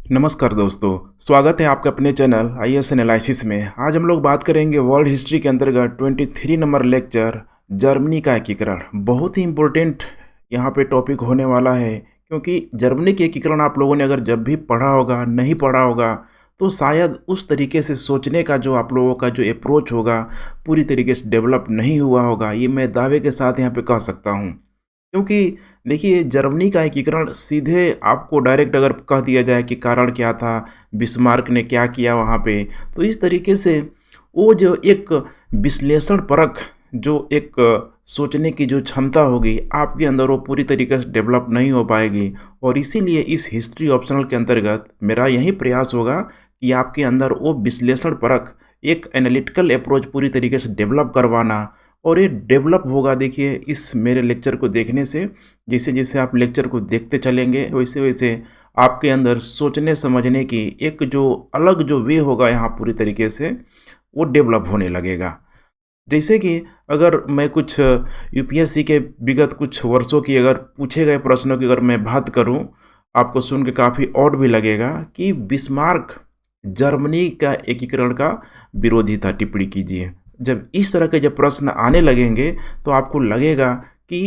नमस्कार दोस्तों, स्वागत है आपके अपने चैनल आईएएस एनालिसिस में। आज हम लोग बात करेंगे वर्ल्ड हिस्ट्री के अंतर्गत 23 नंबर लेक्चर जर्मनी का एकीकरण। बहुत ही इम्पोर्टेंट यहाँ पे टॉपिक होने वाला है, क्योंकि जर्मनी के एकीकरण आप लोगों ने अगर जब भी पढ़ा होगा, नहीं पढ़ा होगा, तो शायद उस तरीके से सोचने का जो आप लोगों का जो अप्रोच होगा पूरी तरीके से डेवलप नहीं हुआ होगा। ये मैं दावे के साथ यहाँ पे कह सकता हूँ, क्योंकि देखिए जर्मनी का एकीकरण सीधे आपको डायरेक्ट अगर कह दिया जाए कि कारण क्या था, बिस्मार्क ने क्या किया वहाँ पे, तो इस तरीके से वो जो एक विश्लेषण परक जो एक सोचने की जो क्षमता होगी आपके अंदर, वो पूरी तरीके से डेवलप नहीं हो पाएगी। और इसीलिए इस हिस्ट्री ऑप्शनल के अंतर्गत मेरा यही प्रयास होगा कि आपके अंदर वो विश्लेषण परक एक एनालिटिकल अप्रोच पूरी तरीके से डेवलप करवाना। और ये डेवलप होगा देखिए इस मेरे लेक्चर को देखने से। जैसे जैसे आप लेक्चर को देखते चलेंगे वैसे वैसे आपके अंदर सोचने समझने की एक जो अलग जो वे होगा यहाँ पूरी तरीके से वो डेवलप होने लगेगा। जैसे कि अगर मैं कुछ यूपीएससी के विगत कुछ वर्षों की अगर पूछे गए प्रश्नों की अगर मैं बात करूं, आपको सुन के काफ़ी ऑड भी लगेगा कि बिस्मार्क जर्मनी का एकीकरण का विरोधी था, टिप्पणी कीजिए। जब इस तरह के जब प्रश्न आने लगेंगे तो आपको लगेगा कि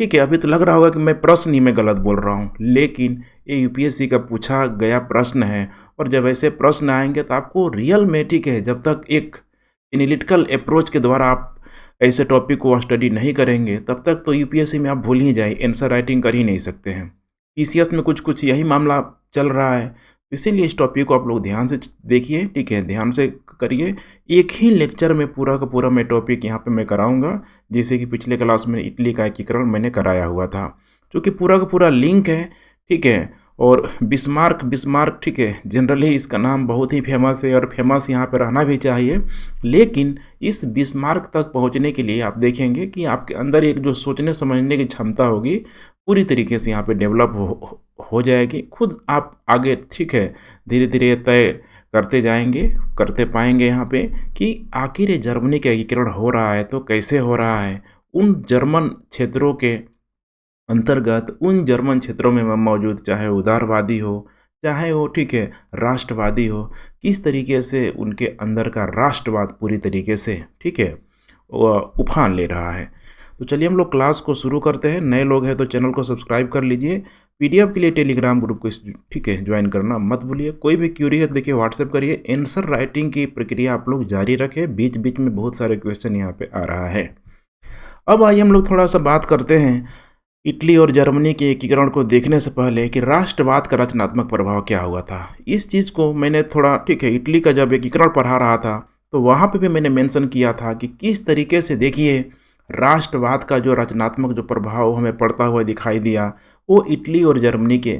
ठीक है, अभी तो लग रहा होगा कि मैं प्रश्न ही में गलत बोल रहा हूँ, लेकिन ये यूपीएससी का पूछा गया प्रश्न है। और जब ऐसे प्रश्न आएंगे तो आपको रियल में, ठीक है, जब तक एक एनालिटिकल अप्रोच के द्वारा आप ऐसे टॉपिक को स्टडी नहीं करेंगे तब तक तो यूपीएससी में आप भूल ही जाए, आंसर राइटिंग कर ही नहीं सकते हैं। पीसीएस में कुछ कुछ यही मामला चल रहा है। इसीलिए इस टॉपिक को आप लोग ध्यान से देखिए, ठीक है, ध्यान से करिए। एक ही लेक्चर में पूरा का पूरा मैं टॉपिक यहाँ पे मैं कराऊंगा, जैसे कि पिछले क्लास में इटली का एकीकरण मैंने कराया हुआ था, क्योंकि पूरा का पूरा लिंक है, ठीक है। और बिस्मार्क, ठीक है, जनरली इसका नाम बहुत ही फेमस है और फेमस यहाँ पे रहना भी चाहिए। लेकिन इस बिस्मार्क तक पहुँचने के लिए आप देखेंगे कि आपके अंदर एक जो सोचने समझने की क्षमता होगी पूरी तरीके से यहाँ पे डेवलप हो जाएगी। खुद आप आगे, ठीक है, धीरे धीरे तय करते जाएंगे, करते पाएंगे यहाँ पे कि आखिर ये जर्मनी का एकीकरण हो रहा है तो कैसे हो रहा है। उन जर्मन क्षेत्रों के अंतर्गत, उन जर्मन क्षेत्रों में मौजूद, चाहे उदारवादी हो, चाहे वो, ठीक है, राष्ट्रवादी हो, किस तरीके से उनके अंदर का राष्ट्रवाद पूरी तरीके से, ठीक है, उफान ले रहा है। तो चलिए हम लोग क्लास को शुरू करते हैं। नए लोग हैं तो चैनल को सब्सक्राइब कर लीजिए। पीडीएफ के लिए टेलीग्राम ग्रुप को, ठीक है, ज्वाइन करना मत भूलिए। कोई भी क्यूरी है देखिए व्हाट्सएप करिए। आंसर राइटिंग की प्रक्रिया आप लोग जारी रखें, बीच बीच में बहुत सारे क्वेश्चन यहाँ पे आ रहा है। अब आइए हम लोग थोड़ा सा बात करते हैं इटली और जर्मनी के एकीकरण को देखने से पहले कि राष्ट्रवाद का रचनात्मक प्रभाव क्या हुआ था। इस चीज़ को मैंने थोड़ा, ठीक है, इटली का जब एकीकरण पढ़ा रहा था तो वहाँ पे भी मैंने मेंशन किया था कि किस तरीके से देखिए राष्ट्रवाद का जो रचनात्मक जो प्रभाव हमें पड़ता हुआ दिखाई दिया, वो इटली और जर्मनी के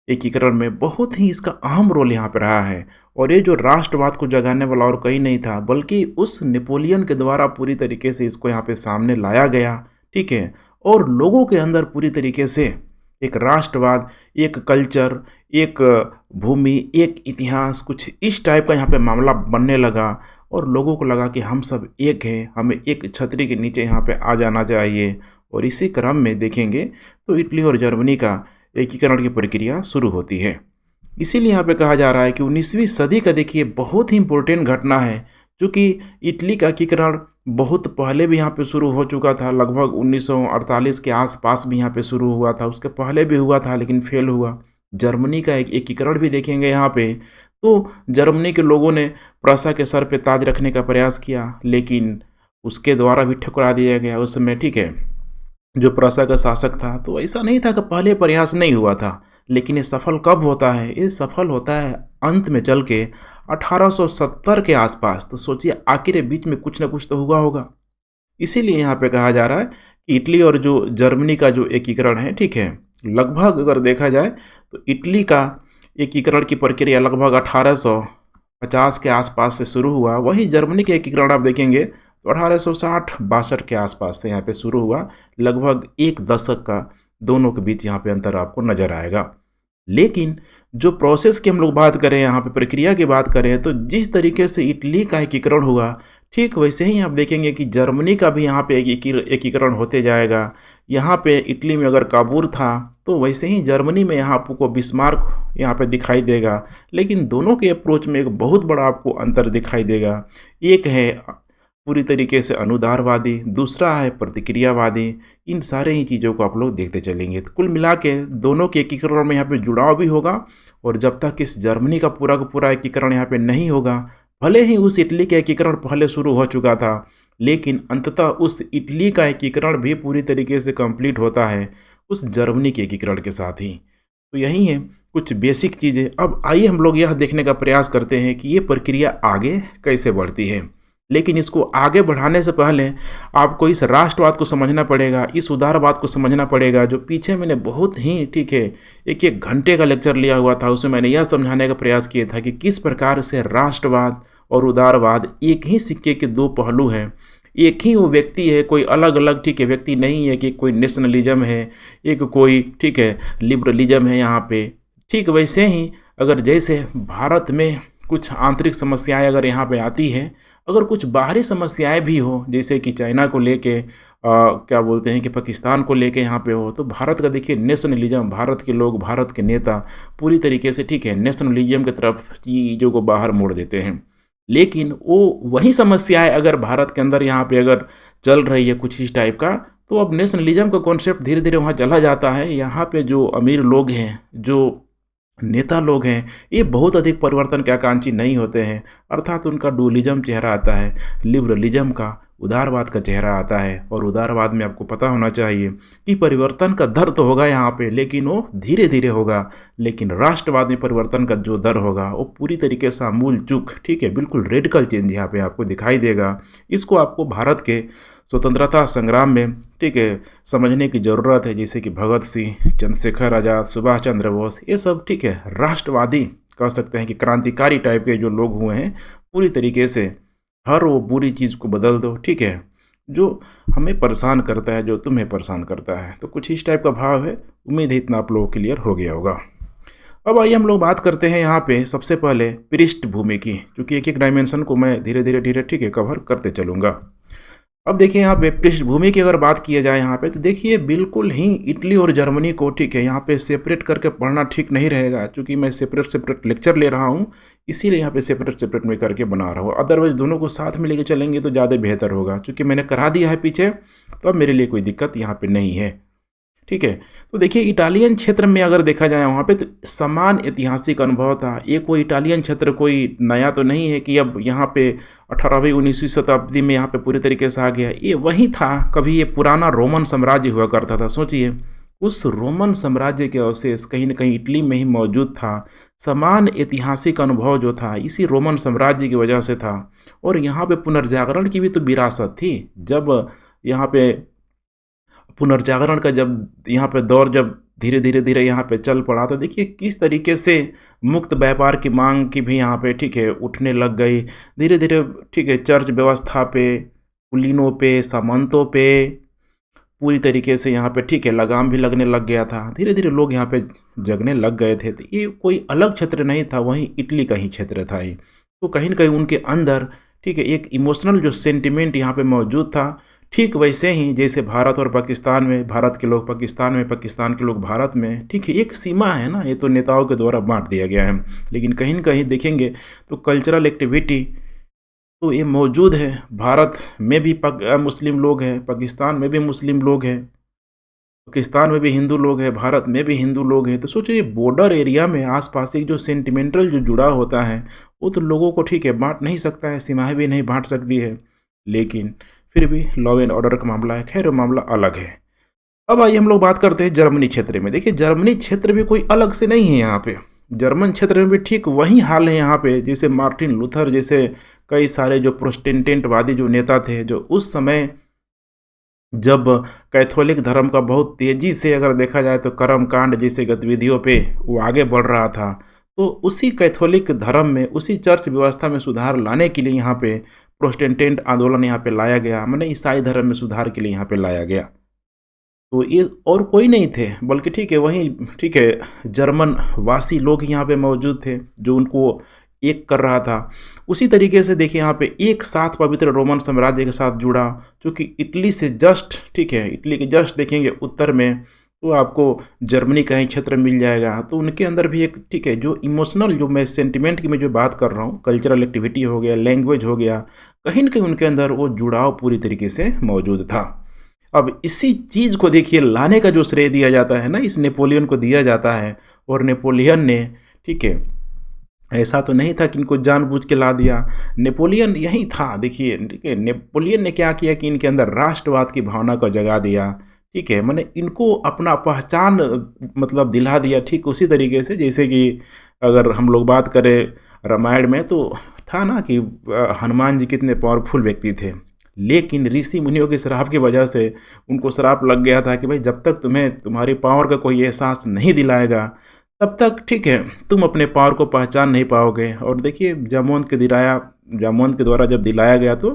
एकीकरण में बहुत ही इसका अहम रोल यहाँ पे रहा है। और ये जो राष्ट्रवाद को जगाने वाला और कहीं नहीं था, बल्कि उस नेपोलियन के द्वारा पूरी तरीके से इसको यहाँ पे सामने लाया गया, ठीक है। और लोगों के अंदर पूरी तरीके से एक राष्ट्रवाद, एक कल्चर, एक भूमि, एक इतिहास, कुछ इस टाइप का यहाँ पे मामला बनने लगा। और लोगों को लगा कि हम सब एक हैं, हमें एक छतरी के नीचे यहाँ पे आ जाना चाहिए। और इसी क्रम में देखेंगे तो इटली और जर्मनी का एकीकरण की प्रक्रिया शुरू होती है। इसीलिए यहाँ पे कहा जा रहा है कि 19वीं सदी का देखिए बहुत ही इम्पोर्टेंट घटना है, क्योंकि इटली का एकीकरण बहुत पहले भी यहाँ पे शुरू हो चुका था। लगभग 1948 के आसपास भी यहाँ पे शुरू हुआ था, उसके पहले भी हुआ था लेकिन फेल हुआ। जर्मनी का एक एकीकरण भी देखेंगे यहाँ पे, तो जर्मनी के लोगों ने प्रशा के सर पे ताज रखने का प्रयास किया, लेकिन उसके द्वारा भी ठुकरा दिया गया उस समय, ठीक है, जो प्रशा का शासक था। तो ऐसा नहीं था कि पहले प्रयास नहीं हुआ था, लेकिन ये सफल कब होता है? ये सफल होता है अंत में चल के 1870 के आसपास। तो सोचिए आखिर बीच में कुछ ना कुछ तो हुआ होगा। इसीलिए यहाँ पे कहा जा रहा है कि इटली और जो जर्मनी का जो एकीकरण है, ठीक है, लगभग अगर देखा जाए तो इटली का एकीकरण की प्रक्रिया लगभग 1850 के आसपास से शुरू हुआ। वही जर्मनी के एकीकरण आप देखेंगे तो 1860-62 के आसपास से यहाँ पे शुरू हुआ। लगभग एक दशक का दोनों के बीच यहाँ पे अंतर आपको नजर आएगा। लेकिन जो प्रोसेस की हम लोग बात करें, यहाँ पे प्रक्रिया की बात करें, तो जिस तरीके से इटली का एकीकरण हुआ, ठीक वैसे ही आप देखेंगे कि जर्मनी का भी यहाँ पे एकीकरण होते जाएगा। यहाँ पे इटली में अगर काबूल था, तो वैसे ही जर्मनी में यहाँ आपको बिस्मार्क यहाँ पे दिखाई देगा। लेकिन दोनों के अप्रोच में एक बहुत बड़ा आपको अंतर दिखाई देगा। एक है पूरी तरीके से अनुदारवादी, दूसरा है प्रतिक्रियावादी। इन सारे ही चीज़ों को आप लोग देखते चलेंगे। तो कुल मिला के दोनों के एकीकरण में यहाँ पे जुड़ाव भी होगा, और जब तक इस जर्मनी का पूरा एकीकरण यहाँ पे नहीं होगा, भले ही उस इटली का एकीकरण पहले शुरू हो चुका था, लेकिन अंततः उस इटली का एकीकरण भी पूरी तरीके से कंप्लीट होता है उस जर्मनी के एकीकरण के साथ ही। तो यही है कुछ बेसिक चीज़ें। अब आइए हम लोग यह देखने का प्रयास करते हैं कि ये प्रक्रिया आगे कैसे बढ़ती है। लेकिन इसको आगे बढ़ाने से पहले आपको इस राष्ट्रवाद को समझना पड़ेगा, इस उदारवाद को समझना पड़ेगा, जो पीछे मैंने बहुत ही एक घंटे का लेक्चर लिया हुआ था। उसमें मैंने यह समझाने का प्रयास किया था कि किस प्रकार से राष्ट्रवाद और उदारवाद एक ही सिक्के के दो पहलू हैं। एक ही वो व्यक्ति है, कोई अलग अलग व्यक्ति नहीं है कि कोई नेशनलिज्म है, एक कोई लिबरलिज्म है यहाँ पे। ठीक वैसे ही अगर जैसे भारत में कुछ आंतरिक समस्याएं अगर यहाँ पे आती है, अगर कुछ बाहरी समस्याएं भी हो, जैसे कि चाइना को लेके क्या बोलते हैं कि पाकिस्तान को लेके यहाँ पे हो, तो भारत का देखिए नेशनलिज्म, भारत के लोग, भारत के नेता पूरी तरीके से नेशनलिज्म की तरफ चीज़ों को बाहर मोड़ देते हैं। लेकिन वो वही समस्याएं अगर भारत के अंदर यहाँ पे अगर चल रही है कुछ इस टाइप का, तो अब नेशनलिज्म का कॉन्सेप्ट धीरे धीरे वहाँ चला जाता है। यहाँ पे जो अमीर लोग हैं, जो नेता लोग हैं, ये बहुत अधिक परिवर्तन के आकांक्षी नहीं होते हैं, अर्थात उनका डुअलिज्म चेहरा आता है, लिबरलिज्म का, उदारवाद का चेहरा आता है। और उदारवाद में आपको पता होना चाहिए कि परिवर्तन का दर तो होगा यहाँ पे, लेकिन वो धीरे धीरे होगा। लेकिन राष्ट्रवाद में परिवर्तन का जो दर होगा वो पूरी तरीके से आमूल चूक, बिल्कुल रेडिकल चेंज यहाँ पे आपको दिखाई देगा। इसको आपको भारत के स्वतंत्रता संग्राम में समझने की ज़रूरत है। जैसे कि भगत सिंह, चंद्रशेखर आज़ाद, सुभाष चंद्र बोस, ये सब राष्ट्रवादी कह सकते हैं कि क्रांतिकारी टाइप के जो लोग हुए हैं, पूरी तरीके से हर वो बुरी चीज़ को बदल दो, जो हमें परेशान करता है, जो तुम्हें परेशान करता है। तो कुछ इस टाइप का भाव है। उम्मीद है इतना आप लोगों को क्लियर हो गया होगा। अब आइए हम लोग बात करते हैं यहाँ पे सबसे पहले पृष्ठभूमि की, क्योंकि एक एक डायमेंशन को मैं धीरे धीरे कवर करते चलूँगा। अब देखिए यहाँ पे पृष्ठभूमि की अगर बात किया जाए यहाँ पे, तो देखिए बिल्कुल ही इटली और जर्मनी को यहाँ पे सेपरेट करके पढ़ना ठीक नहीं रहेगा, क्योंकि मैं सेपरेट लेक्चर ले रहा हूँ, इसीलिए यहाँ पे सेपरेट में करके बना रहा हूँ। अदरवाइज दोनों को साथ में लेके चलेंगे तो ज़्यादा बेहतर होगा, क्योंकि मैंने करा दिया है पीछे, तो अब मेरे लिए कोई दिक्कत यहाँ पे नहीं है। तो देखिए इटालियन क्षेत्र में अगर देखा जाए वहाँ पे, तो समान ऐतिहासिक अनुभव था। ये कोई इटालियन क्षेत्र कोई नया तो नहीं है कि अब यहाँ पे 18वीं 19वीं शताब्दी में यहाँ पे पूरी तरीके से आ गया। ये वही था, कभी ये पुराना रोमन साम्राज्य हुआ करता था। सोचिए उस रोमन साम्राज्य के अवशेष कहीं न कहीं इटली में ही मौजूद था। समान ऐतिहासिक अनुभव जो था इसी रोमन साम्राज्य की वजह से था। और यहाँ पे पुनर्जागरण की भी तो विरासत थी। जब यहाँ पे पुनर्जागरण का जब यहाँ पे दौर जब धीरे यहाँ पे चल पड़ा, तो देखिए किस तरीके से मुक्त व्यापार की मांग की भी यहाँ पे उठने लग गई धीरे। चर्च व्यवस्था पे, कुलीनों पे, सामंतों पे पूरी तरीके से यहाँ पे लगाम भी लगने लग गया था। धीरे लोग यहाँ पे जगने लग गए थे। तो ये कोई अलग क्षेत्र नहीं था, वहीं इटली का ही क्षेत्र था ये। तो कहीं न कहीं उनके अंदर एक इमोशनल जो सेंटिमेंट यहाँ पे मौजूद था। ठीक वैसे ही जैसे भारत और पाकिस्तान में, भारत के लोग पाकिस्तान में, पाकिस्तान के लोग भारत में, एक सीमा है ना, ये तो नेताओं के द्वारा बांट दिया गया है। लेकिन कहीं न कहीं देखेंगे तो कल्चरल एक्टिविटी तो ये मौजूद है। भारत में भी मुस्लिम लोग हैं, पाकिस्तान में भी मुस्लिम लोग हैं, पाकिस्तान में भी हिंदू लोग हैं, भारत में भी हिंदू लोग हैं। तो सोचिए बॉर्डर एरिया में आसपास एक जो सेंटिमेंटल जो जुड़ा होता है, वो तो लोगों को बांट नहीं सकता है, सीमाएं भी नहीं बांट सकती है। लेकिन फिर भी लॉ एंड ऑर्डर का मामला है, खैर वो मामला अलग है। अब आइए हम लोग बात करते हैं जर्मनी क्षेत्र में। देखिए जर्मनी क्षेत्र भी कोई अलग से नहीं है। यहाँ पे जर्मन क्षेत्र में भी ठीक वही हाल है यहाँ पे, जैसे मार्टिन लूथर जैसे कई सारे जो प्रोटेस्टेंटवादी जो नेता थे, जो उस समय जब कैथोलिक धर्म का बहुत तेज़ी से अगर देखा जाए तो कर्मकांड जैसे गतिविधियों पे वो आगे बढ़ रहा था, तो उसी कैथोलिक धर्म में, उसी चर्च व्यवस्था में सुधार लाने के लिए यहाँ पे प्रोटेस्टेंट आंदोलन यहाँ पे लाया गया, माने ईसाई धर्म में सुधार के लिए यहाँ पे लाया गया। तो ये और कोई नहीं थे, बल्कि वही जर्मन वासी लोग यहाँ पे मौजूद थे, जो उनको एक कर रहा था। उसी तरीके से देखिए यहाँ पे एक साथ पवित्र रोमन साम्राज्य के साथ जुड़ा, चूँकि इटली से जस्ट ठीक है, इटली के जस्ट देखेंगे उत्तर में तो आपको जर्मनी का ही क्षेत्र मिल जाएगा। तो उनके अंदर भी एक ठीक है जो इमोशनल जो मैं सेंटिमेंट की मैं जो बात कर रहा हूँ, कल्चरल एक्टिविटी हो गया, लैंग्वेज हो गया, कहीं न कहीं उनके अंदर वो जुड़ाव पूरी तरीके से मौजूद था। अब इसी चीज़ को देखिए लाने का जो श्रेय दिया जाता है ना, इस नेपोलियन को दिया जाता है। और नेपोलियन ने ठीक है, ऐसा तो नहीं था कि इनको जानबूझ के ला दिया, नेपोलियन यही था देखिए, ठीक है। नेपोलियन ने क्या किया कि इनके अंदर राष्ट्रवाद की भावना को जगा दिया, ठीक है। मैंने इनको अपना पहचान मतलब दिला दिया, ठीक उसी तरीके से जैसे कि अगर हम लोग बात करें रामायण में तो था ना कि हनुमान जी कितने पावरफुल व्यक्ति थे, लेकिन ऋषि मुनियों के श्राप की वजह से उनको श्राप लग गया था कि भाई जब तक तुम्हें तुम्हारी पावर का कोई एहसास नहीं दिलाएगा तब तक ठीक है तुम अपने पावर को पहचान नहीं पाओगे। और देखिए जामवंत के द्वारा जब दिलाया गया तो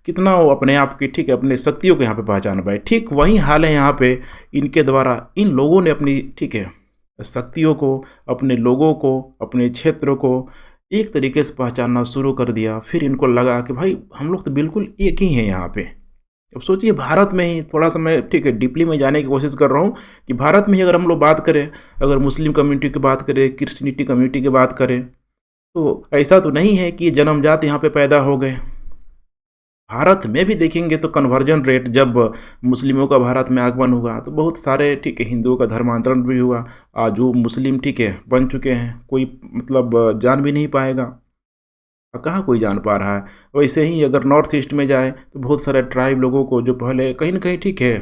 कितना वो अपने आप की ठीक है अपने शक्तियों को यहाँ पे पहचान पाए। ठीक वही हाल है यहाँ पे, इनके द्वारा इन लोगों ने अपनी ठीक है शक्तियों को, अपने लोगों को, अपने क्षेत्र को एक तरीके से पहचानना शुरू कर दिया। फिर इनको लगा कि भाई हम लोग तो बिल्कुल एक ही हैं यहाँ पे। अब सोचिए भारत में ही थोड़ा सा मैं ठीक है डीपली में जाने की कोशिश कर रहा हूँ कि भारत में ही अगर हम लोग बात करें, अगर मुस्लिम कम्युनिटी की बात करें, क्रिश्चियनिटी कम्युनिटी की बात करें, तो ऐसा तो नहीं है कि जन्मजात यहाँ पे पैदा हो गए। भारत में भी देखेंगे तो कन्वर्जन रेट जब मुस्लिमों का भारत में आगमन हुआ तो बहुत सारे ठीक है हिंदुओं का धर्मांतरण भी हुआ। आज जो मुस्लिम ठीक है बन चुके हैं, कोई मतलब जान भी नहीं पाएगा, कहाँ कोई जान पा रहा है। वैसे ही अगर नॉर्थ ईस्ट में जाए तो बहुत सारे ट्राइब लोगों को जो पहले कहीं ना कहीं ठीक है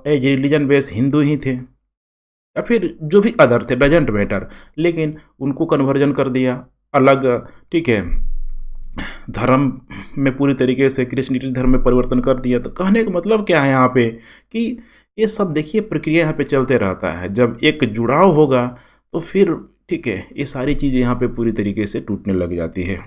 एज रिलीजन बेस हिंदू ही थे या फिर जो भी अदर थे, डजेंट मैटर, लेकिन उनको कन्वर्जन कर दिया अलग ठीक है धर्म में, पूरी तरीके से क्रिश्चियनिटी धर्म में परिवर्तन कर दिया। तो कहने का मतलब क्या है यहाँ पे कि ये सब देखिए प्रक्रिया यहाँ पे चलते रहता है। जब एक जुड़ाव होगा तो फिर ठीक है ये सारी चीज़ें यहाँ पे पूरी तरीके से टूटने लग जाती है।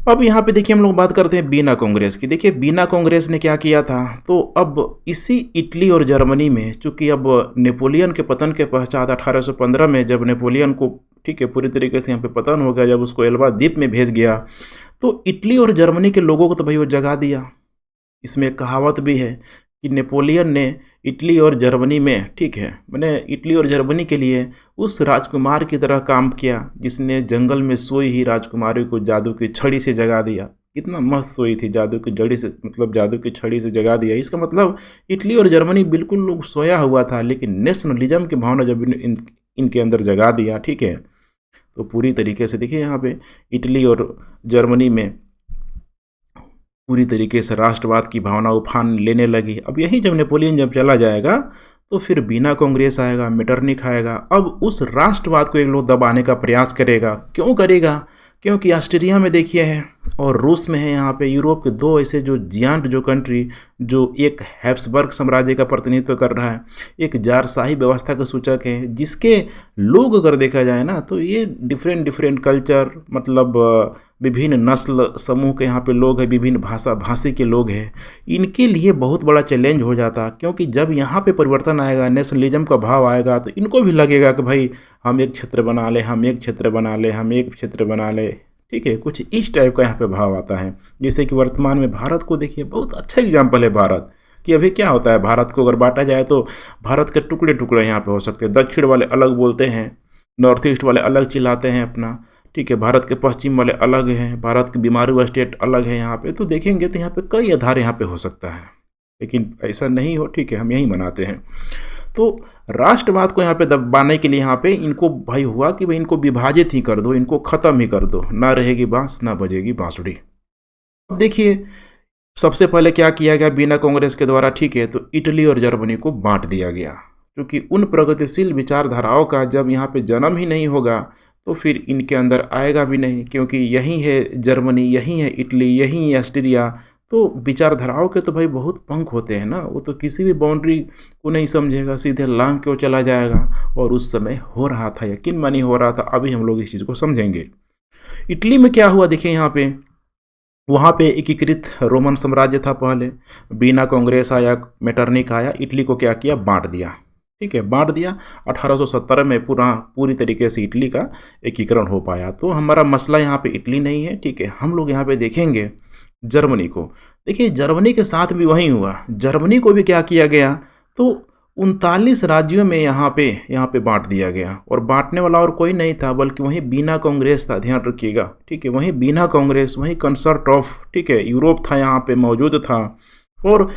अब यहाँ पे देखिए हम लोग बात करते हैं बीना कांग्रेस की। देखिए बीना कांग्रेस ने क्या किया था, तो अब इसी इटली और जर्मनी में चूंकि अब नेपोलियन के पतन के पश्चात 1815 में जब नेपोलियन को ठीक है पूरी तरीके से यहाँ पे पतन हो गया, जब उसको एल्बा द्वीप में भेज गया तो इटली और जर्मनी के लोगों को तो भाई वो जगा दिया। इसमें एक कहावत भी है कि नेपोलियन ने इटली और जर्मनी में ठीक है मैंने इटली और जर्मनी के लिए उस राजकुमार की तरह काम किया जिसने जंगल में सोई ही राजकुमारी को जादू की छड़ी से जगा दिया। कितना मस्त सोई थी, जादू की जड़ी से मतलब जादू की छड़ी से जगा दिया। इसका मतलब इटली और जर्मनी बिल्कुल लोग सोया हुआ था, लेकिन नेशनलिज्म की भावना जब इनके अंदर जगा दिया ठीक है तो पूरी तरीके से देखिए यहाँ पे इटली और जर्मनी में पूरी तरीके से राष्ट्रवाद की भावना उफान लेने लगी। अब यही जब नेपोलियन जब चला जाएगा तो फिर बीना कांग्रेस आएगा, मेटरनिख आएगा। अब उस राष्ट्रवाद को एक लोग दबाने का प्रयास करेगा। क्यों करेगा? क्योंकि ऑस्ट्रिया में देखिए है और रूस में है, यहाँ पे यूरोप के दो ऐसे जो जियांट जो कंट्री जो एक हैब्सबर्ग साम्राज्य का प्रतिनिधित्व कर रहा है, एक जारशाही व्यवस्था का सूचक है, जिसके लोग अगर देखा जाए ना तो ये डिफरेंट कल्चर मतलब विभिन्न नस्ल समूह के यहाँ पे लोग हैं, विभिन्न भाषी के लोग हैं। इनके लिए बहुत बड़ा चैलेंज हो जाता, क्योंकि जब यहाँ पे परिवर्तन आएगा, नेशनलिज्म का भाव आएगा तो इनको भी लगेगा कि भाई हम एक क्षेत्र बना ले, हम एक क्षेत्र बना ले, हम एक क्षेत्र बना ले, ठीक है। कुछ इस टाइप का यहाँ पे भाव आता है। जैसे कि वर्तमान में भारत को देखिए, बहुत अच्छा एग्जाम्पल है भारत कि अभी क्या होता है। भारत को अगर बांटा जाए तो भारत के टुकड़े टुकड़े यहाँ पे हो सकते हैं। दक्षिण वाले अलग बोलते हैं, नॉर्थ ईस्ट वाले अलग चिल्लाते हैं अपना, ठीक है। भारत के पश्चिम वाले अलग हैं, भारत के बीमारू स्टेट अलग है यहाँ पे। तो देखेंगे तो यहाँ पे कई आधार यहाँ पे हो सकता है, लेकिन ऐसा नहीं हो, ठीक है, हम यही मनाते हैं। तो राष्ट्रवाद को यहाँ पे दबाने के लिए यहाँ पे इनको भाई हुआ कि भाई इनको विभाजित ही कर दो, इनको ख़त्म ही कर दो, ना रहेगी बांस ना बजेगी बांसुरी। अब देखिए सबसे पहले क्या किया गया बीना कांग्रेस के द्वारा, ठीक है, तो इटली और जर्मनी को बांट दिया गया, क्योंकि उन प्रगतिशील विचारधाराओं का जब यहाँ पे जन्म ही नहीं होगा तो फिर इनके अंदर आएगा भी नहीं, क्योंकि यही है जर्मनी, यही है इटली, यही है ऑस्ट्रिया। तो विचारधाराओं के तो भाई बहुत पंख होते हैं ना, वो तो किसी भी बाउंड्री को नहीं समझेगा, सीधे लांग के वो चला जाएगा। और उस समय हो रहा था, यकीन मानी हो रहा था। अभी हम लोग इस चीज़ को समझेंगे। इटली में क्या हुआ देखिए यहाँ पे, वहाँ पे एकीकृत रोमन साम्राज्य था पहले, बीना कांग्रेस आया, मेटरनिख आया, इटली को क्या किया, बांट दिया, ठीक है, बांट दिया। 1817 में पूरी तरीके से इटली का एकीकरण हो पाया। तो हमारा मसला यहाँ पे इटली नहीं है, ठीक है। हम लोग यहाँ पे देखेंगे जर्मनी को। देखिए जर्मनी के साथ भी वही हुआ, जर्मनी को भी क्या किया गया, तो 39 राज्यों में यहाँ पे बांट दिया गया। और बांटने वाला और कोई नहीं था बल्कि वही बीना कांग्रेस था, ध्यान रखिएगा, ठीक है। वही बीना कांग्रेस, वही कंसर्ट ऑफ, ठीक है, यूरोप था यहाँ पे मौजूद था। और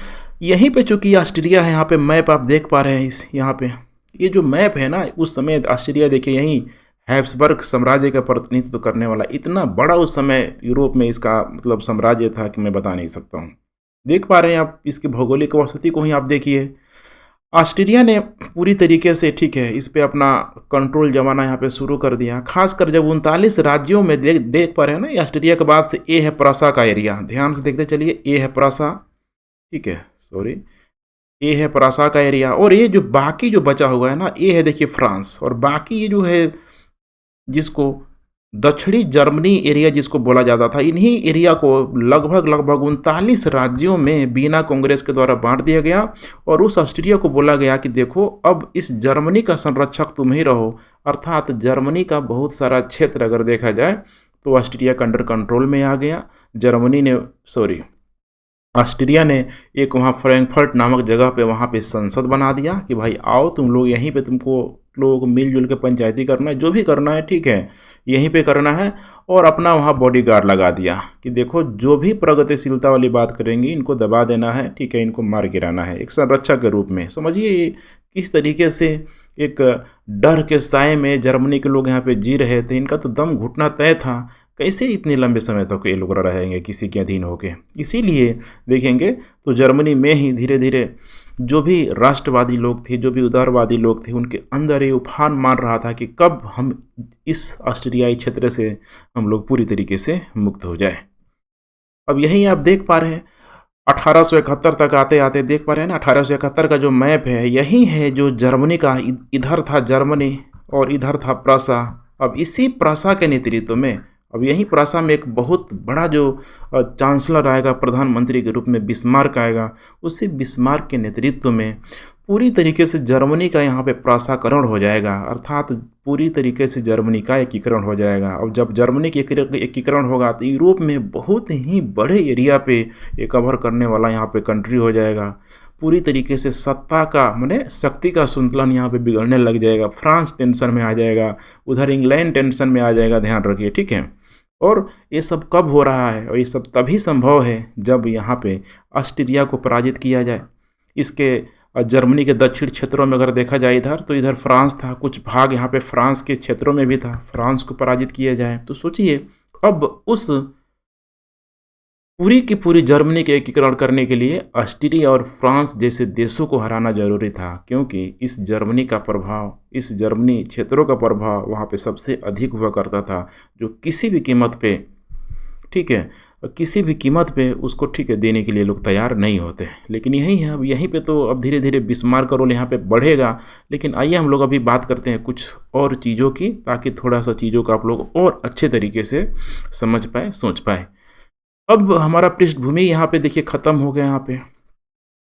यहीं पे चूंकि ऑस्ट्रिया है, यहाँ पे मैप आप देख पा रहे हैं, इस यहाँ पे ये जो मैप है ना, उस समय ऑस्ट्रिया देखिए यहीं हैब्सबर्ग साम्राज्य का प्रतिनिधित्व करने वाला इतना बड़ा उस समय यूरोप में इसका मतलब साम्राज्य था कि मैं बता नहीं सकता हूँ। देख पा रहे हैं आप इसकी भौगोलिक स्थिति को ही आप देखिए। ऑस्ट्रिया ने पूरी तरीके से, ठीक है, इस पे अपना कंट्रोल जमाना यहाँ पे शुरू कर दिया। खासकर जब 39 राज्यों में देख पा रहे हैं ना, ये ऑस्ट्रिया के बाद से ए है प्रसा का एरिया, ध्यान से देखते चलिए, ए है प्रसा, ठीक है, सॉरी, ये है प्रसा का एरिया। और ये जो बाकी जो बचा हुआ है ना, ये है देखिए फ्रांस। और बाकी ये जो है जिसको दक्षिणी जर्मनी एरिया जिसको बोला जाता था, इन्हीं एरिया को लगभग 39 राज्यों में बिना कांग्रेस के द्वारा बांट दिया गया। और उस ऑस्ट्रिया को बोला गया कि देखो अब इस जर्मनी का संरक्षक तुम ही रहो। अर्थात जर्मनी का बहुत सारा क्षेत्र अगर देखा जाए तो ऑस्ट्रिया का अंडर कंट्रोल में आ गया। ऑस्ट्रिया ने एक वहाँ फ्रैंकफर्ट नामक जगह पे वहाँ पे संसद बना दिया कि भाई आओ तुम लोग यहीं पे, तुमको लोग मिलजुल के पंचायती करना है, जो भी करना है, ठीक है, यहीं पे करना है। और अपना वहाँ बॉडीगार्ड लगा दिया कि देखो जो भी प्रगतिशीलता वाली बात करेंगी इनको दबा देना है, ठीक है, इनको मार गिराना है, एक संरक्षक के रूप में। समझिए ये किस तरीके से एक डर के साए में जर्मनी के लोग यहाँ पे जी रहे थे। इनका तो दम घुटना तय था, कैसे इतने लंबे समय तक ये लोग रहेंगे किसी के अधीन होके। इसीलिए देखेंगे तो जर्मनी में ही धीरे धीरे जो भी राष्ट्रवादी लोग थे, जो भी उदारवादी लोग थे, उनके अंदर ये उफान मार रहा था कि कब हम इस ऑस्ट्रियाई क्षेत्र से हम लोग पूरी तरीके से मुक्त हो जाए। अब यही आप देख पा रहे हैं 1871 तक आते आते देख पा रहे हैं ना, 1871 का जो मैप है यही है जो जर्मनी का, इधर था जर्मनी और इधर था प्रसा। अब इसी प्रसा के नेतृत्व में, अब यही प्रसा में एक बहुत बड़ा जो चांसलर आएगा प्रधानमंत्री के रूप में, बिस्मार्क आएगा। उसी बिस्मार्क के नेतृत्व में पूरी तरीके से जर्मनी का यहाँ पे प्रासाकरण हो जाएगा। अर्थात पूरी तरीके से जर्मनी का एकीकरण हो जाएगा। और जब जर्मनी के एकीकरण होगा तो यूरोप में बहुत ही बड़े एरिया पे ये कवर करने वाला यहाँ पे कंट्री हो जाएगा। पूरी तरीके से सत्ता का माने शक्ति का संतुलन यहाँ पे बिगड़ने लग जाएगा। फ्रांस टेंशन में आ जाएगा, उधर इंग्लैंड टेंशन में आ जाएगा, ध्यान रखिए, ठीक है। और ये सब कब हो रहा है, और ये सब तभी संभव है जब यहाँ पे ऑस्ट्रिया को पराजित किया जाए। इसके जर्मनी के दक्षिण क्षेत्रों में अगर देखा जाए इधर, तो इधर फ्रांस था, कुछ भाग यहाँ पे फ्रांस के क्षेत्रों में भी था, फ्रांस को पराजित किया जाए। तो सोचिए अब उस पूरी की पूरी जर्मनी के एकीकरण करने के लिए ऑस्ट्रिया और फ्रांस जैसे देशों को हराना जरूरी था, क्योंकि इस जर्मनी का प्रभाव, इस जर्मनी क्षेत्रों का प्रभाव वहाँ पे सबसे अधिक हुआ करता था, जो किसी भी कीमत पे, ठीक है, किसी भी कीमत पे उसको, ठीक है, देने के लिए लोग तैयार नहीं होते। लेकिन यही है, अब यहीं पे तो अब धीरे धीरे बिस्मार्क का रोल यहाँ पे बढ़ेगा। लेकिन आइए हम लोग अभी बात करते हैं कुछ और चीज़ों की, ताकि थोड़ा सा चीज़ों का आप लोग और अच्छे तरीके से समझ पाए, सोच पाए। अब हमारा पृष्ठभूमि यहाँ पे देखिए खत्म हो गया यहाँ पे।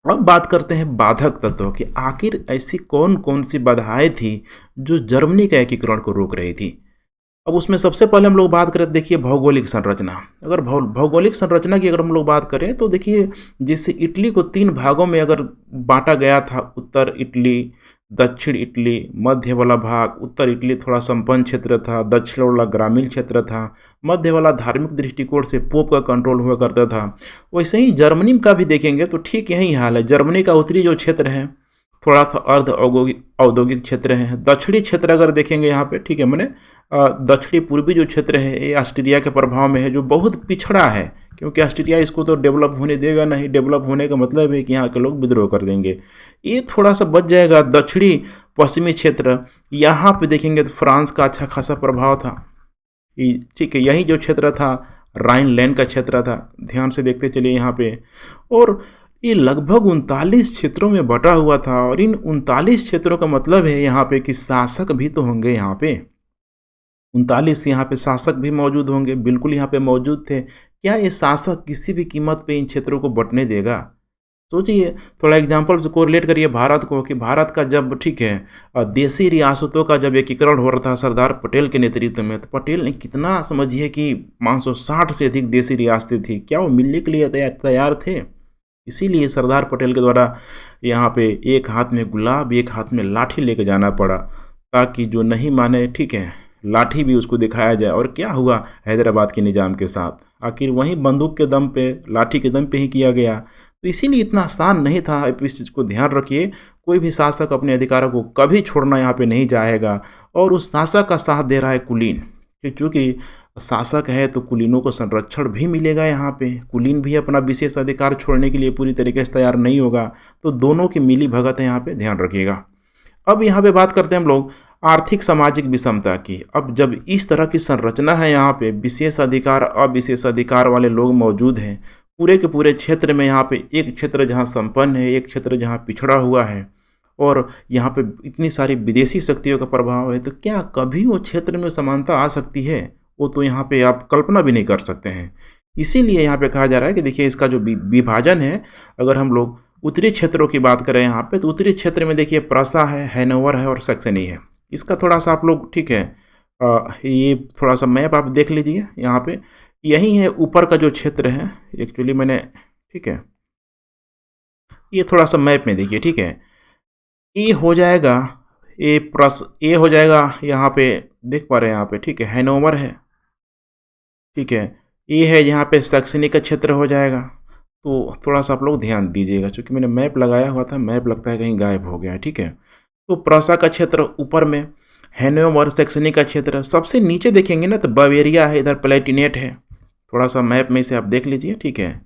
अब बात करते हैं बाधक तत्वों की। आखिर ऐसी कौन कौन सी बाधाएं थी जो जर्मनी का एकीकरण को रोक रही थी। अब उसमें सबसे पहले हम लोग बात करें, देखिए भौगोलिक संरचना। अगर भौगोलिक संरचना की अगर हम लोग बात करें तो देखिए जैसे इटली को 3 भागों में अगर बांटा गया था, उत्तर इटली, दक्षिण इटली, मध्य वाला भाग। उत्तर इटली थोड़ा संपन्न क्षेत्र था, दक्षिण वाला ग्रामीण क्षेत्र था, मध्य वाला धार्मिक दृष्टिकोण से पोप का कंट्रोल हुआ करता था। वैसे ही जर्मनी का भी देखेंगे तो ठीक यही हाल है। जर्मनी का उत्तरी जो क्षेत्र है थोड़ा सा अर्ध औद्योगिक क्षेत्र है। दक्षिणी क्षेत्र अगर देखेंगे यहाँ पे, ठीक है, मैंने दक्षिणी पूर्वी जो क्षेत्र है ये ऑस्ट्रिया के प्रभाव में है, जो बहुत पिछड़ा है, क्योंकि ऑस्ट्रिया इसको तो डेवलप होने देगा नहीं। डेवलप होने का मतलब है कि यहाँ के लोग विद्रोह कर देंगे। ये थोड़ा सा बच जाएगा। दक्षिणी पश्चिमी क्षेत्र यहाँ पे देखेंगे तो फ्रांस का अच्छा खासा प्रभाव था, ठीक है। यही जो क्षेत्र था राइनलैंड का क्षेत्र था, ध्यान से देखते चलिए यहाँ पे। और ये लगभग 39 क्षेत्रों में बटा हुआ था। और इन 39 क्षेत्रों का मतलब है यहाँ पे कि शासक भी तो होंगे। यहाँ पे 39 यहाँ पे शासक भी मौजूद होंगे, बिल्कुल यहाँ पे मौजूद थे। क्या ये शासक किसी भी कीमत पे इन क्षेत्रों को बंटने देगा? सोचिए, थोड़ा एग्जाम्पल से कोरिलेट करिए भारत को कि भारत का जब ठीक है देशी रियासतों का जब एकीकरण हो रहा था सरदार पटेल के नेतृत्व में, तो पटेल ने कितना समझिए कि 560 से अधिक देशी रियासतें थी, क्या वो मिलने के लिए तैयार थे? इसीलिए सरदार पटेल के द्वारा यहाँ पे एक हाथ में गुलाब एक हाथ में लाठी लेके जाना पड़ा, ताकि जो नहीं माने ठीक है लाठी भी उसको दिखाया जाए। और क्या हुआ हैदराबाद के निज़ाम के साथ, आखिर वहीं बंदूक के दम पे लाठी के दम पे ही किया गया। तो इसीलिए इतना आसान नहीं था। इस चीज़ को ध्यान रखिए, कोई भी शासक अपने अधिकारों को कभी छोड़ना यहाँ पे नहीं जाएगा। और उस शासक का साथ दे रहा है कुलीन, क्योंकि शासक है तो कुलीनों को संरक्षण भी मिलेगा। यहाँ पे कुलीन भी अपना विशेष अधिकार छोड़ने के लिए पूरी तरीके से तैयार नहीं होगा। तो दोनों की मिली भगत है यहाँ पे, ध्यान रखिएगा। अब यहाँ पे बात करते हैं हम लोग आर्थिक सामाजिक विषमता की। अब जब इस तरह की संरचना है, यहाँ पे विशेष अधिकार अविशेष अधिकार वाले लोग मौजूद हैं पूरे के पूरे क्षेत्र में। यहाँ पे एक क्षेत्र जहाँ संपन्न है, एक क्षेत्र जहाँ पिछड़ा हुआ है, और यहाँ पे इतनी सारी विदेशी शक्तियों का प्रभाव है, तो क्या कभी वो क्षेत्र में समानता आ सकती है? वो तो यहाँ पे आप कल्पना भी नहीं कर सकते हैं। इसीलिए यहाँ पे कहा जा रहा है कि देखिए इसका जो विभाजन है, अगर हम लोग उत्तरी क्षेत्रों की बात करें यहाँ पे, तो उत्तरी क्षेत्र में देखिए प्रसा है, हैनोवर है और सैक्सनी है। इसका थोड़ा सा आप लोग ठीक है ये थोड़ा सा मैप आप देख लीजिए। यहाँ पे यही है ऊपर का जो क्षेत्र है, एक्चुअली मैंने ठीक है ये थोड़ा सा मैप में देखिए, ठीक है ए हो जाएगा, ए हो जाएगा यहाँ पे, देख पा रहे हैं यहाँ पे, ठीक है हैनोवर है, ठीक है ए है यहाँ पे सैक्सनी का क्षेत्र हो जाएगा। तो थोड़ा सा आप लोग ध्यान दीजिएगा, क्योंकि मैंने मैप लगाया हुआ था, मैप लगता है कहीं गायब हो गया है, ठीक है। तो प्रसा का क्षेत्र ऊपर में, हैनोवर सैक्सनी का क्षेत्र सबसे नीचे देखेंगे ना, तो बावेरिया है, इधर प्लेटिनेट है। थोड़ा सा मैप में इसे आप देख लीजिए, ठीक है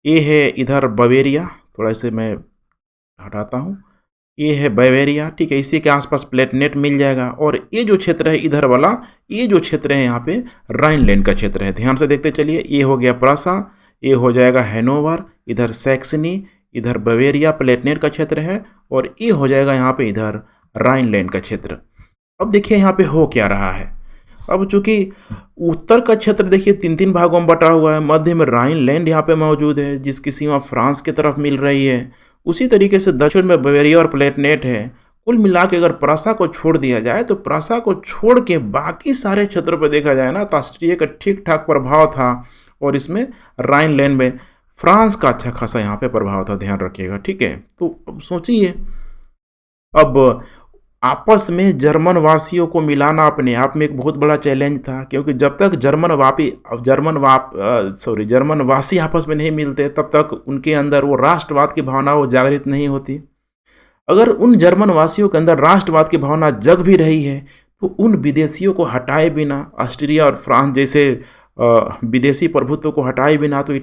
ये है इधर बावेरिया, थोड़ा इसे मैं हटाता हूँ, ये है बावेरिया, ठीक है इसी के आसपास प्लेटिनेट मिल जाएगा। और ये जो क्षेत्र है इधर वाला, ये जो क्षेत्र है यहाँ पे राइनलैंड का क्षेत्र है। ध्यान से देखते चलिए, ये हो गया प्रसा, ये हो जाएगा हैनोवर, इधर सैक्सनी, इधर बावेरिया प्लेटिनेट का क्षेत्र है, और ये हो जाएगा यहाँ पे इधर राइनलैंड का क्षेत्र। अब देखिए यहाँ पे हो क्या रहा है। अब चूंकि उत्तर का क्षेत्र देखिए तीन तीन भागों में बटा हुआ है, मध्य में राइनलैंड यहाँ पे मौजूद है जिसकी सीमा फ्रांस की तरफ मिल रही है। उसी तरीके से दक्षिण में बावेरिया और प्लेटिनेट है। कुल मिला के अगर प्रसा को छोड़ दिया जाए, तो प्रसा को छोड़ के बाकी सारे क्षेत्रों पर देखा जाए ना, तो ऑस्ट्रिया का ठीक ठाक प्रभाव था, और इसमें राइनलैंड में फ्रांस का अच्छा खासा यहाँ पे प्रभाव था, ध्यान रखिएगा, ठीक है। तो अब सोचिए, अब आपस में जर्मन वासियों को मिलाना अपने आप में एक बहुत बड़ा चैलेंज था, क्योंकि जब तक जर्मन वासी आपस में नहीं मिलते, तब तक उनके अंदर वो राष्ट्रवाद की भावना वो जागृत नहीं होती। अगर उन जर्मन वासियों के अंदर राष्ट्रवाद की भावना जग भी रही है, तो उन विदेशियों को हटाए बिना, ऑस्ट्रिया और फ्रांस जैसे विदेशी प्रभुत्व को हटाए बिना, तो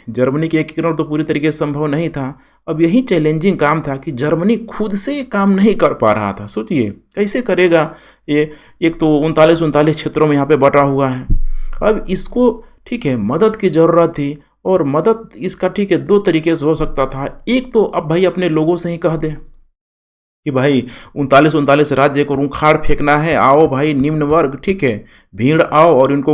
जर्मनी के एकीकरण तो पूरी तरीके से संभव नहीं था। अब यही चैलेंजिंग काम था कि जर्मनी खुद से काम नहीं कर पा रहा था। सोचिए कैसे करेगा ये, एक तो 39 क्षेत्रों में यहाँ पे बटा हुआ है। अब इसको ठीक है मदद की ज़रूरत थी, और मदद इसका ठीक है दो तरीके से हो सकता था। एक तो अब भाई अपने लोगों से ही कह दे कि भाई 39 राज्य को उखाड़ फेंकना है, आओ भाई निम्न वर्ग, ठीक है भीड़ आओ और इनको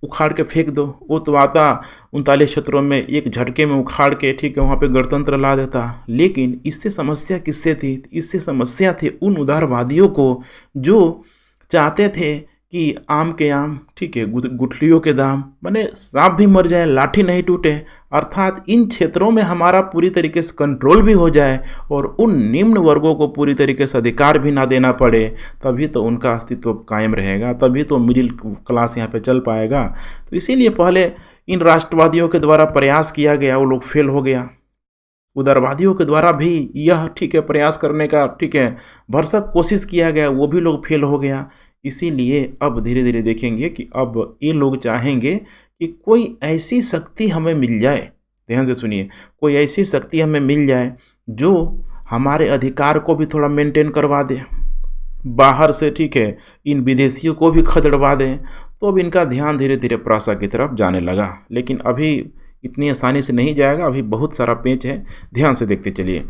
उखाड़ के फेंक दो। वो तो आता 39 क्षेत्रों में एक झटके में उखाड़ के ठीक है वहाँ पे गणतंत्र ला देता। लेकिन इससे समस्या किससे थी? इससे समस्या थी उन उदारवादियों को जो चाहते थे कि आम के आम ठीक है गुठलियों के दाम, माने सांप भी मर जाए लाठी नहीं टूटे। अर्थात इन क्षेत्रों में हमारा पूरी तरीके से कंट्रोल भी हो जाए और उन निम्न वर्गों को पूरी तरीके से अधिकार भी ना देना पड़े, तभी तो उनका अस्तित्व कायम रहेगा, तभी तो मिडिल क्लास यहाँ पे चल पाएगा। तो इसीलिए पहले इन राष्ट्रवादियों के द्वारा प्रयास किया गया, वो लोग फेल हो गया। उदारवादियों के द्वारा भी यह ठीक है प्रयास करने का ठीक है भरसक कोशिश किया गया, वो भी लोग फेल हो गया। इसीलिए अब धीरे धीरे देखेंगे कि अब ये लोग चाहेंगे कि कोई ऐसी शक्ति हमें मिल जाए, ध्यान से सुनिए, कोई ऐसी शक्ति हमें मिल जाए जो हमारे अधिकार को भी थोड़ा मेंटेन करवा दे, बाहर से ठीक है इन विदेशियों को भी खदेड़वा दें। तो अब इनका ध्यान धीरे धीरे प्रासा की तरफ जाने लगा, लेकिन अभी इतनी आसानी से नहीं जाएगा, अभी बहुत सारा पेच है, ध्यान से देखते चलिए।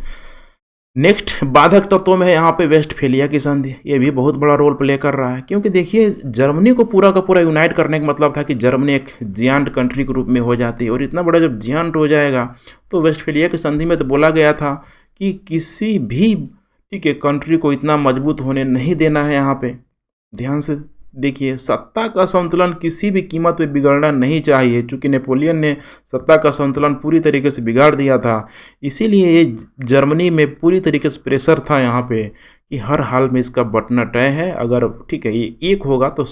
नेक्स्ट बाधक तत्वों में है यहाँ पे वेस्टफेलिया की संधि। ये भी बहुत बड़ा रोल प्ले कर रहा है, क्योंकि देखिए जर्मनी को पूरा का पूरा यूनाइट करने का मतलब था कि जर्मनी एक जियांट कंट्री के रूप में हो जाती है, और इतना बड़ा जब जियांट हो जाएगा तो वेस्टफेलिया की संधि में तो बोला गया था कि किसी भी ठीक है कंट्री को इतना मजबूत होने नहीं देना है। यहाँ पे ध्यान से देखिए, सत्ता का संतुलन किसी भी कीमत पे बिगड़ना नहीं चाहिए, क्योंकि नेपोलियन ने सत्ता का संतुलन पूरी तरीके से बिगाड़ दिया था। इसीलिए ये जर्मनी में पूरी तरीके से प्रेशर था यहाँ पे कि हर हाल में इसका बंटना तय है। अगर ठीक है ये एक होगा तो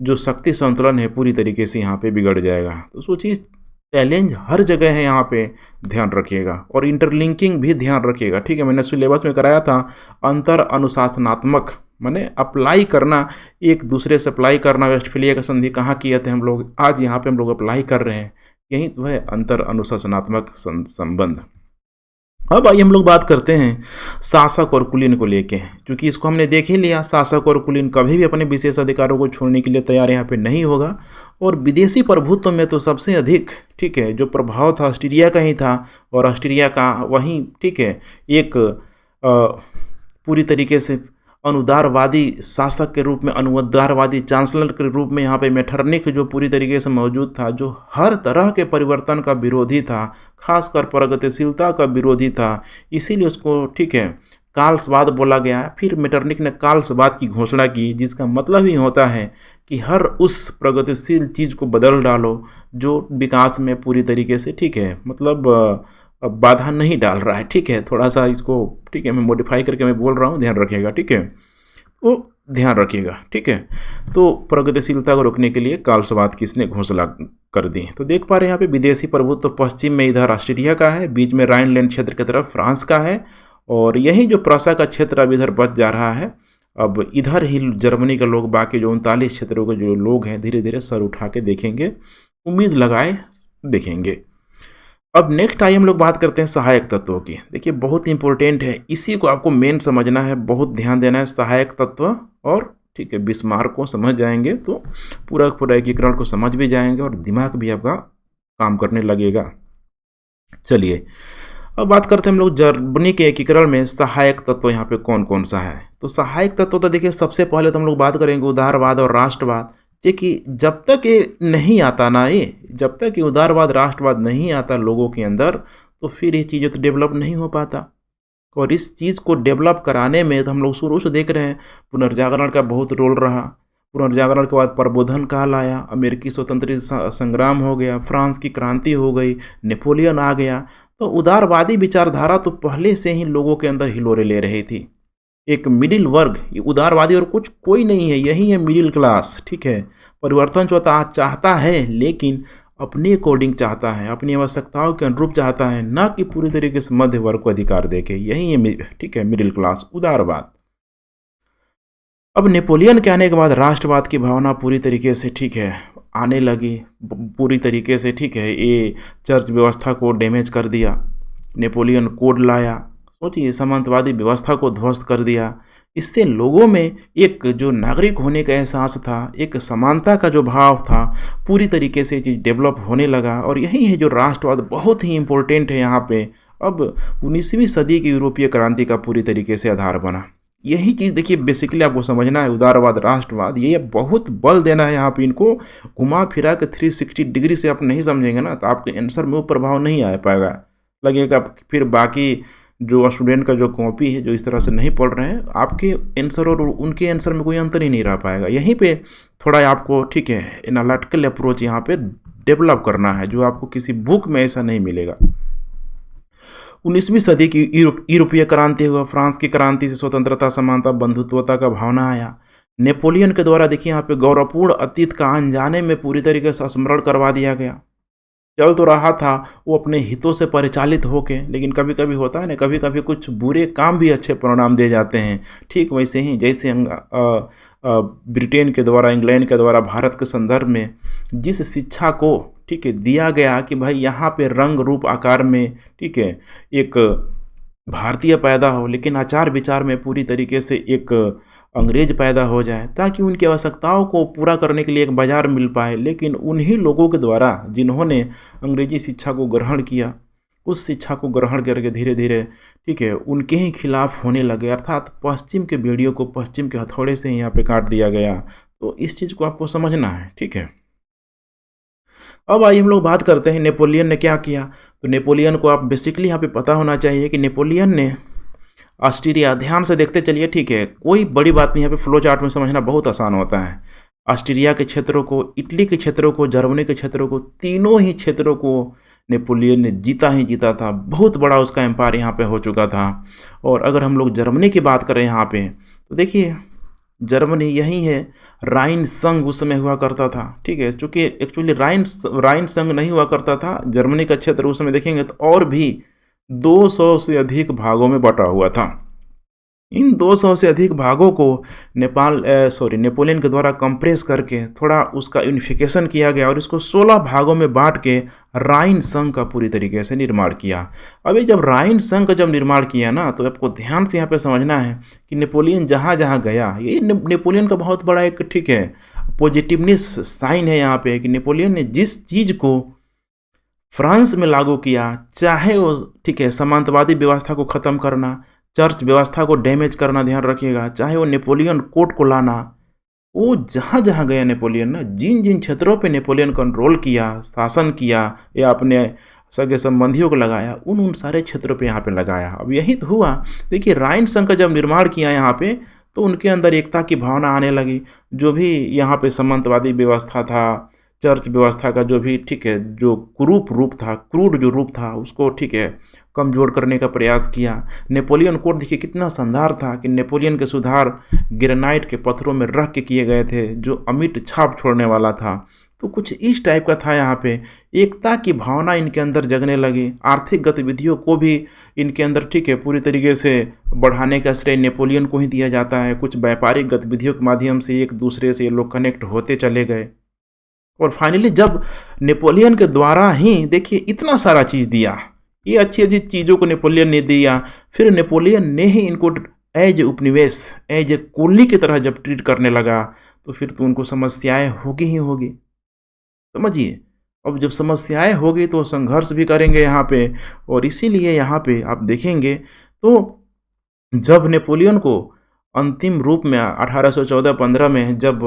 जो शक्ति संतुलन है पूरी तरीके से यहाँ पे बिगड़ जाएगा। तो सोचिए चैलेंज हर जगह है यहाँ पे, ध्यान रखिएगा। और इंटरलिंकिंग भी ध्यान रखिएगा, ठीक है। मैंने सिलेबस में कराया था अंतर अनुशासनात्मक, माने अप्लाई करना, एक दूसरे से अप्लाई करना। वेस्टफेलिया का संधि कहाँ किए थे हम लोग, आज यहाँ पे हम लोग अप्लाई कर रहे हैं। यही तो है अंतर अनुशासनात्मक संबंध। अब आइए हम लोग बात करते हैं शासक और कुलीन को लेके, क्योंकि इसको हमने देख ही लिया। शासक और कुलीन कभी भी अपने विशेष अधिकारों को छोड़ने के लिए तैयार यहाँ पे नहीं होगा। और विदेशी प्रभुत्व में तो सबसे अधिक ठीक है जो प्रभाव था ऑस्ट्रिया का ही था, और ऑस्ट्रिया का वहीं ठीक है एक पूरी तरीके से अनुदारवादी शासक के रूप में, अनुदारवादी चांसलर के रूप में यहाँ पे मेटरनिख जो पूरी तरीके से मौजूद था, जो हर तरह के परिवर्तन का विरोधी था, खासकर प्रगतिशीलता का विरोधी था। इसीलिए उसको ठीक है कार्लसवाद बोला गया। फिर मेटरनिख ने कार्लसवाद की घोषणा की, जिसका मतलब ही होता है कि हर उस प्रगतिशील चीज़ को बदल डालो जो विकास में पूरी तरीके से ठीक है मतलब बाधा नहीं डाल रहा है, ठीक है। थोड़ा सा इसको ठीक है मैं मॉडिफाई करके मैं बोल रहा हूँ, ध्यान रखिएगा, ठीक है। वो ध्यान रखिएगा, ठीक है। तो प्रगतिशीलता को रोकने के लिए कार्लसवाद की इसने घोषणा कर दी। तो देख पा रहे हैं यहाँ पे विदेशी प्रभुत्व तो पश्चिम में इधर ऑस्ट्रिया का है, बीच में राइनलैंड क्षेत्र की तरफ फ्रांस का है, और यही जो प्रसा का क्षेत्र अब इधर बच जा रहा है। अब इधर ही जर्मनी के लोग, बाकी जो 39 क्षेत्रों के जो लोग हैं, धीरे धीरे सर उठा के देखेंगे, उम्मीद लगाए देखेंगे। अब नेक्स्ट आइए हम लोग बात करते हैं सहायक तत्वों की। देखिए बहुत इंपॉर्टेंट है, इसी को आपको मेन समझना है, बहुत ध्यान देना है। सहायक तत्व और ठीक है बिस्मार्क को समझ जाएंगे तो पूरा एकीकरण को समझ भी जाएंगे और दिमाग भी आपका काम करने लगेगा। चलिए अब बात करते हैं हम लोग जर्मनी के एकीकरण में सहायक तत्व यहाँ पे कौन कौन सा है। तो सहायक तत्व तो देखिए सबसे पहले तो हम लोग बात करेंगे उदारवाद और राष्ट्रवाद। कि जब तक ये नहीं आता ना, जब तक ये उदारवाद राष्ट्रवाद नहीं आता लोगों के अंदर, तो फिर ये चीज़ें तो डेवलप नहीं हो पाता। और इस चीज़ को डेवलप कराने में तो हम लोग शुरू से देख रहे हैं पुनर्जागरण का बहुत रोल रहा। पुनर्जागरण के बाद प्रबोधन काल आया, अमेरिकी स्वतंत्रता संग्राम हो गया, फ्रांस की क्रांति हो गई, नेपोलियन आ गया। तो उदारवादी विचारधारा तो पहले से ही लोगों के अंदर हिलोरे ले रही थी। एक मिडिल वर्ग, उदारवादी और कुछ कोई नहीं है, यही है मिडिल क्लास, ठीक है। परिवर्तन जो चाहता है लेकिन अपने अकॉर्डिंग चाहता है, अपनी आवश्यकताओं के अनुरूप चाहता है, ना कि पूरी तरीके से मध्य वर्ग को अधिकार देके, यही है ठीक है मिडिल क्लास उदारवाद। अब नेपोलियन के आने के बाद राष्ट्रवाद की भावना पूरी तरीके से ठीक है आने लगी, पूरी तरीके से ठीक है। ये चर्च व्यवस्था को डैमेज कर दिया, नेपोलियन कोड लाया, सोचिए सामंतवादी व्यवस्था को ध्वस्त कर दिया। इससे लोगों में एक जो नागरिक होने का एहसास था, एक समानता का जो भाव था, पूरी तरीके से चीज़ डेवलप होने लगा। और यही है जो राष्ट्रवाद बहुत ही इम्पोर्टेंट है यहाँ पे। अब 19वीं सदी की यूरोपीय क्रांति का पूरी तरीके से आधार बना। यही चीज़ देखिए बेसिकली आपको समझना है, उदारवाद राष्ट्रवाद, ये बहुत बल देना है यहाँ पे। इनको घुमा फिरा के 360 डिग्री से आप नहीं समझेंगे ना, तो आपके आंसर में वो प्रभाव नहीं आ पाएगा। लगेगा फिर बाकी जो स्टूडेंट का जो कॉपी है, जो इस तरह से नहीं पढ़ रहे हैं, आपके आंसर और उनके आंसर में कोई अंतर ही नहीं रह पाएगा। यहीं पे थोड़ा आपको ठीक है एनालिटिकल अप्रोच यहाँ पे डेवलप करना है, जो आपको किसी बुक में ऐसा नहीं मिलेगा। 19वीं सदी की यूरोपीय क्रांति हुआ, फ्रांस की क्रांति से स्वतंत्रता, समानता, बंधुत्वता का भावना आया। नेपोलियन के द्वारा देखिए यहाँ पे गौरवपूर्ण अतीत का अनजाने में पूरी तरीके से स्मरण करवा दिया गया। चल तो रहा था वो अपने हितों से परिचालित होके, लेकिन कभी कभी होता है ना, कभी कभी कुछ बुरे काम भी अच्छे परिणाम दे जाते हैं। ठीक वैसे ही जैसे ब्रिटेन के द्वारा, इंग्लैंड के द्वारा भारत के संदर्भ में जिस शिक्षा को ठीक है दिया गया कि भाई यहाँ पे रंग रूप आकार में ठीक है एक भारतीय पैदा हो, लेकिन आचार विचार में पूरी तरीके से एक अंग्रेज पैदा हो जाए, ताकि उनकी आवश्यकताओं को पूरा करने के लिए एक बाजार मिल पाए। लेकिन उन्हीं लोगों के द्वारा जिन्होंने अंग्रेजी शिक्षा को ग्रहण किया, उस शिक्षा को ग्रहण करके धीरे धीरे, ठीक है, उनके ही खिलाफ होने लगे, अर्थात पश्चिम के बेड़ियों को पश्चिम के हथौड़े से ही यहाँ पे काट दिया गया। तो इस चीज़ को आपको समझना है, ठीक है। अब आइए हम लोग बात करते हैं नेपोलियन ने क्या किया। तो नेपोलियन को आप बेसिकली यहाँ पे पता होना चाहिए कि नेपोलियन ने ऑस्ट्रिया, ध्यान से देखते चलिए, ठीक है, कोई बड़ी बात नहीं, यहाँ पे फ्लो चार्ट में समझना बहुत आसान होता है। ऑस्ट्रिया के क्षेत्रों को, इटली के क्षेत्रों को, जर्मनी के क्षेत्रों को, तीनों ही क्षेत्रों को नेपोलियन ने जीता ही जीता था। बहुत बड़ा उसका एम्पायर यहाँ पे हो चुका था। और अगर हम लोग जर्मनी की बात करें यहाँ पे, तो देखिए जर्मनी यही है, राइन संघ उस समय हुआ करता था, ठीक है। चूँकि एक्चुअली राइन संघ नहीं हुआ करता था, जर्मनी का क्षेत्र उस समय देखेंगे तो और भी 200 से अधिक भागों में बटा हुआ था। इन 200 से अधिक भागों को नेपोलियन के द्वारा कंप्रेस करके थोड़ा उसका यूनिफिकेशन किया गया और इसको 16 भागों में बांट के राइन संघ का पूरी तरीके से निर्माण किया। अभी जब राइन संघ का जब निर्माण किया ना, तो आपको ध्यान से यहाँ पे समझना है कि नेपोलियन जहाँ जहाँ गया, ये नेपोलियन का बहुत बड़ा एक, ठीक है, पॉजिटिवनेस साइन है यहाँ पे कि नेपोलियन ने जिस चीज़ को फ्रांस में लागू किया, चाहे वो, ठीक है, सामंतवादी व्यवस्था को ख़त्म करना, चर्च व्यवस्था को डैमेज करना, ध्यान रखिएगा, चाहे वो नेपोलियन कोड को लाना, वो जहाँ जहाँ गया नेपोलियन ना, जिन जिन क्षेत्रों पे नेपोलियन कंट्रोल किया, शासन किया या अपने सगे संबंधियों को लगाया, उन सारे क्षेत्रों पे यहाँ पे लगाया। अब यही तो हुआ। देखिए राइन संघ का जब निर्माण किया यहाँ पे, तो उनके अंदर एकता की भावना आने लगी। जो भी यहाँ पे सामंतवादी व्यवस्था था, चर्च व्यवस्था का जो भी, ठीक है, जो क्रूप रूप था, क्रूड जो रूप था, उसको, ठीक है, कमजोर करने का प्रयास किया। नेपोलियन कोड देखिए कितना शानदार था कि नेपोलियन के सुधार ग्रेनाइट के पत्थरों में रख के किए गए थे, जो अमिट छाप छोड़ने वाला था। तो कुछ इस टाइप का था यहाँ पे। एकता की भावना इनके अंदर जगने लगी। आर्थिक गतिविधियों को भी इनके अंदर, ठीक है, पूरी तरीके से बढ़ाने का श्रेय नेपोलियन को ही दिया जाता है। कुछ व्यापारिक गतिविधियों के माध्यम से एक दूसरे से ये लोग कनेक्ट होते चले गए और फाइनली जब नेपोलियन के द्वारा ही, देखिए, इतना सारा चीज़ दिया, ये अच्छी अच्छी चीज़ों को नेपोलियन ने दिया, फिर नेपोलियन ने ही इनको एज उपनिवेश, एज ए कॉलोनी की तरह जब ट्रीट करने लगा, तो फिर तो उनको समस्याएं होगी ही होगी, समझिए। अब जब समस्याएं होगी तो संघर्ष भी करेंगे यहाँ पे। और इसीलिए यहाँ पे आप देखेंगे तो जब नेपोलियन को अंतिम रूप में 1814-15 में जब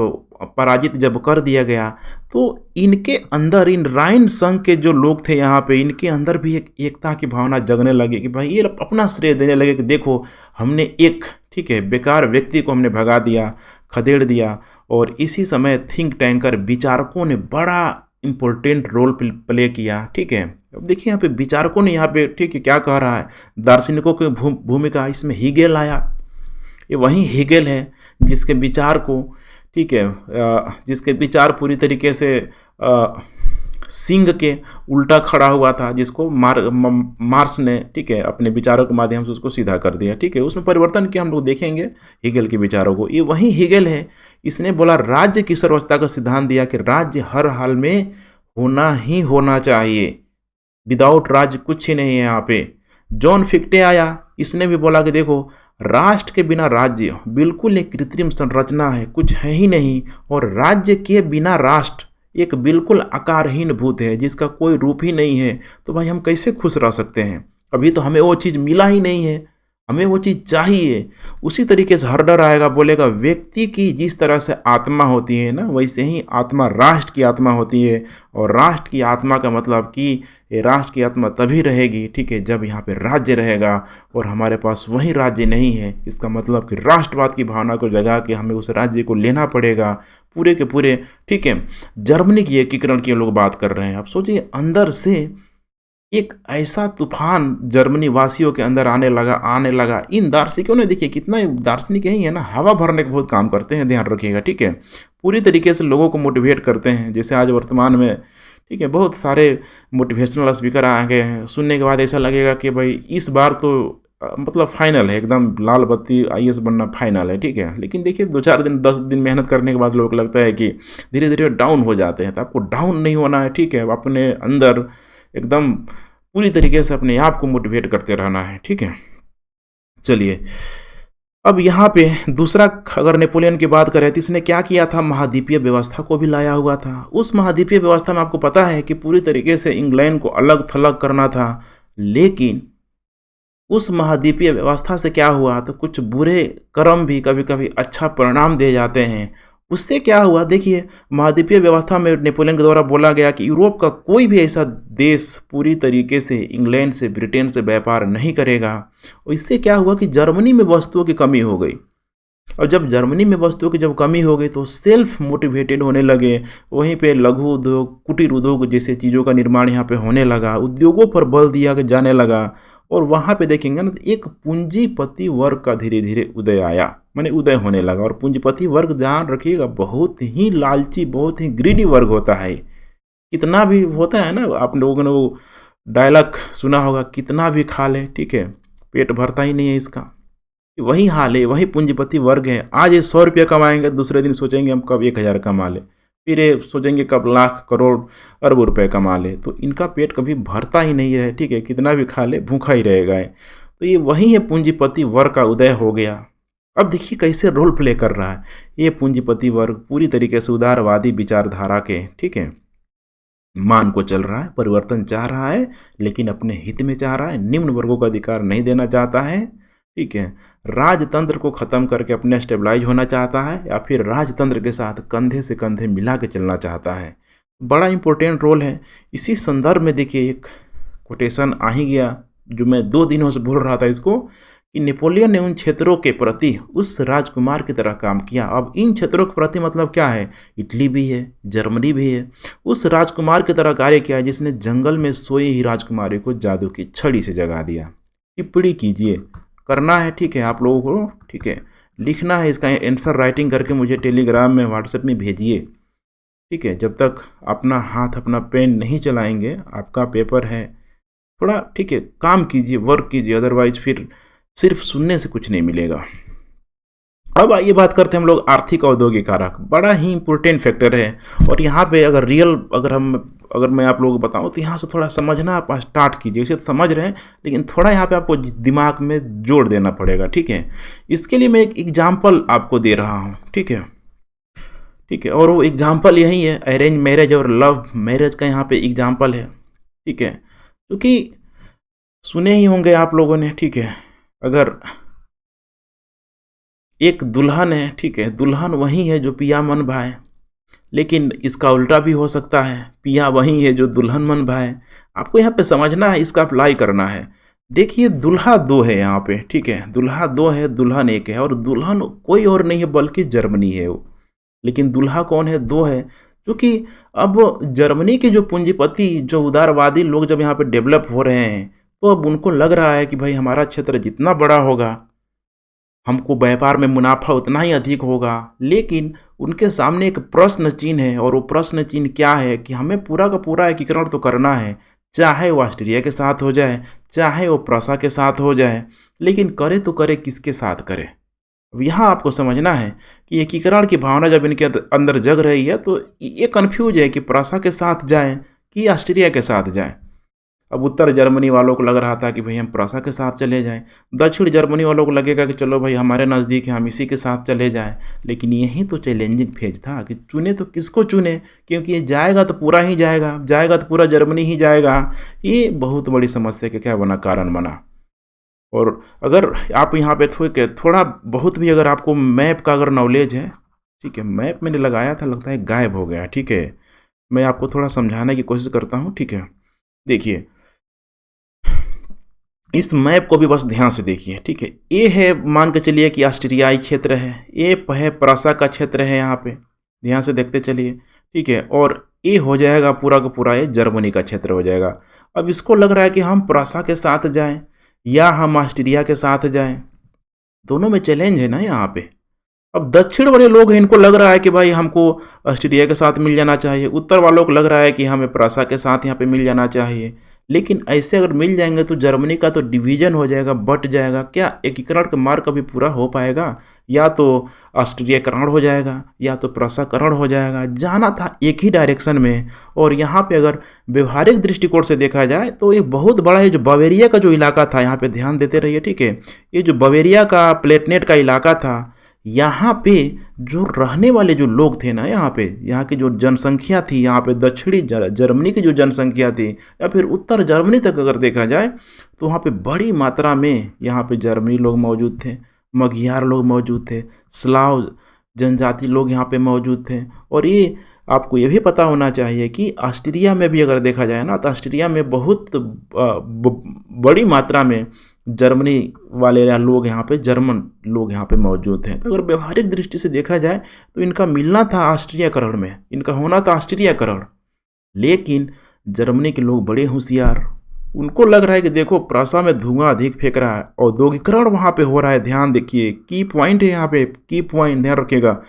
पराजित जब कर दिया गया, तो इनके अंदर, इन राइन संघ के जो लोग थे यहाँ पे, इनके अंदर भी एक एकता की भावना जगने लगी कि भाई, ये अपना श्रेय देने लगे कि देखो हमने एक, ठीक है, बेकार व्यक्ति को हमने भगा दिया, खदेड़ दिया। और इसी समय थिंक टैंकर विचारकों ने बड़ा इम्पोर्टेंट रोल प्ले किया, ठीक है। अब देखिए यहाँ पे विचारकों ने यहाँ पे, ठीक है, क्या कह रहा है, दार्शनिकों की भूमिका इसमें हीगेल आया। ये वही हीगेल है जिसके विचार को, ठीक है, जिसके विचार पूरी तरीके से सिंह के उल्टा खड़ा हुआ था, जिसको मार्क्स ने, ठीक है, अपने विचारों के माध्यम से उसको सीधा कर दिया, ठीक है। उसमें परिवर्तन किया, हम लोग देखेंगे हीगेल के विचारों को। ये वही हीगेल है, इसने बोला राज्य की सर्वोच्चता का सिद्धांत दिया कि राज्य हर हाल में होना ही होना चाहिए, विदाउट राज्य कुछ ही नहीं है यहाँ पे। जॉन फिक्टे आया, इसने भी बोला कि देखो राष्ट्र के बिना राज्य बिल्कुल एक कृत्रिम संरचना है, कुछ है ही नहीं, और राज्य के बिना राष्ट्र एक बिल्कुल आकारहीन भूत है जिसका कोई रूप ही नहीं है। तो भाई हम कैसे खुश रह सकते हैं? अभी तो हमें वो चीज़ मिला ही नहीं है, हमें वो चीज़ चाहिए। उसी तरीके से हर्डर आएगा, बोलेगा व्यक्ति की जिस तरह से आत्मा होती है ना, वैसे ही आत्मा राष्ट्र की आत्मा होती है। और राष्ट्र की आत्मा का मतलब कि ये राष्ट्र की आत्मा तभी रहेगी, ठीक है, जब यहाँ पे राज्य रहेगा। और हमारे पास वही राज्य नहीं है, इसका मतलब कि राष्ट्रवाद की भावना को जगा के हमें उस राज्य को लेना पड़ेगा पूरे के पूरे, ठीक है। जर्मनी की एकीकरण की लोग बात कर रहे हैं। अब सोचिए अंदर से एक ऐसा तूफान जर्मनी वासियों के अंदर आने लगा। इन दार्शनिकों ने, देखिए कितना दार्शनिक यही है ना, हवा भरने का बहुत काम करते हैं, ध्यान रखिएगा, ठीक है। पूरी तरीके से लोगों को मोटिवेट करते हैं। जैसे आज वर्तमान में, ठीक है, बहुत सारे मोटिवेशनल स्पीकर आ गए हैं, सुनने के बाद ऐसा लगेगा कि भाई इस बार तो मतलब फाइनल है, एकदम लाल बत्ती आईएएस बनना फाइनल है, ठीक है। लेकिन देखिए 2-4 दिन 10 दिन मेहनत करने के बाद लोगों को लगता है कि धीरे धीरे डाउन हो जाते हैं। तो आपको डाउन नहीं होना है, ठीक है, अपने अंदर एकदम पूरी तरीके से अपने आप को मोटिवेट करते रहना है, ठीक है। चलिए अब यहाँ पे दूसरा, अगर नेपोलियन की बात करें तो इसने क्या किया था, महाद्वीपीय व्यवस्था को भी लाया हुआ था। उस महाद्वीपीय व्यवस्था में आपको पता है कि पूरी तरीके से इंग्लैंड को अलग थलग करना था, लेकिन उस महाद्वीपीय व्यवस्था से क्या हुआ, तो कुछ बुरे कर्म भी कभी कभी अच्छा परिणाम दे जाते हैं। उससे क्या हुआ देखिए, महाद्वीपीय व्यवस्था में नेपोलियन के द्वारा बोला गया कि यूरोप का कोई भी ऐसा देश पूरी तरीके से इंग्लैंड से ब्रिटेन से व्यापार नहीं करेगा। और इससे क्या हुआ कि जर्मनी में वस्तुओं की कमी हो गई। और जब जर्मनी में वस्तुओं की जब कमी हो गई तो सेल्फ मोटिवेटेड होने लगे। वहीं पे लघु उद्योग, कुटीर उद्योग जैसे चीज़ों का निर्माण यहाँ पे होने लगा, उद्योगों पर बल दिया जाने लगा। और वहाँ पे देखेंगे ना, तो एक पूंजीपति वर्ग का धीरे धीरे उदय आया, माने उदय होने लगा। और पूंजीपति वर्ग ध्यान रखिएगा, बहुत ही लालची, बहुत ही ग्रीडी वर्ग होता है। कितना भी होता है ना, आप लोगों ने वो डायलॉग सुना होगा, कितना भी खा ले, ठीक है, पेट भरता ही नहीं है इसका। वही हाल है, वही पूंजीपति वर्ग है। आज ये 100 रुपया कमाएंगे, दूसरे दिन सोचेंगे हम कब 1000 कमा ले, फिर ये सोचेंगे कब लाख करोड़ अरबों रुपए कमा ले। तो इनका पेट कभी भरता ही नहीं है, ठीक है, कितना भी खा ले भूखा ही रहेगा है। तो ये वही है, पूंजीपति वर्ग का उदय हो गया। अब देखिए कैसे रोल प्ले कर रहा है ये पूंजीपति वर्ग, पूरी तरीके से उदारवादी विचारधारा के, ठीक है, मान को चल रहा है, परिवर्तन चाह रहा है, लेकिन अपने हित में चाह रहा है, निम्न वर्गों का अधिकार नहीं देना चाहता है, ठीक है, राजतंत्र को खत्म करके अपने स्टेबलाइज होना चाहता है, या फिर राजतंत्र के साथ कंधे से कंधे मिला के चलना चाहता है। बड़ा इंपॉर्टेंट रोल है। इसी संदर्भ में देखिए एक कोटेशन आ ही गया जो मैं 2 दिनों से बोल रहा था इसको, कि नेपोलियन ने उन क्षेत्रों के प्रति उस राजकुमार की तरह काम किया। अब इन क्षेत्रों के प्रति मतलब क्या है, इटली भी है, जर्मनी भी है। उस राजकुमार की तरह कार्य किया जिसने जंगल में सोई ही राजकुमारी को जादू की छड़ी से जगा दिया। टिप्पणी कीजिए, करना है, ठीक है, आप लोगों को, ठीक है, लिखना है, इसका आंसर राइटिंग करके मुझे टेलीग्राम में, व्हाट्सएप में भेजिए, ठीक है। जब तक अपना हाथ अपना पेन नहीं चलाएंगे, आपका पेपर है, थोड़ा, ठीक है, काम कीजिए, वर्क कीजिए, अदरवाइज फिर सिर्फ सुनने से कुछ नहीं मिलेगा। अब आइए बात करते हैं हम लोग आर्थिक औद्योगिक कारक, बड़ा ही इंपॉर्टेंट फैक्टर है। और यहाँ पे अगर मैं आप लोगों को बताऊँ तो यहाँ से थोड़ा समझना आप स्टार्ट कीजिए। वैसे तो समझ रहे हैं, लेकिन थोड़ा यहाँ पे आपको दिमाग में जोड़ देना पड़ेगा, ठीक है। इसके लिए मैं एक एग्जाम्पल आपको दे रहा हूँ, ठीक है, ठीक है। और वो एग्जाम्पल यही है, अरेंज मैरिज और लव मैरिज का यहाँ पे एग्जाम्पल है, ठीक है। क्योंकि सुने ही होंगे आप लोगों ने, ठीक है, अगर एक दुल्हन है, ठीक है, दुल्हन वही है जो पिया मन भाए, लेकिन इसका उल्टा भी हो सकता है, पिया वही है जो दुल्हन मन भाए। आपको यहाँ पे समझना है, इसका अप्लाई करना है। देखिए दुल्हा 2 है यहाँ पे, ठीक है, दुल्हा 2 है, दुल्हन 1 है। और दुल्हन कोई और नहीं है बल्कि जर्मनी है वो, लेकिन दुल्हा कौन है, 2 है। क्योंकि अब जर्मनी के जो पूंजीपति, जो उदारवादी लोग जब यहाँ पे डेवलप हो रहे हैं, तो अब उनको लग रहा है कि भाई हमारा क्षेत्र जितना बड़ा होगा, हमको व्यापार में मुनाफा उतना ही अधिक होगा। लेकिन उनके सामने एक प्रश्न चिन्ह है, और वो प्रश्न चिन्ह क्या है कि हमें पूरा का पूरा एकीकरण तो करना है, चाहे वो ऑस्ट्रिया के साथ हो जाए, चाहे वो प्रूसिया के साथ हो जाए, लेकिन करे तो करे किसके साथ करे। अब यहाँ आपको समझना है कि एकीकरण की भावना जब इनके अंदर जग रही है, तो ये कन्फ्यूज है कि प्रूसिया के साथ जाए कि ऑस्ट्रिया के साथ जाए। अब उत्तर जर्मनी वालों को लग रहा था कि भाई हम प्रूसिया के साथ चले जाएं, दक्षिण जर्मनी वालों को लगेगा कि चलो भाई हमारे नज़दीक है, हम इसी के साथ चले जाएं। लेकिन यही तो चैलेंजिंग फेज था कि चुने तो किसको चुने, क्योंकि ये जाएगा तो पूरा ही जाएगा, जाएगा तो पूरा जर्मनी ही जाएगा। ये बहुत बड़ी समस्या के क्या बना, कारण बना। और अगर आप यहाँ पे थोड़ा बहुत भी अगर आपको मैप का अगर नॉलेज है, ठीक है, मैप मैंने लगाया था, लगता है गायब हो गया, ठीक है, मैं आपको थोड़ा समझाने की कोशिश करता हूँ, ठीक है। देखिए इस मैप को भी बस ध्यान से देखिए, ठीक है। ये है, मान के चलिए कि ऑस्ट्रियाई क्षेत्र है, ये है प्रूसिया का क्षेत्र है, यहाँ पे ध्यान से देखते चलिए, ठीक है। और ये हो जाएगा पूरा का पूरा, ये जर्मनी का क्षेत्र हो जाएगा। अब इसको लग रहा है कि हम प्रूसिया के साथ जाएं या हम ऑस्ट्रिया के साथ जाएं, दोनों में चैलेंज है ना यहाँ पे। अब दक्षिण वाले लोग हैं, इनको लग रहा है कि भाई हमको ऑस्ट्रिया के साथ मिल जाना चाहिए, उत्तर वालों को लग रहा है कि हमें प्रूसिया के साथ यहाँ पे मिल जाना चाहिए। लेकिन ऐसे अगर मिल जाएंगे तो जर्मनी का तो डिवीजन हो जाएगा, बट जाएगा। क्या एकीकरण का मार्ग कभी पूरा हो पाएगा? या तो ऑस्ट्रियाकरण हो जाएगा या तो प्रूसियाकरण हो जाएगा। जाना था एक ही डायरेक्शन में। और यहाँ पे अगर व्यवहारिक दृष्टिकोण से देखा जाए तो ये बहुत बड़ा है। जो बावेरिया का जो इलाका था, यहाँ पे ध्यान देते रहिए, ठीक है, ये जो बावेरिया का प्लेटनेट का इलाका था, यहाँ पे जो रहने वाले जो लोग थे ना, यहाँ पे यहाँ की जो जनसंख्या थी, यहाँ पे दक्षिणी जर्मनी की जो जनसंख्या थी या फिर उत्तर जर्मनी तक अगर देखा जाए तो वहाँ पे बड़ी मात्रा में यहाँ पे जर्मनी लोग मौजूद थे, मगियार लोग मौजूद थे, स्लाव जनजाति लोग यहाँ पे मौजूद थे। और ये आपको ये भी पता होना चाहिए कि ऑस्ट्रिया में भी अगर देखा जाए ना तो ऑस्ट्रिया में बहुत बड़ी मात्रा में जर्मनी वाले लोग यहाँ पे जर्मन लोग यहाँ पे मौजूद हैं। तो अगर व्यवहारिक दृष्टि से देखा जाए तो इनका मिलना था ऑस्ट्रियाकरण में, इनका होना था ऑस्ट्रियाकरण। लेकिन जर्मनी के लोग बड़े होशियार, उनको लग रहा है कि देखो प्रासा में धुआं अधिक फेंक रहा है, औद्योगिकरण वहाँ पे हो रहा है। ध्यान देखिए, की पॉइंट है यहाँ पे, की पॉइंट ध्यान रखिएगा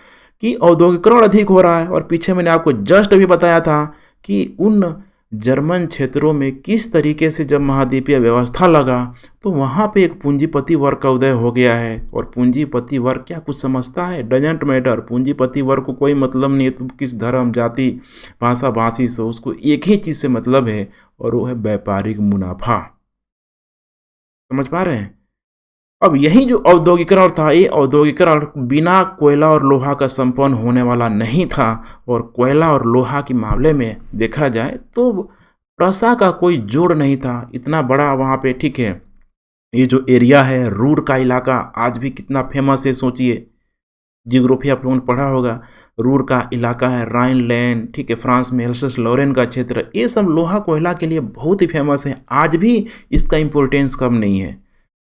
कि औद्योगिकरण अधिक हो रहा है। और पीछे मैंने आपको जस्ट अभी बताया था कि उन जर्मन क्षेत्रों में किस तरीके से जब महाद्वीपीय व्यवस्था लगा तो वहाँ पे एक पूंजीपति वर्ग का उदय हो गया है। और पूंजीपति वर्ग क्या कुछ समझता है? Doesn't matter. पूंजीपति वर्ग को कोई मतलब नहीं है तुम किस धर्म, जाति, भाषा, भाषी से, उसको एक ही चीज़ से मतलब है और वो है व्यापारिक मुनाफा। समझ पा रहे हैं? अब यही जो औद्योगिकरण था, ये औद्योगिकरण बिना कोयला और लोहा का संपन्न होने वाला नहीं था। और कोयला और लोहा के मामले में देखा जाए तो प्रसा का कोई जोड़ नहीं था इतना बड़ा वहाँ पे, ठीक है। ये जो एरिया है रूर का इलाका आज भी कितना फेमस है, सोचिए। जियोग्राफी आप लोगों ने पढ़ा होगा, रूर का इलाका है, राइनलैंड, ठीक है, फ्रांस में एल्सेस लॉरेन का क्षेत्र, ये सब लोहा कोयला के लिए बहुत ही फेमस है। आज भी इसका इम्पोर्टेंस कम नहीं है।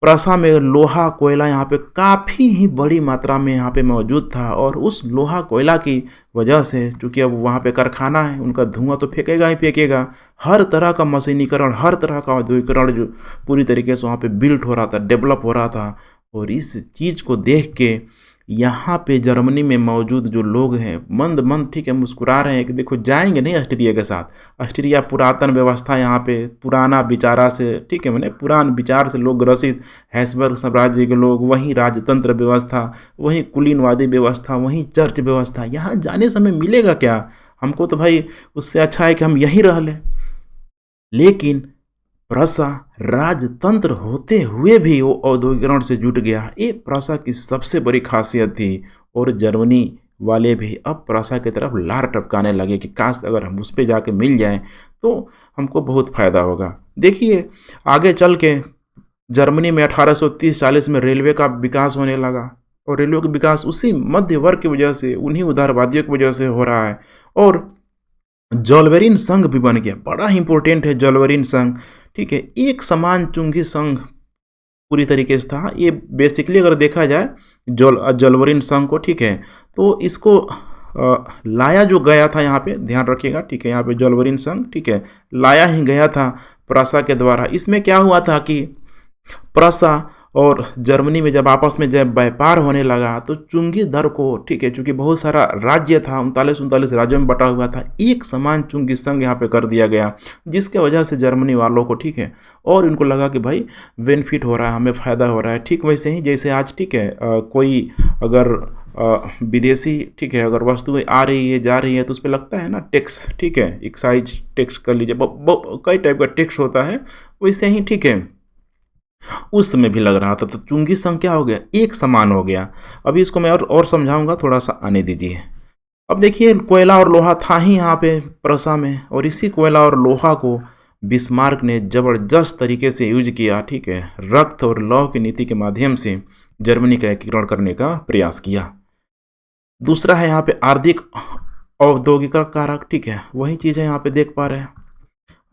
प्रसा में लोहा कोयला यहाँ पे काफ़ी ही बड़ी मात्रा में यहाँ पे मौजूद था। और उस लोहा कोयला की वजह से, चूँकि अब वहाँ पे कारखाना है, उनका धुआं तो फेंकेगा ही फेंकेगा। हर तरह का मशीनीकरण, हर तरह का औद्योगिकरण जो पूरी तरीके से वहाँ पे बिल्ट हो रहा था, डेवलप हो रहा था। और इस चीज़ को देख के यहाँ पे जर्मनी में मौजूद जो लोग हैं मंद मंद, ठीक है, मुस्कुरा रहे हैं कि देखो जाएंगे नहीं ऑस्ट्रिया के साथ। ऑस्ट्रिया पुरातन व्यवस्था, यहाँ पे पुराना विचारा से, ठीक है, मैंने पुरान विचार से लोग ग्रसित, हैसबर्ग साम्राज्य के लोग, वहीं राजतंत्र व्यवस्था, वहीं कुलीनवादी व्यवस्था, वहीं चर्च व्यवस्था। यहाँ जाने समय मिलेगा क्या हमको? तो भाई उससे अच्छा है कि हम यहीं रह लें। लेकिन प्रसा राजतंत्र होते हुए भी वो औद्योगिकरण से जुट गया। ये प्रसा की सबसे बड़ी खासियत थी। और जर्मनी वाले भी अब प्रसा की तरफ लार टपकाने लगे कि काश अगर हम उस पर जाके मिल जाएं तो हमको बहुत फ़ायदा होगा। देखिए आगे चल के जर्मनी में 1830-40 में रेलवे का विकास होने लगा। और रेलवे का विकास उसी मध्य वर्ग की वजह से, उन्हीं उदारवादियों की वजह से हो रहा है। और जोल्वेरिन संघ भी बन गया, बड़ा इंपॉर्टेंट है जोल्वेरिन संघ, ठीक है। एक समान चुंगी संघ पूरी तरीके से था ये। बेसिकली अगर देखा जाए जोल्वेरिन संघ को, ठीक है, तो इसको लाया जो गया था यहाँ पे, ध्यान रखिएगा, ठीक है, यहाँ पे जोल्वेरिन संघ, ठीक है, लाया ही गया था प्रसा के द्वारा। इसमें क्या हुआ था कि प्रसा और जर्मनी में जब आपस में जब व्यापार होने लगा तो चुंगी दर को, ठीक है, चूँकि बहुत सारा राज्य था, 39 राज्यों में बटा हुआ था, एक समान चुंगी संघ यहाँ पे कर दिया गया, जिसके वजह से जर्मनी वालों को, ठीक है, और इनको लगा कि भाई बेनिफिट हो रहा है, हमें फ़ायदा हो रहा है। ठीक वैसे ही जैसे आज, ठीक है, कोई अगर विदेशी, ठीक है, अगर वस्तुएं आ रही है जा रही है तो उस पर लगता है ना टैक्स, ठीक है, एक्साइज टैक्स कर लीजिए, कई टाइप का टैक्स होता है, वैसे ही, ठीक है, उस समय भी लग रहा था। तो चुंगी संघ क्या हो गया? एक समान हो गया। अभी इसको मैं और समझाऊंगा, थोड़ा सा आने दीजिए। अब देखिए कोयला और लोहा था ही यहाँ पे प्रसा में, और इसी कोयला और लोहा को बिस्मार्क ने ज़बरदस्त तरीके से यूज किया, ठीक है, रक्त और लौह की नीति के माध्यम से जर्मनी का एकीकरण करने का प्रयास किया। दूसरा है यहाँ पे आर्थिक औद्योगिक कारक, ठीक है, वही चीज़ें यहाँ पे देख पा रहे हैं।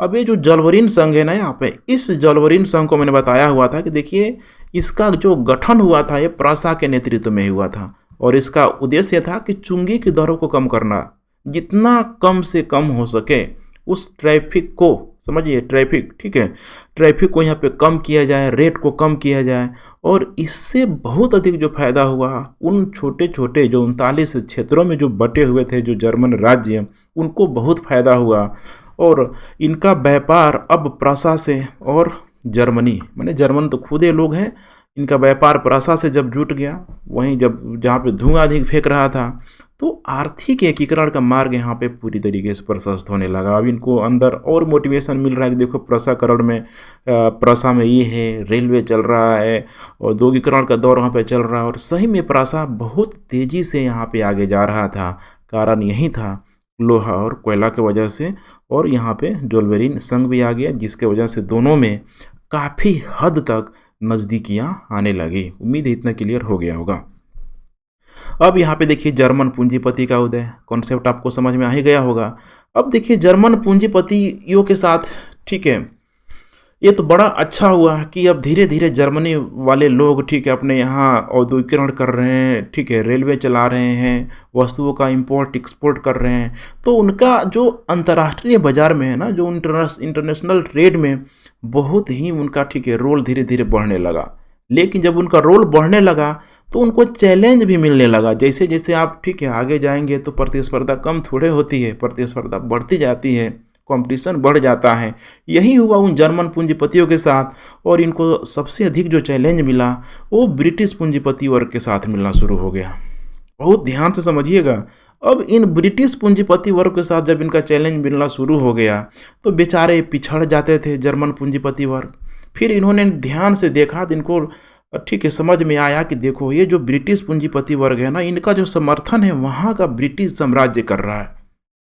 अब ये जो जोल्वेरिन संघ है ना, यहाँ पे इस जोल्वेरिन संघ को मैंने बताया हुआ था कि देखिए इसका जो गठन हुआ था ये प्रसा के नेतृत्व में हुआ था। और इसका उद्देश्य था कि चुंगी की दरों को कम करना, जितना कम से कम हो सके उस ट्रैफिक को, समझिए ट्रैफिक, ठीक है, ट्रैफिक को यहाँ पे कम किया जाए, रेट को कम किया जाए। और इससे बहुत अधिक जो फायदा हुआ उन छोटे छोटे जो 39 क्षेत्रों में जो बटे हुए थे जो जर्मन राज्य, उनको बहुत फायदा हुआ। और इनका व्यापार अब प्रसा से और जर्मनी, माने जर्मन तो खुद ही लोग हैं, इनका व्यापार प्रसा से जब जुट गया, वहीं जब जहाँ पे धुआं अधिक फेंक रहा था तो आर्थिक एकीकरण का मार्ग यहाँ पे पूरी तरीके से प्रशस्त होने लगा। अब इनको अंदर और मोटिवेशन मिल रहा है कि देखो प्रसाकरण में प्रसा में ये है, रेलवे चल रहा है और औद्योगिकरण का दौर वहाँ पे चल रहा है और सही में प्रसा बहुत तेज़ी से यहाँ पे आगे जा रहा था। कारण यही था लोहा और कोयला की वजह से, और यहाँ पे जोल्वेरिन संघ भी आ गया जिसके वजह से दोनों में काफ़ी हद तक नज़दीकियाँ आने लगी। उम्मीद है इतना क्लियर हो गया होगा। अब यहाँ पे देखिए जर्मन पूंजीपति का उदय, कॉन्सेप्ट आपको समझ में आ ही गया होगा। अब देखिए जर्मन पूंजीपतियों के साथ, ठीक है, ये तो बड़ा अच्छा हुआ कि अब धीरे धीरे जर्मनी वाले लोग, ठीक है, अपने यहाँ औद्योगिकरण कर रहे हैं, ठीक है, रेलवे चला रहे हैं, वस्तुओं का इंपोर्ट एक्सपोर्ट कर रहे हैं। तो उनका जो अंतर्राष्ट्रीय बाजार में है ना, जो इंटरनेशनल ट्रेड में बहुत ही उनका, ठीक है, रोल धीरे धीरे बढ़ने लगा। लेकिन जब उनका रोल बढ़ने लगा तो उनको चैलेंज भी मिलने लगा। जैसे जैसे आप, ठीक है, आगे जाएंगे तो प्रतिस्पर्धा कम थोड़े होती है, प्रतिस्पर्धा बढ़ती जाती है, कंपटीशन बढ़ जाता है। यही हुआ उन जर्मन पूंजीपतियों के साथ, और इनको सबसे अधिक जो चैलेंज मिला वो ब्रिटिश पूंजीपति वर्ग के साथ मिलना शुरू हो गया। बहुत ध्यान से समझिएगा। अब इन ब्रिटिश पूंजीपति वर्ग के साथ जब इनका चैलेंज मिलना शुरू हो गया तो बेचारे पिछड़ जाते थे जर्मन पूंजीपति वर्ग। फिर इन्होंने ध्यान से देखा तो इनको, ठीक है, समझ में आया कि देखो ये जो ब्रिटिश पूंजीपति वर्ग है ना, इनका जो समर्थन है वहाँ का ब्रिटिश साम्राज्य कर रहा है,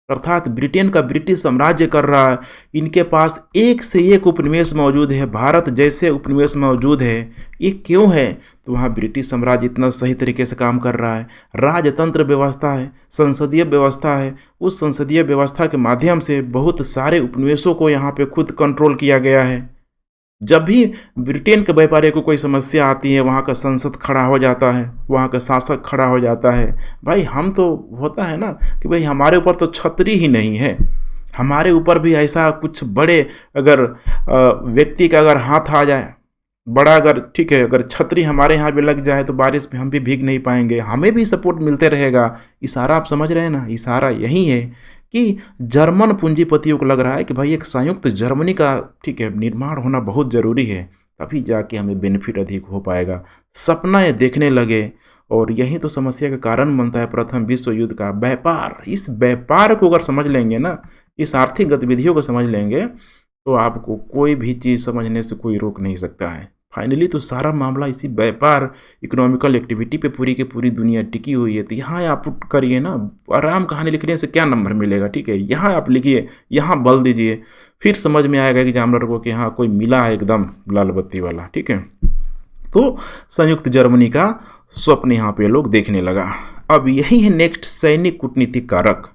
अर्थात ब्रिटेन का ब्रिटिश साम्राज्य कर रहा है। इनके पास एक से एक उपनिवेश मौजूद है, भारत जैसे उपनिवेश मौजूद है। ये क्यों है? तो वहाँ ब्रिटिश साम्राज्य इतना सही तरीके से काम कर रहा है, राजतंत्र व्यवस्था है, संसदीय व्यवस्था है। उस संसदीय व्यवस्था के माध्यम से बहुत सारे उपनिवेशों को यहाँ पे खुद कंट्रोल किया गया है। जब भी ब्रिटेन के व्यापारी को कोई समस्या आती है वहाँ का संसद खड़ा हो जाता है, वहाँ का शासक खड़ा हो जाता है। भाई हम तो होता है ना कि भाई हमारे ऊपर तो छतरी ही नहीं है, हमारे ऊपर भी ऐसा कुछ बड़े अगर व्यक्ति का अगर हाथ आ जाए बड़ा, अगर, ठीक है, अगर छतरी हमारे यहाँ भी लग जाए तो बारिश में हम भी भीग नहीं पाएंगे, हमें भी सपोर्ट मिलते रहेगा। इशारा आप समझ रहे हैं ना? इशारा यही है कि जर्मन पूंजीपतियों को लग रहा है कि भाई एक संयुक्त जर्मनी का, ठीक है, निर्माण होना बहुत ज़रूरी है, तभी जाके हमें बेनिफिट अधिक हो पाएगा। सपना ये देखने लगे, और यही तो समस्या का कारण बनता है प्रथम विश्व युद्ध का व्यापार। इस व्यापार को अगर समझ लेंगे ना, इस आर्थिक गतिविधियों को समझ लेंगे तो आपको कोई भी चीज़ समझने से कोई रोक नहीं सकता है। फाइनली तो सारा मामला इसी व्यापार, इकोनॉमिकल एक्टिविटी पे पूरी की पूरी दुनिया टिकी हुई है। तो यहाँ आप करिए ना, आराम कहानी लिखने से क्या नंबर मिलेगा, ठीक है, यहाँ आप लिखिए, यहाँ बल दीजिए, फिर समझ में आएगा कि एग्जामिनर को कि हाँ कोई मिला है एकदम लाल बत्ती वाला, ठीक है। तो संयुक्त जर्मनी का स्वप्न यहाँ पे लोग देखने लगा। अब यही है नेक्स्ट, सैनिक कूटनीतिक कारक,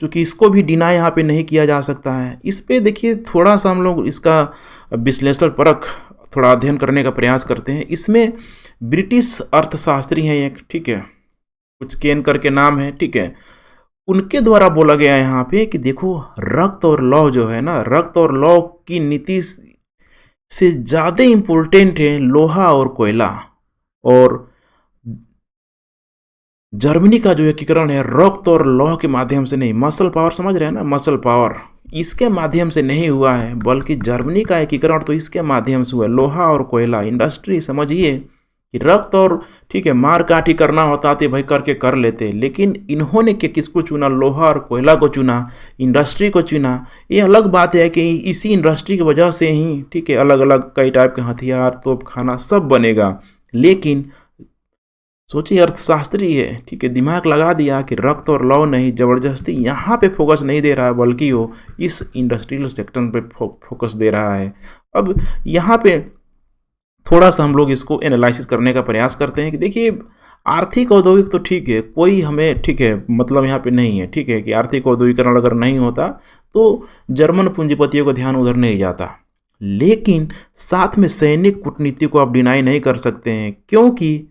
क्योंकि इसको भी डिनाई यहाँ पे नहीं किया जा सकता है। इस पे देखिए थोड़ा सा हम लोग इसका विश्लेषण परख थोड़ा अध्ययन करने का प्रयास करते हैं। इसमें ब्रिटिश अर्थशास्त्री हैं एक, ठीक है, कुछ केन करके नाम है, ठीक है, उनके द्वारा बोला गया है यहाँ पे कि देखो रक्त और लौह जो है ना, रक्त और लौह की नीति से ज़्यादा इम्पोर्टेंट है लोहा और कोयला। और जर्मनी का जो एकीकरण है रक्त और लौह के माध्यम से नहीं, मसल पावर, समझ रहे हैं ना, मसल पावर, इसके माध्यम से नहीं हुआ है, बल्कि जर्मनी का एकीकरण तो इसके माध्यम से हुआ। लोहा और कोयला इंडस्ट्री, समझिए कि रक्त और, ठीक है, मार काटी करना होता तो भाई करके कर लेते, लेकिन इन्होंने किसको चुना? लोहा और कोयला को चुना, इंडस्ट्री को चुना। ये अलग बात है कि इसी इंडस्ट्री की वजह से ही, ठीक है, अलग अलग कई टाइप के हथियार, तोप खाना सब बनेगा। लेकिन सोचिए अर्थशास्त्री है, ठीक है, दिमाग लगा दिया कि रक्त और लौह नहीं, ज़बरदस्ती यहाँ पे फोकस नहीं दे रहा है, बल्कि वो इस इंडस्ट्रियल सेक्टर पे फोकस दे रहा है। अब यहाँ पे थोड़ा सा हम लोग इसको एनालिसिस करने का प्रयास करते हैं कि देखिए आर्थिक औद्योगिक तो ठीक है, कोई हमें, ठीक है, मतलब यहाँ पे नहीं है, ठीक है, कि आर्थिक औद्योगिकरण अगर नहीं होता तो जर्मन पूंजीपतियों का ध्यान उधर नहीं जाता। लेकिन साथ में सैनिक कूटनीति को आप डिनाई नहीं कर सकते हैं, क्योंकि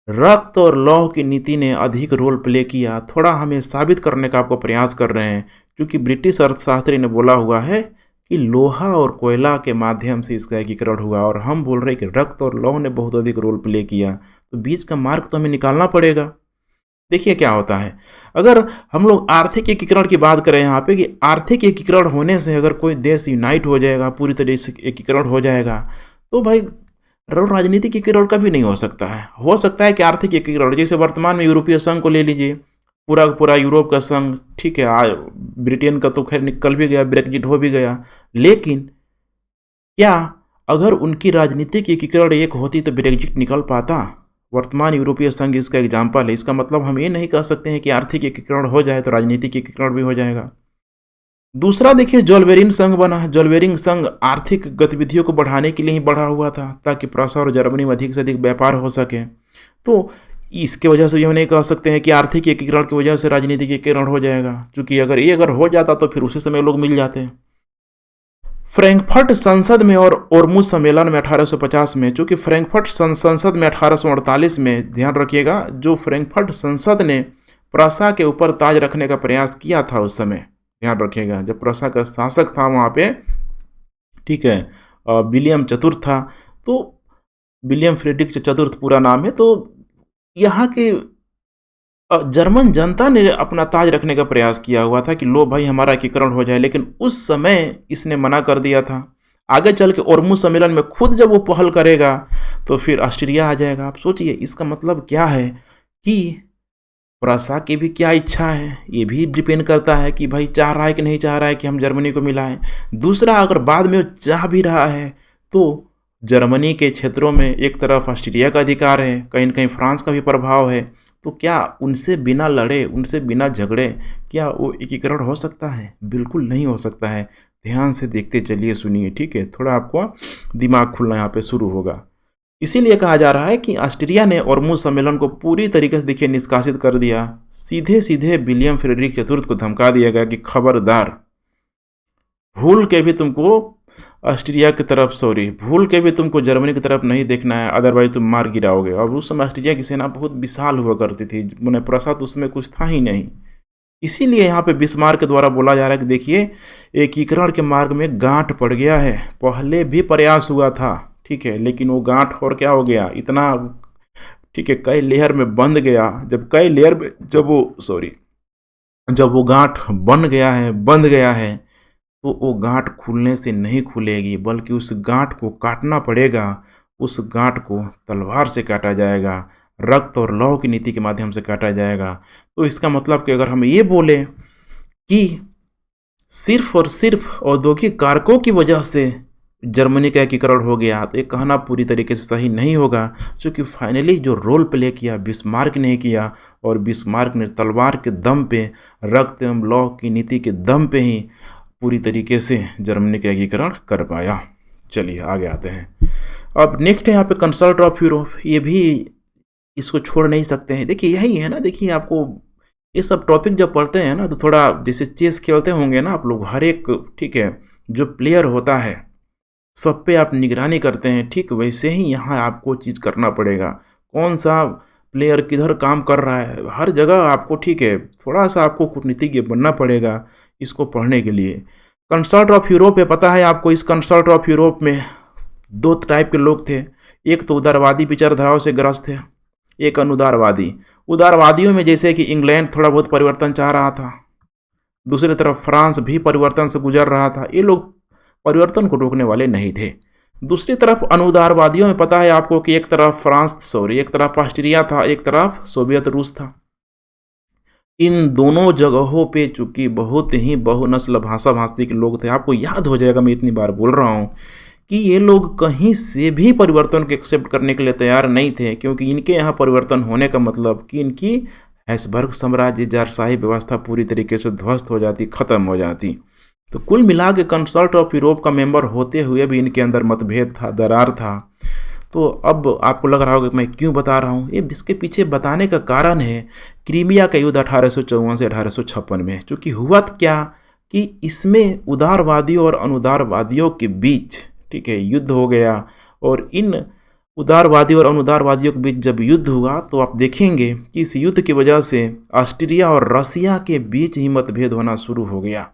रक्त और लौह की नीति ने अधिक रोल प्ले किया। थोड़ा हमें साबित करने का आपको प्रयास कर रहे हैं, क्योंकि ब्रिटिश अर्थशास्त्री ने बोला हुआ है कि लोहा और कोयला के माध्यम से इसका एकीकरण हुआ, और हम बोल रहे हैं कि रक्त और लौह ने बहुत अधिक रोल प्ले किया। तो बीच का मार्ग तो हमें निकालना पड़ेगा। देखिए क्या होता है, अगर हम लोग आर्थिक एकीकरण की बात करें यहाँ पे, कि आर्थिक एकीकरण होने से अगर कोई देश यूनाइट हो जाएगा, पूरी तरीके से एकीकरण हो जाएगा, तो भाई राजनीतिक एकीकरण कभी नहीं हो सकता है। हो सकता है कि आर्थिक एकीकरण, जैसे वर्तमान में यूरोपीय संघ को ले लीजिए, पूरा पूरा यूरोप का संघ, ठीक है, ब्रिटेन का तो खैर निकल भी गया, ब्रेक्जिट हो भी गया, लेकिन क्या अगर उनकी राजनीतिक एकीकरण एक होती तो ब्रेक्जिट निकल पाता? वर्तमान यूरोपीय संघ इसका एग्जाम्पल है। इसका मतलब हम ये नहीं कह सकते हैं कि आर्थिक एकीकरण हो जाए तो राजनीतिक एकीकरण भी हो जाएगा। दूसरा देखिए, जोल्वेरिन संघ बना। जोल्वेरिन संघ आर्थिक गतिविधियों को बढ़ाने के लिए ही बढ़ा हुआ था, ताकि प्रूसिया और जर्मनी में अधिक से अधिक व्यापार हो सके। तो इसके वजह से भी हम नहीं कह सकते हैं कि आर्थिक एकीकरण की वजह से राजनीतिक एकीकरण हो जाएगा, क्योंकि अगर हो जाता तो फिर उसी समय लोग मिल जाते। फ्रैंकफर्ट संसद में और ओर्मुज सम्मेलन में 1850 में, चूंकि फ्रैंकफर्ट संसद में 1848 में, ध्यान रखिएगा, जो फ्रैंकफर्ट संसद ने प्रूसिया के ऊपर ताज रखने का प्रयास किया था उस समय, ध्यान रखिएगा, जब प्रूसिया का शासक था वहाँ पे, ठीक है, विलियम चतुर्थ था, तो विलियम फ्रेडरिक चतुर्थ पूरा नाम है। तो यहाँ के जर्मन जनता ने अपना ताज रखने का प्रयास किया हुआ था कि लो भाई हमारा एकीकरण हो जाए, लेकिन उस समय इसने मना कर दिया था। आगे चल के ओर्मुज सम्मेलन में खुद जब वो पहल करेगा तो फिर ऑस्ट्रिया आ जाएगा। आप सोचिए, इसका मतलब क्या है कि प्रूसिया की भी क्या इच्छा है, ये भी डिपेंड करता है कि भाई चाह रहा है कि नहीं चाह रहा है कि हम जर्मनी को मिलाएं। दूसरा, अगर बाद में वो चाह भी रहा है तो जर्मनी के क्षेत्रों में एक तरफ ऑस्ट्रिया का अधिकार है, कहीं न कहीं फ्रांस का भी प्रभाव है, तो क्या उनसे बिना लड़े, उनसे बिना झगड़े क्या वो एकीकरण हो सकता है? बिल्कुल नहीं हो सकता है। ध्यान से देखते चलिए, सुनिए, ठीक है, थोड़ा आपको दिमाग खुलना यहाँ पे शुरू होगा। इसीलिए कहा जा रहा है कि ऑस्ट्रिया ने ओर्मुज सम्मेलन को पूरी तरीके से देखिए निष्कासित कर दिया। सीधे सीधे विलियम फ्रेडरिक चतुर्थ को धमका दिया गया कि खबरदार, भूल के भी तुमको ऑस्ट्रिया की तरफ, भूल के भी तुमको जर्मनी की तरफ नहीं देखना है, अदरवाइज तुम मार गिराओगे। और उस समय ऑस्ट्रिया की सेना बहुत विशाल हुआ करती थी, मैंने प्रूसिया तो उसमें कुछ था ही नहीं। इसीलिए यहाँ पे बिस्मार्क के द्वारा बोला जा रहा है कि देखिए, एकीकरण के मार्ग में गांठ पड़ गया है। पहले भी प्रयास हुआ था, ठीक है, लेकिन वो गांठ और क्या हो गया, इतना, ठीक है, कई लेयर में बंध गया। जब वो गांठ बन गया है, बंध गया है, तो वो गांठ खुलने से नहीं खुलेगी, बल्कि उस गांठ को काटना पड़ेगा। उस गांठ को तलवार से काटा जाएगा, रक्त और लौह की नीति के माध्यम से काटा जाएगा। तो इसका मतलब कि अगर हम ये बोले कि सिर्फ और सिर्फ औद्योगिक कारकों की वजह से जर्मनी का एकीकरण हो गया, तो ये कहना पूरी तरीके से सही नहीं होगा, क्योंकि फाइनली जो रोल प्ले किया बिस्मार्क ने किया, और बिस्मार्क ने तलवार के दम पे, रक्त एवं लौह की नीति के दम पे ही पूरी तरीके से जर्मनी का एकीकरण कर पाया। चलिए आगे आते हैं। अब नेक्स्ट है यहाँ पे कंसल्ट ऑफ यूरोप। ये भी इसको छोड़ नहीं सकते हैं। देखिए यही है ना, देखिए आपको ये सब टॉपिक जब पढ़ते हैं ना, तो थोड़ा जैसे चेस खेलते होंगे ना आप लोग, हर एक, ठीक है, जो प्लेयर होता है सब पे आप निगरानी करते हैं, ठीक वैसे ही यहाँ आपको चीज़ करना पड़ेगा। कौन सा प्लेयर किधर काम कर रहा है, हर जगह आपको, ठीक है, थोड़ा सा आपको कूटनीतिज्ञ बनना पड़ेगा इसको पढ़ने के लिए। कंसल्ट ऑफ यूरोप है, पता है आपको, इस कंसल्ट ऑफ यूरोप में दो टाइप के लोग थे। एक तो उदारवादी विचारधाराओं से ग्रस्त थे, एक अनुदारवादी। उदारवादियों में जैसे कि इंग्लैंड थोड़ा बहुत परिवर्तन चाह रहा था, दूसरी तरफ फ्रांस भी परिवर्तन से गुजर रहा था। ये लोग परिवर्तन को रोकने वाले नहीं थे। दूसरी तरफ अनुदारवादियों में पता है आपको कि एक तरफ एक तरफ ऑस्ट्रिया था, एक तरफ सोवियत रूस था। इन दोनों जगहों पे चूंकि बहुत ही बहुनस्ल भाषा भाषी के लोग थे, आपको याद हो जाएगा, मैं इतनी बार बोल रहा हूँ कि ये लोग कहीं से भी परिवर्तन को एक्सेप्ट करने के लिए तैयार नहीं थे, क्योंकि इनके यहाँ परिवर्तन होने का मतलब कि इनकी हैब्सबर्ग साम्राज्य, जारशाही व्यवस्था पूरी तरीके से ध्वस्त हो जाती, खत्म हो जाती। तो कुल मिला के कंसल्ट ऑफ यूरोप का मेंबर होते हुए भी इनके अंदर मतभेद था, दरार था। तो अब आपको लग रहा होगा कि मैं क्यों बता रहा हूँ, ये इसके पीछे बताने का कारण है क्रीमिया का युद्ध 1854 से 1856 में। चूँकि हुआ क्या कि इसमें उदारवादियों और अनुदारवादियों के बीच, ठीक है, युद्ध हो गया। और इन उदारवादियों और अनुदारवादियों के बीच जब युद्ध हुआ तो आप देखेंगे कि इस युद्ध की वजह से ऑस्ट्रिया और रसिया के बीच ही मतभेद होना शुरू हो गया।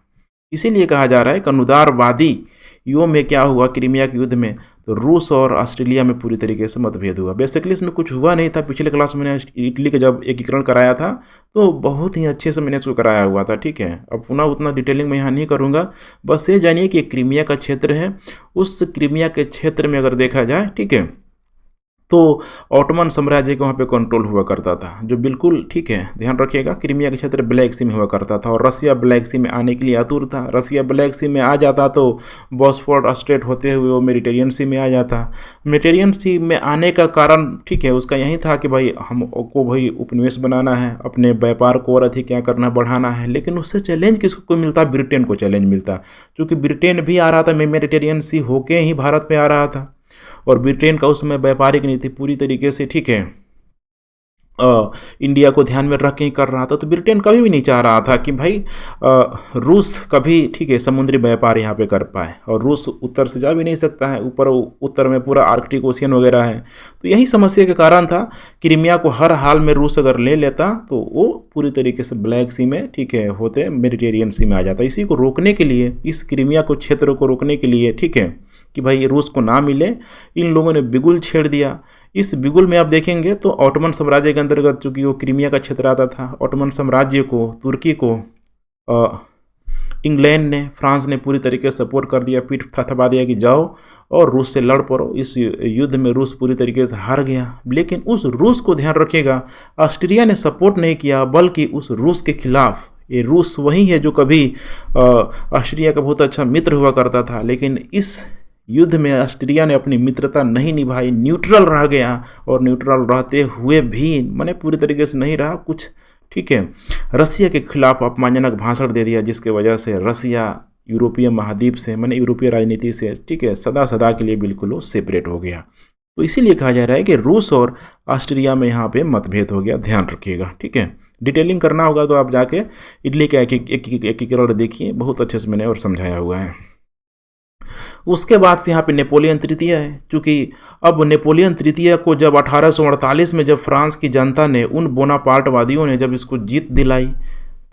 इसीलिए कहा जा रहा है कि अनुदारवादियों में क्या हुआ, क्रीमिया के युद्ध में, तो रूस और ऑस्ट्रेलिया में पूरी तरीके से मतभेद हुआ। बेसिकली इसमें कुछ हुआ नहीं था। पिछले क्लास में मैंने इटली का जब एकीकरण कराया था तो बहुत ही अच्छे से मैंने इसको कराया हुआ था, ठीक है। अब पुनः उतना डिटेलिंग में यहाँ नहीं करूँगा, बस ये जानिए कि क्रीमिया का क्षेत्र है, उस क्रीमिया के क्षेत्र में अगर देखा जाए, ठीक है, तो ऑटोमन साम्राज्य के वहाँ पे कंट्रोल हुआ करता था, जो बिल्कुल ठीक है, ध्यान रखिएगा। क्रीमिया का क्षेत्र ब्लैक सी में हुआ करता था और रसिया ब्लैक सी में आने के लिए आतुर था। रसिया ब्लैक सी में आ जाता तो बॉस्फोरस स्ट्रेट होते हुए वो मेडिटेरियन सी में आ जाता। मेडिटेरियन सी में आने का कारण ठीक है उसका यही था कि भाई हमको भाई उपनिवेश बनाना है, अपने व्यापार को और अधिक क्या करना, बढ़ाना है। लेकिन उससे चैलेंज किसको मिलता? ब्रिटेन को चैलेंज मिलता, क्योंकि ब्रिटेन भी आ रहा था मेडिटेरियन सी होके ही भारत पे आ रहा था। और ब्रिटेन का उस समय व्यापारिक नीति पूरी तरीके से ठीक है इंडिया को ध्यान में रख के ही कर रहा था। तो ब्रिटेन कभी भी नहीं चाह रहा था कि भाई रूस कभी ठीक है समुद्री व्यापार यहाँ पे कर पाए, और रूस उत्तर से जा भी नहीं सकता है, ऊपर उत्तर में पूरा आर्कटिक ओशियन वगैरह है। तो यही समस्या के कारण था। क्रीमिया को हर हाल में रूस अगर ले लेता तो वो पूरी तरीके से ब्लैक सी में ठीक है होते मेडिटेरियन सी में आ जाता। इसी को रोकने के लिए, इस क्रीमिया को क्षेत्र को रोकने के लिए ठीक है कि भाई रूस को ना मिले, इन लोगों ने बिगुल छेड़ दिया। इस बिगुल में आप देखेंगे तो ऑटोमन साम्राज्य के अंतर्गत चूंकि वो क्रीमिया का क्षेत्र आता था, ऑटोमन साम्राज्य को, तुर्की को इंग्लैंड ने, फ्रांस ने पूरी तरीके से सपोर्ट कर दिया, पीठ थपथपा दिया कि जाओ और रूस से लड़ पड़ो। इस युद्ध में रूस पूरी तरीके से हार गया। लेकिन उस रूस को ध्यान रखिएगा, ऑस्ट्रिया ने सपोर्ट नहीं किया, बल्कि उस रूस के खिलाफ, ये रूस वही है जो कभी ऑस्ट्रिया का बहुत अच्छा मित्र हुआ करता था, लेकिन इस युद्ध में ऑस्ट्रिया ने अपनी मित्रता नहीं निभाई, न्यूट्रल रह गया। और न्यूट्रल रहते हुए भी माने पूरी तरीके से नहीं रहा कुछ ठीक है, रसिया के खिलाफ अपमानजनक भाषण दे दिया, जिसके वजह से रसिया यूरोपीय महाद्वीप से माने यूरोपीय राजनीति से ठीक है सदा सदा के लिए बिल्कुल वो सेपरेट हो गया। तो इसीलिए कहा जा रहा है कि रूस और ऑस्ट्रिया में यहाँ पे मतभेद हो गया, ध्यान रखिएगा ठीक है। डिटेलिंग करना होगा तो आप जाके इटली का एकीकरण देखिए, बहुत अच्छे से मैंने और समझाया हुआ है। उसके बाद से यहाँ पे नेपोलियन तृतीय है। चूँकि अब नेपोलियन तृतीय को जब 1848 में जब फ्रांस की जनता ने, उन बोनापार्टवादियों ने जब इसको जीत दिलाई,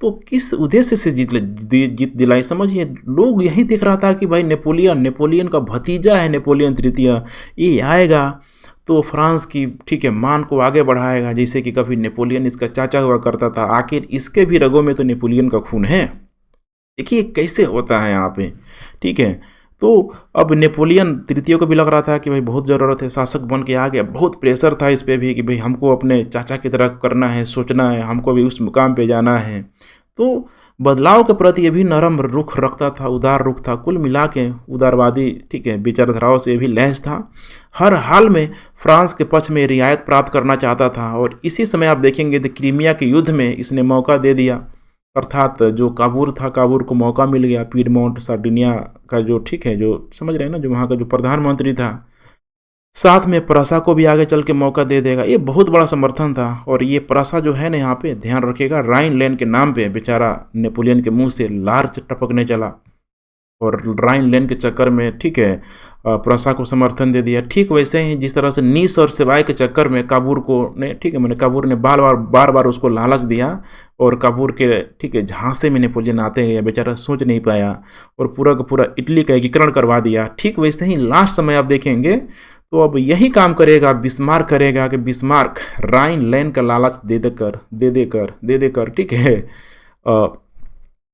तो किस उद्देश्य से जीत दिलाई समझिए। लोग यही देख रहा था कि भाई नेपोलियन का भतीजा है नेपोलियन तृतीय, ये आएगा तो फ्रांस की ठीक है मान को आगे बढ़ाएगा, जैसे कि कभी नेपोलियन इसका चाचा हुआ करता था। आखिर इसके भी रगों में तो नेपोलियन का खून है। देखिए कैसे होता है यहाँ पे ठीक है। तो अब नेपोलियन तृतीय को भी लग रहा था कि भाई बहुत ज़रूरत है, शासक बन के आ गया, बहुत प्रेशर था इस पे भी कि भाई हमको अपने चाचा की तरह करना है, सोचना है, हमको भी उस मुकाम पे जाना है। तो बदलाव के प्रति ये भी नरम रुख रखता था, उदार रुख था, कुल मिला के उदारवादी ठीक है विचारधाराओं से भी लैस था। हर हाल में फ्रांस के पक्ष में रियायत प्राप्त करना चाहता था। और इसी समय आप देखेंगे तो क्रीमिया के युद्ध में इसने मौका दे दिया, अर्थात जो काबूल था, काबूल को मौका मिल गया। पीडमोंट सार्डिनिया का जो ठीक है जो समझ रहे हैं ना, जो वहाँ का जो प्रधानमंत्री था, साथ में प्रसा को भी आगे चल के मौका दे देगा। ये बहुत बड़ा समर्थन था। और ये प्रसा जो है ना यहाँ पे ध्यान रखिएगा, राइन लैंड के नाम पे बेचारा नेपोलियन के मुंह से लार टपकने चला, और राइन लैंड के चक्कर में ठीक है प्रसा को समर्थन दे दिया। ठीक वैसे ही जिस तरह से नीस और सेवाय के चक्कर में काबूल को ने ठीक है मैंने काबूल ने बार बार उसको लालच दिया, और काबूल के ठीक है झांसे में नेपोलियन आते हैं, बेचारा सोच नहीं पाया और पूरा का पूरा इटली का एकीकरण करवा दिया। ठीक वैसे ही लास्ट समय आप देखेंगे तो अब यही काम करेगा बिस्मार्क करेगा कि बिस्मार्क राइन लैंड का लालच दे देकर ठीक है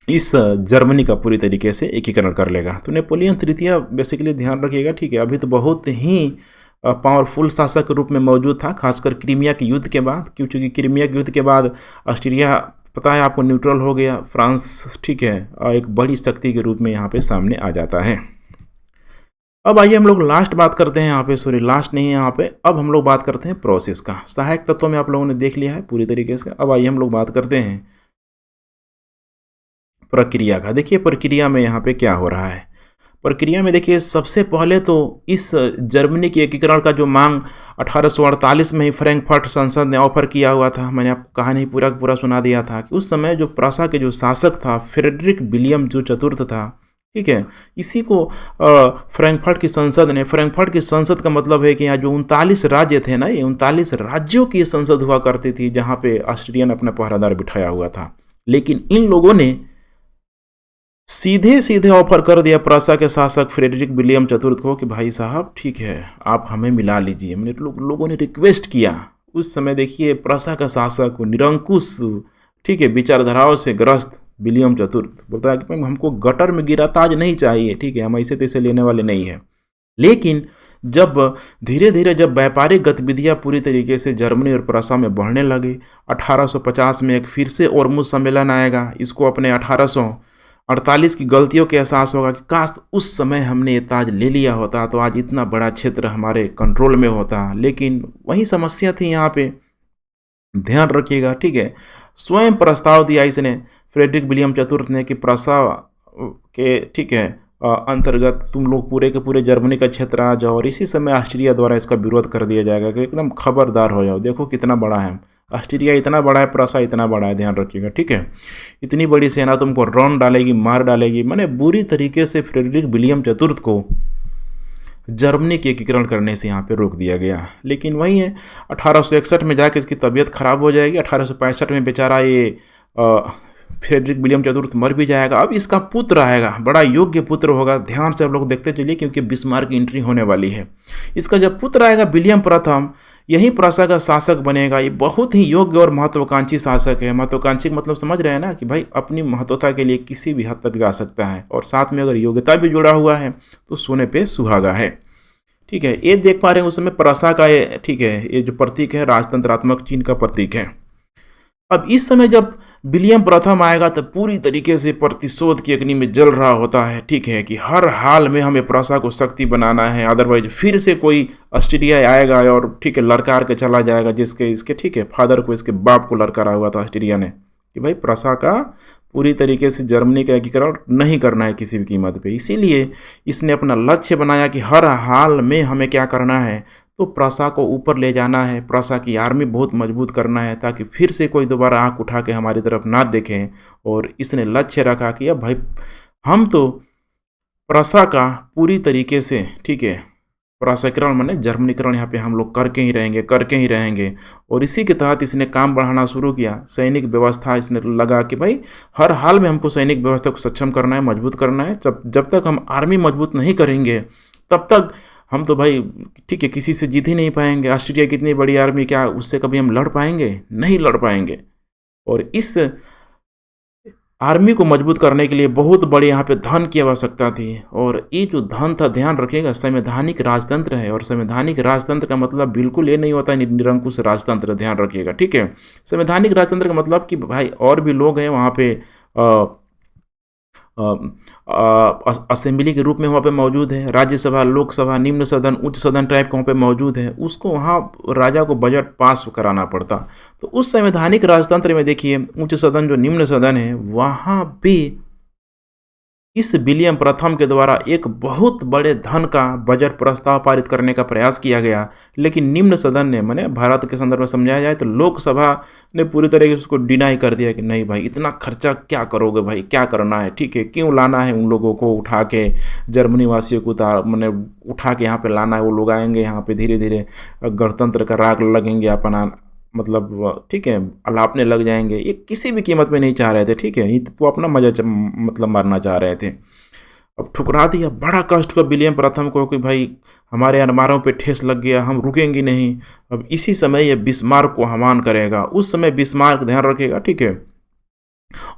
इस जर्मनी का पूरी तरीके से एकीकरण कर लेगा। तो नेपोलियन तृतीय बेसिकली ध्यान रखिएगा ठीक है, अभी तो बहुत ही पावरफुल शासक के रूप में मौजूद था, खासकर क्रीमिया के युद्ध के बाद। क्योंकि क्रीमिया के युद्ध के बाद ऑस्ट्रिया पता है आपको न्यूट्रल हो गया, फ्रांस ठीक है एक बड़ी शक्ति के रूप में यहाँ पे सामने आ जाता है। अब आइए हम लोग लास्ट बात करते हैं यहाँ पे, सॉरी लास्ट नहीं है यहाँ पे, अब हम लोग बात करते हैं प्रोसेस का। सहायक तत्वों में आप लोगों ने देख लिया है पूरी तरीके से। अब आइए हम लोग बात करते हैं प्रक्रिया का। देखिए प्रक्रिया में यहाँ पे क्या हो रहा है। प्रक्रिया में देखिए सबसे पहले तो इस जर्मनी के एकीकरण का जो मांग 1848 में ही फ्रैंकफर्ट संसद ने ऑफर किया हुआ था, मैंने आपको कहानी पूरा सुना दिया था कि उस समय जो प्रसा के जो शासक था फ्रेडरिक विलियम जो चतुर्थ था ठीक है, इसी को फ्रैंकफर्ट की संसद ने, फ्रैंकफर्ट की संसद का मतलब है कि यहाँ जो 39 राज्य थे ना, ये 39 राज्यों की संसद हुआ करती थी, जहाँ पे ऑस्ट्रियन अपना पहरादार बिठाया हुआ था। लेकिन इन लोगों ने सीधे ऑफर कर दिया प्रसा के शासक फ्रेडरिक विलियम चतुर्थ को कि भाई साहब ठीक है आप हमें मिला लीजिए। मैंने लोगों ने रिक्वेस्ट किया। उस समय देखिए प्रसा का शासक निरंकुश ठीक है विचारधाराओं से ग्रस्त विलियम चतुर्थ बोलता है कि हमको गटर में गिरा ताज नहीं चाहिए, ठीक है हम ऐसे तैसे लेने वाले नहीं हैं। लेकिन जब धीरे धीरे जब व्यापारिक गतिविधियां पूरी तरीके से जर्मनी और प्रसा में बढ़ने लगी, 1850 में एक फिर से ओर्मुज सम्मेलन आएगा। इसको अपने 1848 की गलतियों के एहसास होगा कि काश उस समय हमने ये ताज ले लिया होता तो आज इतना बड़ा क्षेत्र हमारे कंट्रोल में होता। लेकिन वही समस्या थी यहाँ पे, ध्यान रखिएगा, ठीक है। स्वयं प्रस्ताव दिया इसने, फ्रेडरिक विलियम चतुर्थ ने, कि प्रसा के, ठीक है, अंतर्गत तुम लोग पूरे के पूरे जर्मनी का क्षेत्र आ जाओ, और इसी समय ऑस्ट्रिया द्वारा इसका विरोध कर दिया जाएगा कि एकदम खबरदार हो जाओ, देखो कितना बड़ा है, ऑस्ट्रिया इतना बड़ा है, प्रसा इतना बड़ा है, ध्यान रखिएगा, ठीक है। इतनी बड़ी सेना तुमको रौंद डालेगी, मार डालेगी। मैंने बुरी तरीके से फ्रेडरिक विलियम चतुर्थ को जर्मनी के एकीकरण करने से यहाँ पे रोक दिया गया। लेकिन वही है, 1861 में जाके इसकी तबीयत खराब हो जाएगी। 1865 में बेचारा ये फ्रेडरिक विलियम चतुर्थ मर भी जाएगा। अब इसका पुत्र आएगा, बड़ा योग्य पुत्र होगा, ध्यान से आप लोग देखते चलिए क्योंकि बिस्मार्क की एंट्री होने वाली है। इसका जब पुत्र आएगा विलियम प्रथम, यही प्रसा का शासक बनेगा। ये बहुत ही योग्य और महत्वाकांक्षी शासक है। महत्वाकांक्षी मतलब समझ रहे हैं ना, कि भाई अपनी महत्वता के लिए किसी भी हद तक जा सकता है, और साथ में अगर योग्यता भी जुड़ा हुआ है तो सोने पे सुहागा है, ठीक है। ये देख पा रहे हैं उस समय प्रसा का ये, ठीक है, ये जो प्रतीक है राजतंत्रात्मक चिन्ह का प्रतीक है। अब इस समय जब विलियम प्रथम आएगा तो पूरी तरीके से प्रतिशोध की अग्नि में जल रहा होता है, ठीक है, कि हर हाल में हमें प्रसा को शक्ति बनाना है, अदरवाइज फिर से कोई ऑस्ट्रिया आएगा और, ठीक है, लड़कार के चला जाएगा, जिसके इसके, ठीक है, फादर को, इसके बाप को लड़कारा हुआ था ऑस्ट्रिया ने, कि भाई प्रसा का पूरी तरीके से जर्मनी का एकीकरण नहीं करना है किसी भी कीमत पे। इसीलिए इसने अपना लक्ष्य बनाया कि हर हाल में हमें क्या करना है, तो प्रसा को ऊपर ले जाना है, प्रसा की आर्मी बहुत मजबूत करना है, ताकि फिर से कोई दोबारा आंख उठा के हमारी तरफ ना देखें। और इसने लक्ष्य रखा कि अब भाई हम तो प्रसा का पूरी तरीके से, ठीक है, प्रसाकरण माने जर्मनीकरण यहाँ पे हम लोग करके ही रहेंगे। और इसी के तहत इसने काम बढ़ाना शुरू किया। सैनिक व्यवस्था इसने लगा कि भाई हर हाल में हमको सैनिक व्यवस्था को सक्षम करना है, मजबूत करना है। जब तक हम आर्मी मजबूत नहीं करेंगे तब तक हम तो भाई, ठीक है, किसी से जीत ही नहीं पाएंगे। ऑस्ट्रिया की इतनी बड़ी आर्मी, क्या उससे कभी हम लड़ पाएंगे? नहीं लड़ पाएंगे। और इस आर्मी को मजबूत करने के लिए बहुत बड़े यहाँ पे धन की आवश्यकता थी। और ये जो धन था, ध्यान रखिएगा, संवैधानिक राजतंत्र है। और संवैधानिक राजतंत्र का मतलब बिल्कुल ये नहीं होता है निरंकुश राजतंत्र, ध्यान रखिएगा, ठीक है। संवैधानिक राजतंत्र का मतलब कि भाई और भी लोग हैं वहाँ पे, असेंबली के रूप में वहाँ पे मौजूद है, राज्यसभा, लोकसभा, निम्न सदन, उच्च सदन टाइप का वहाँ पे मौजूद है। उसको वहाँ राजा को बजट पास कराना पड़ता। तो उस संवैधानिक राजतंत्र में देखिए, उच्च सदन जो निम्न सदन है, वहाँ पे इस विलियम प्रथम के द्वारा एक बहुत बड़े धन का बजट प्रस्ताव पारित करने का प्रयास किया गया। लेकिन निम्न सदन ने, माने भारत के संदर्भ में समझाया जाए तो लोकसभा ने पूरी तरीके से उसको डिनाई कर दिया कि नहीं भाई, इतना खर्चा क्या करोगे भाई, क्या करना है, ठीक है, क्यों लाना है उन लोगों को उठा के, जर्मनी वासियों को मैंने उठा के यहाँ पे लाना है। वो लोग आएंगे यहाँ पे, धीरे धीरे गणतंत्र का राग लगेंगे अपना, मतलब, ठीक है, अलापने लग जाएंगे। ये किसी भी कीमत पे नहीं चाह रहे थे, ठीक है, ये तो अपना मजा मतलब मारना चाह रहे थे। अब ठुकरा दिया, बड़ा कष्ट हुआ विलियम प्रथम को कि भाई हमारे अनमारों पे ठेस लग गया, हम रुकेंगे नहीं। अब इसी समय ये बिस्मार्क को हमान करेगा। उस समय बिस्मार्क, ध्यान रखिएगा, ठीक है,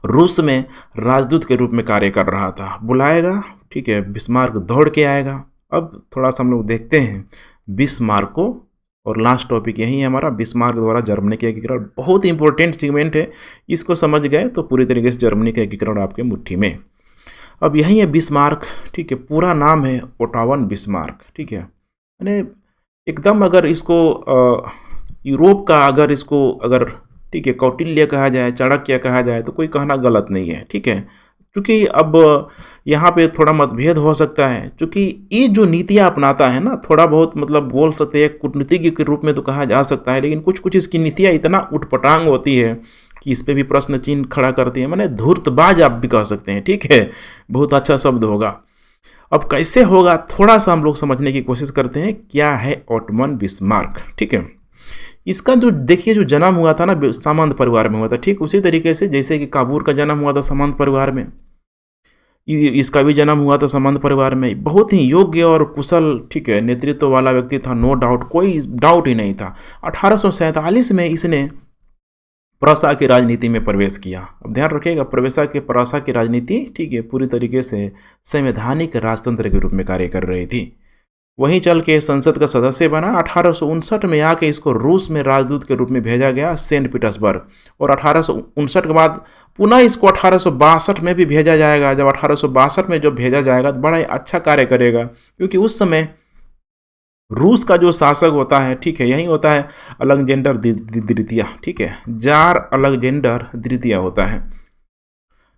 रूस में राजदूत के रूप में कार्य कर रहा था। बुलाएगा, ठीक है, बिस्मार्क दौड़ के आएगा। अब थोड़ा सा हम लोग देखते हैं बिस्मार्क को। और लास्ट टॉपिक यही है हमारा, बिस्मार्क द्वारा जर्मनी का एकीकरण। बहुत ही इंपॉर्टेंट सेगमेंट है, इसको समझ गए तो पूरी तरीके से जर्मनी का एकीकरण आपके मुट्ठी में। अब यही है बिस्मार्क, ठीक है, पूरा नाम है ओटावन बिस्मार्क, ठीक है। मैंने एकदम अगर इसको यूरोप का अगर ठीक है, कौटिल्य कहा जाए, चाणक्य कहा जाए तो कोई कहना गलत नहीं है, ठीक है। क्योंकि अब यहाँ पे थोड़ा मतभेद हो सकता है, क्योंकि ये जो नीतियाँ अपनाता है ना, थोड़ा बहुत मतलब बोल सकते हैं कूटनीतिज्ञ के रूप में तो कहा जा सकता है, लेकिन कुछ कुछ इसकी नीतियाँ इतना उटपटांग होती है कि इस पर भी प्रश्न चिन्ह खड़ा करती है। मैंने धूर्तबाज आप भी कह सकते हैं, ठीक है, बहुत अच्छा शब्द होगा। अब कैसे होगा, थोड़ा सा हम लोग समझने की कोशिश करते हैं। क्या है ओटमन बिस्मार्क, ठीक है। इसका जो देखिए, जो जन्म हुआ था ना, सामंत परिवार में हुआ था, ठीक उसी तरीके से जैसे कि काबूर का जन्म हुआ था सामंत परिवार में, इसका भी जन्म हुआ था सामंत परिवार में। बहुत ही योग्य और कुशल, ठीक है, नेतृत्व वाला व्यक्ति था, नो डाउट, कोई डाउट ही नहीं था। 1847 में इसने प्रसा की राजनीति में प्रवेश किया। अब ध्यान रखिएगा, प्रसा की राजनीति, ठीक है, पूरी तरीके से संवैधानिक राजतंत्र के रूप में कार्य कर रही थी। वहीं चल के संसद का सदस्य बना। 1859 में आके इसको रूस में राजदूत के रूप में भेजा गया सेंट पीटर्सबर्ग, और 1859 के बाद पुनः इसको 1862 में भी भेजा जाएगा। जब 1862 में जब भेजा जाएगा तो बड़ा ही अच्छा कार्य करेगा, क्योंकि उस समय रूस का जो शासक होता है, ठीक है, यही होता है अलेक्जेंडर द्वितीय, ठीक है, जार अलेक्जेंडर द्वितीय होता है।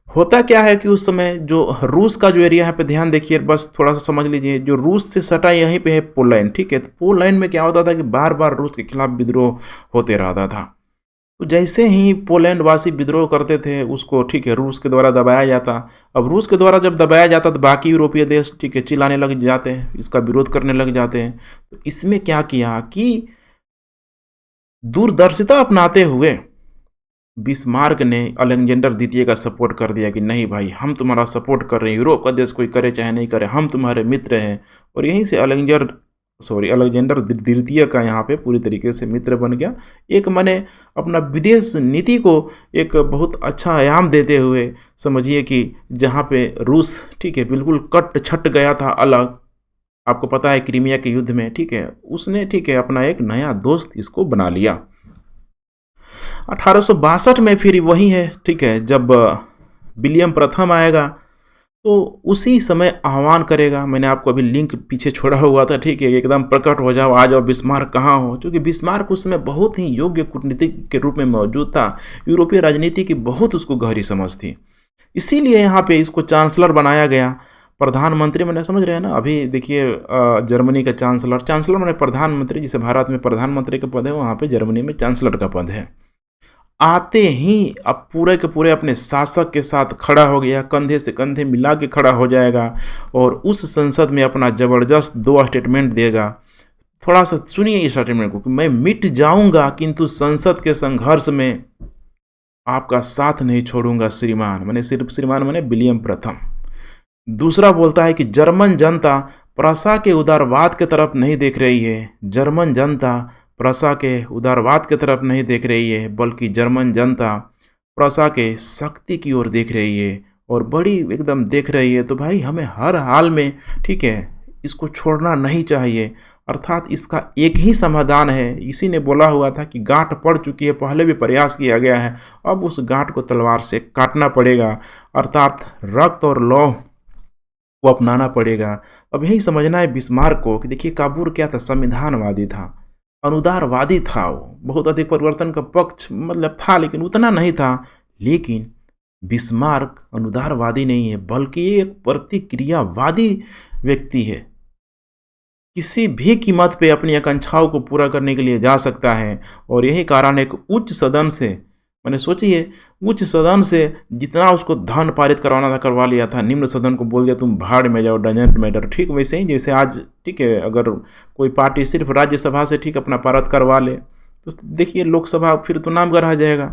होता क्या है कि उस समय जो रूस का जो एरिया है पे ध्यान देखिए, बस थोड़ा सा समझ लीजिए, जो रूस से सटा यहीं पे है पोलैंड, ठीक है। तो पोलैंड में क्या होता था कि बार बार रूस के खिलाफ विद्रोह होते रहता था। तो जैसे ही पोलैंड वासी विद्रोह करते थे उसको, ठीक है, रूस के द्वारा दबाया जाता। अब रूस के द्वारा जब दबाया जाता तो बाकी यूरोपीय देश, ठीक है, चिल्लाने लग जाते हैं, इसका विरोध करने लग जाते हैं। तो इसमें क्या किया कि दूरदर्शिता अपनाते हुए बिस्मार्क ने अलेक्जेंडर द्वितीय का सपोर्ट कर दिया कि नहीं भाई, हम तुम्हारा सपोर्ट कर रहे हैं, यूरोप का देश कोई करे चाहे नहीं करे, हम तुम्हारे मित्र हैं। और यहीं से अलेक्जेंडर द्वितीय का यहाँ पे पूरी तरीके से मित्र बन गया। एक मैंने अपना विदेश नीति को एक बहुत अच्छा आयाम देते हुए, समझिए कि जहाँ पे रूस, ठीक है, बिल्कुल कट छट गया था अलग, आपको पता है क्रीमिया के युद्ध में, ठीक है, उसने, ठीक है, अपना एक नया दोस्त इसको बना लिया। 1862 में फिर वही है, ठीक है, जब विलियम प्रथम आएगा तो उसी समय आह्वान करेगा। मैंने आपको अभी लिंक पीछे छोड़ा हुआ था, ठीक है, एकदम प्रकट हो जाओ, आ जाओ, बिस्मार्क कहाँ हो, क्योंकि बिस्मार्क उस समय बहुत ही योग्य कूटनीतिक के रूप में मौजूद था। यूरोपीय राजनीति की बहुत उसको गहरी समझ थी, इसीलिए यहाँ पे इसको चांसलर बनाया गया। प्रधानमंत्री मैंने, समझ रहे हैं ना, अभी देखिए जर्मनी का चांसलर मैंने प्रधानमंत्री, जिसे भारत में प्रधानमंत्री का पद है, वहाँ पे जर्मनी में चांसलर का पद है। आते ही अब पूरे के पूरे अपने शासक के साथ खड़ा हो गया, कंधे से कंधे मिला के खड़ा हो जाएगा, और उस संसद में अपना ज़बरदस्त 2 स्टेटमेंट देगा। थोड़ा सा सुनिए इस स्टेटमेंट को कि मैं मिट जाऊंगा किंतु संसद के संघर्ष में आपका साथ नहीं छोड़ूंगा श्रीमान। मैंने सिर्फ श्रीमान मैंने विलियम प्रथम। दूसरा बोलता है कि जर्मन जनता प्रसा के उदारवाद की तरफ नहीं देख रही है, जर्मन जनता प्रसा के उदारवाद की तरफ नहीं देख रही है, बल्कि जर्मन जनता प्रसा के शक्ति की ओर देख रही है, और बड़ी एकदम देख रही है। तो भाई हमें हर हाल में, ठीक है, इसको छोड़ना नहीं चाहिए। अर्थात इसका एक ही समाधान है। इसी ने बोला हुआ था कि गांठ पड़ चुकी है, पहले भी प्रयास किया गया है, अब उस गांठ को तलवार से काटना पड़ेगा, अर्थात रक्त और लौह को अपनाना पड़ेगा। अब यही समझना है बिस्मार्क को कि देखिए काबूर क्या था, संविधानवादी था, अनुदारवादी था, वो बहुत अधिक परिवर्तन का पक्ष मतलब था, लेकिन उतना नहीं था। लेकिन बिस्मार्क अनुदारवादी नहीं है, बल्कि एक प्रतिक्रियावादी व्यक्ति है। किसी भी कीमत पे अपनी आकांक्षाओं को पूरा करने के लिए जा सकता है, और यही कारण एक उच्च सदन से, मैंने सोचिए उच्च सदन से जितना उसको धन पारित करवाना था करवा लिया था, निम्न सदन को बोल दिया तुम भाड़ में जाओ, डजेंट मैटर। ठीक वैसे ही जैसे आज, ठीक है, अगर कोई पार्टी सिर्फ राज्यसभा से, ठीक, अपना पारित करवा ले तो देखिए लोकसभा फिर तो नाम रह जाएगा,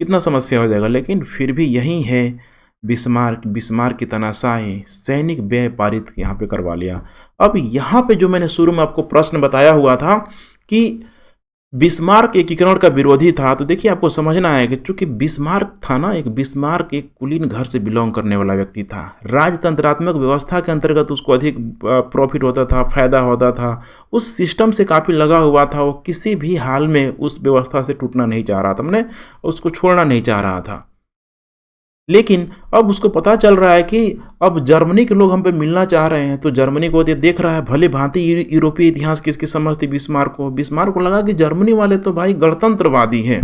कितना समस्या हो जाएगा। लेकिन फिर भी यही है बिस्मार्क की तनाशाही, सैनिक व्यय पारित यहाँ पे करवा लिया। अब यहाँ पे जो मैंने शुरू में आपको प्रश्न बताया हुआ था कि बिस्मार्क एकीकरण का विरोधी था, तो देखिए आपको समझना है कि चूंकि बिस्मार्क था ना, बिस्मार्क एक कुलीन घर से बिलोंग करने वाला व्यक्ति था। राजतंत्रात्मक व्यवस्था के अंतर्गत उसको अधिक प्रॉफिट होता था, फायदा होता था, उस सिस्टम से काफ़ी लगा हुआ था। वो किसी भी हाल में उस व्यवस्था से टूटना नहीं चाह रहा था, मैंने उसको छोड़ना नहीं चाह रहा था। लेकिन अब उसको पता चल रहा है कि अब जर्मनी के लोग हम पे मिलना चाह रहे हैं, तो जर्मनी को ये देख रहा है, भले भांति यूरोपीय इतिहास किसकी समझती बिस्मार्क को लगा कि जर्मनी वाले तो भाई गणतंत्रवादी हैं,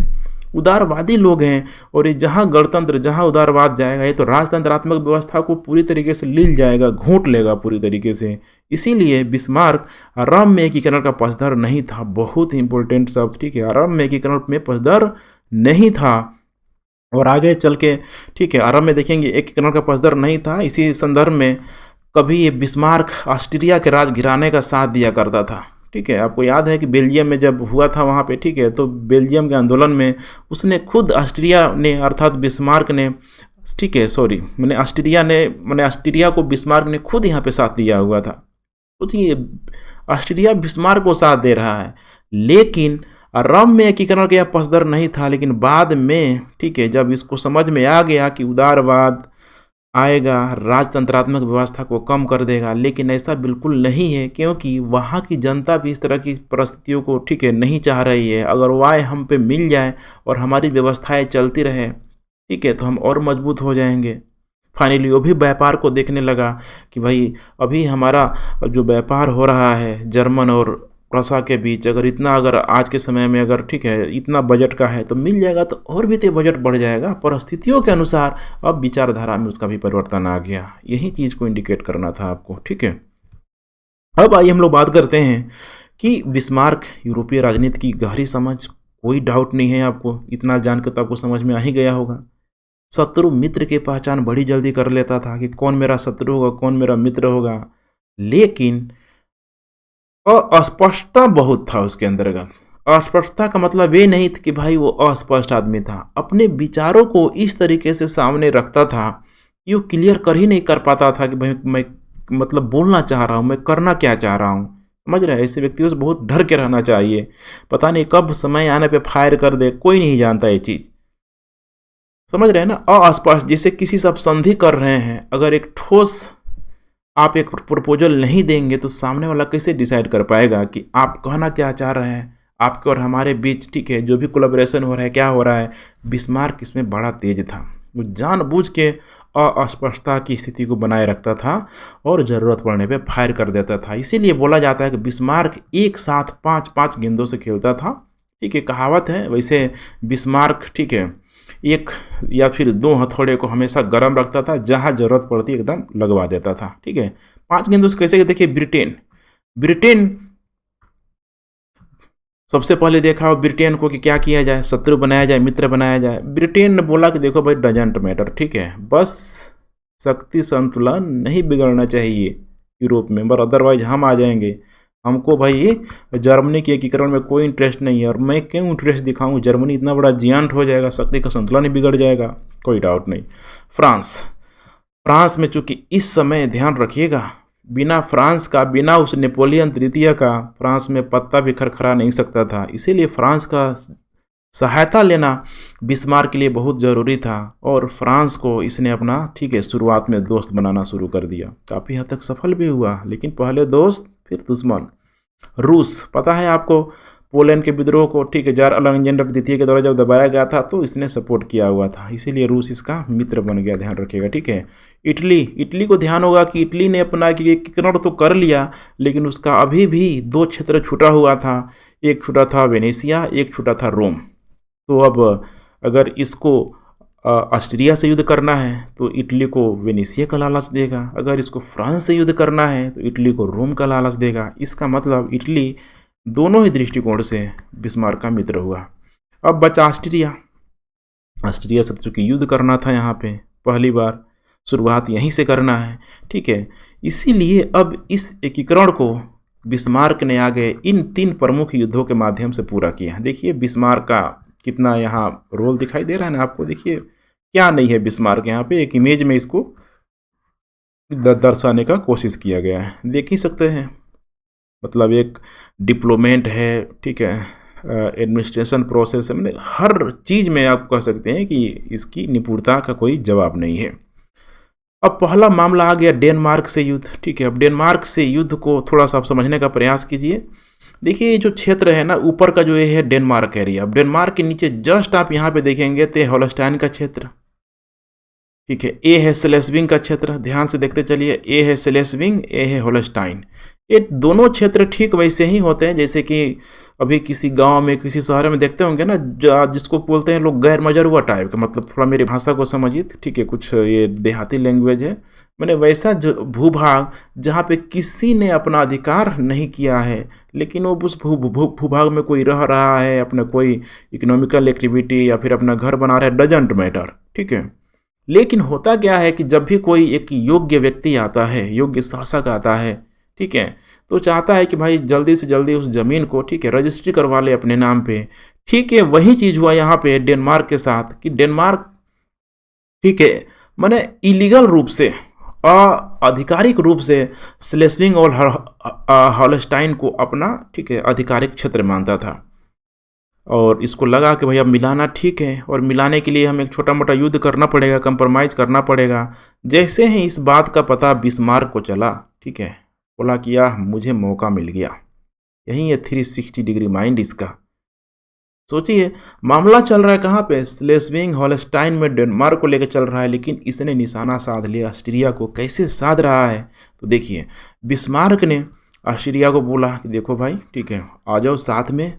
उदारवादी लोग हैं, और ये जहाँ गणतंत्र, जहाँ उदारवाद जाएगा, ये तो राजतंत्रात्मक व्यवस्था को पूरी तरीके से लील जाएगा, घोंट लेगा पूरी तरीके से। इसीलिए बिस्मार्क आरंभ में एकीकरण का पक्षधर नहीं था। बहुत ही इंपॉर्टेंट शब्द, ठीक है, आरंभ में एकीकरण में पक्षधर नहीं था। और आगे चल के, ठीक है, आरंभ में देखेंगे एकीकरण का पक्षधर नहीं था। इसी संदर्भ में कभी ये बिस्मार्क ऑस्ट्रिया के राज गिराने का साथ दिया करता था। ठीक है, आपको याद है कि बेल्जियम में जब हुआ था वहाँ पे, ठीक है, तो बेल्जियम के आंदोलन में उसने खुद ऑस्ट्रिया ने, अर्थात बिस्मार्क ने, ठीक है, सॉरी, मैंने ऑस्ट्रिया को बिस्मार्क ने खुद यहाँ पे साथ दिया हुआ था। सोचिए ऑस्ट्रिया बिस्मार्क को साथ दे रहा है, लेकिन आरंभ में एकीकरण का पक्षधर नहीं था। लेकिन बाद में, ठीक है, जब इसको समझ में आ गया कि उदारवाद आएगा, राजतंत्रात्मक व्यवस्था को कम कर देगा, लेकिन ऐसा बिल्कुल नहीं है, क्योंकि वहाँ की जनता भी इस तरह की परिस्थितियों को ठीक है नहीं चाह रही है। अगर वाय हम पे मिल जाए और हमारी व्यवस्थाएं चलती रहे, ठीक है, तो हम और मजबूत हो जाएंगे। फाइनली वो भी व्यापार को देखने लगा कि भाई अभी हमारा जो व्यापार हो रहा है जर्मन और प्रसा के बीच, अगर आज के समय में अगर ठीक है इतना बजट का है तो मिल जाएगा, तो और भी तो बजट बढ़ जाएगा। परिस्थितियों के अनुसार अब विचारधारा में उसका भी परिवर्तन आ गया। यही चीज़ को इंडिकेट करना था आपको, ठीक है। अब आइए हम लोग बात करते हैं कि बिस्मार्क यूरोपीय राजनीति की गहरी समझ, कोई डाउट नहीं है आपको, इतना जानकर तो आपको समझ में आ ही गया होगा। शत्रु मित्र की पहचान बड़ी जल्दी कर लेता था कि कौन मेरा शत्रु होगा, कौन मेरा मित्र होगा, लेकिन अस्पष्टता बहुत था उसके अंतर्गत। अस्पष्टता का मतलब ये नहीं था कि भाई वो अस्पष्ट आदमी था, अपने विचारों को इस तरीके से सामने रखता था कि वो क्लियर कर ही नहीं कर पाता था कि भाई मैं मतलब बोलना चाह रहा हूँ, मैं करना क्या चाह रहा हूँ। समझ रहे हैं, ऐसे व्यक्तियों से बहुत डर के रहना चाहिए। पता नहीं कब समय आने पे फायर कर दे, कोई नहीं जानता ये चीज़। समझ रहे हैं ना, अस्पष्ट, जैसे किसी से आप संधि कर रहे हैं, अगर एक ठोस आप एक प्रपोजल नहीं देंगे तो सामने वाला कैसे डिसाइड कर पाएगा कि आप कहना क्या चाह रहे हैं, आपके और हमारे बीच ठीक है जो भी कोलैबोरेशन हो रहा है क्या हो रहा है। बिस्मार्क इसमें बड़ा तेज था, वो जानबूझ के अस्पष्टता की स्थिति को बनाए रखता था और ज़रूरत पड़ने पे फायर कर देता था। इसीलिए बोला जाता है कि बिस्मार्क एक साथ 5-5 गेंदों से खेलता था, ठीक है, कहावत है। वैसे बिस्मार्क ठीक है एक या फिर 2 हथौड़े को हमेशा गर्म रखता था, जहाँ ज़रूरत पड़ती एकदम लगवा देता था, ठीक है। 5 गेंदों से कैसे, देखिए ब्रिटेन सबसे पहले देखा हो ब्रिटेन को कि क्या किया जाए, शत्रु बनाया जाए, मित्र बनाया जाए। ब्रिटेन ने बोला कि देखो भाई डजेंट मैटर, ठीक है, बस शक्ति संतुलन नहीं बिगड़ना चाहिए यूरोप में, पर अदरवाइज हम आ जाएंगे। हमको भाई जर्मनी के एकीकरण में कोई इंटरेस्ट नहीं है, और मैं क्यों इंटरेस्ट दिखाऊं, जर्मनी इतना बड़ा जियांट हो जाएगा, शक्ति का संतुलन ही बिगड़ जाएगा, कोई डाउट नहीं। फ्रांस में चूंकि इस समय ध्यान रखिएगा, बिना फ्रांस का, बिना उस नेपोलियन तृतीय का फ्रांस में पत्ता भी खरखरा नहीं सकता था। इसीलिए फ्रांस का सहायता लेना बिस्मार्क के लिए बहुत ज़रूरी था, और फ्रांस को इसने अपना ठीक है शुरुआत में दोस्त बनाना शुरू कर दिया। काफ़ी हद तक सफल भी हुआ, लेकिन पहले दोस्त फिर दुश्मन। रूस, पता है आपको, पोलैंड के विद्रोह को ठीक है जार अलेक्जेंडर द्वितीय के द्वारा जब दबाया गया था तो इसने सपोर्ट किया हुआ था, इसीलिए रूस इसका मित्र बन गया, ध्यान रखिएगा, ठीक है। इटली को ध्यान होगा कि इटली ने अपना एकीकरण तो कर लिया, लेकिन उसका अभी भी 2 क्षेत्र छूटा हुआ था। एक छूटा था वेनेशिया, एक छूटा था रोम। तो अब अगर इसको ऑस्ट्रिया से युद्ध करना है तो इटली को वेनेशिया का लालच देगा, अगर इसको फ्रांस से युद्ध करना है तो इटली को रोम का लालच देगा। इसका मतलब इटली दोनों ही दृष्टिकोण से बिस्मार्क का मित्र हुआ। अब बचा ऑस्ट्रिया से चूंकि युद्ध करना था, यहाँ पे पहली बार शुरुआत यहीं से करना है, ठीक है। इसीलिए अब इस एकीकरण को बिस्मार्क ने आगे इन 3 प्रमुख युद्धों के माध्यम से पूरा किया। देखिए बिस्मार्क का कितना यहाँ रोल दिखाई दे रहा है ना आपको, देखिए क्या नहीं है बिस्मार्क, यहाँ पे एक इमेज में इसको दर्शाने का कोशिश किया गया है, देख ही सकते हैं। मतलब एक डिप्लोमेट है, ठीक है, एडमिनिस्ट्रेशन प्रोसेस है, मैंने हर चीज़ में आप कह सकते हैं कि इसकी निपुणता का कोई जवाब नहीं है। अब पहला मामला आ गया डेनमार्क से युद्ध, ठीक है। अब डेनमार्क से युद्ध को थोड़ा सा आप समझने का प्रयास कीजिए। देखिए ये जो क्षेत्र है ना, ऊपर का जो ये है डेनमार्क एरिया, अब डेनमार्क के नीचे जस्ट आप यहाँ पे देखेंगे तो होल्स्टाइन का क्षेत्र, ठीक है। ए है स्लेस्विंग का क्षेत्र, ध्यान से देखते चलिए, ए है स्लेस्विंग, ए है होल्स्टाइन। ये दोनों क्षेत्र ठीक वैसे ही होते हैं जैसे कि अभी किसी गांव में, किसी शहर में देखते होंगे ना, जिसको बोलते हैं लोग गैर मजरूआ टाइप का, मतलब थोड़ा मेरी भाषा को समझिए, ठीक है, कुछ ये देहाती लैंग्वेज है, मैंने वैसा भूभाग जहाँ पे किसी ने अपना अधिकार नहीं किया है, लेकिन वो उस भूभाग में कोई रह रहा है, अपना कोई इकोनॉमिकल एक्टिविटी या फिर अपना घर बना रहा है, डजेंट मैटर, ठीक है। लेकिन होता क्या है कि जब भी कोई एक योग्य व्यक्ति आता है, योग्य शासक आता है, ठीक है, तो चाहता है कि भाई जल्दी से जल्दी उस ज़मीन को ठीक है रजिस्ट्री करवा ले अपने नाम पे, ठीक है। वही चीज़ हुआ यहाँ पे डेनमार्क के साथ कि डेनमार्क ठीक है मैंने इलीगल रूप से, आधिकारिक रूप से स्लेस्विंग और हॉलस्टाइन को अपना ठीक है आधिकारिक क्षेत्र मानता था। और इसको लगा कि भाई अब मिलाना ठीक है, और मिलाने के लिए हमें एक छोटा मोटा युद्ध करना पड़ेगा, कंप्रोमाइज़ करना पड़ेगा। जैसे ही इस बात का पता बिस्मार्क को चला, ठीक है, बोला कि यार मुझे मौका मिल गया। यही है 360 डिग्री माइंड इसका। सोचिए मामला चल रहा है कहाँ पे, स्लेस्विंग हॉलस्टाइन में डेनमार्क को लेकर चल रहा है, लेकिन इसने निशाना साध लिया ऑस्ट्रिया को। कैसे साध रहा है तो देखिए, बिस्मार्क ने ऑस्ट्रिया को बोला कि देखो भाई ठीक है, आ जाओ साथ में,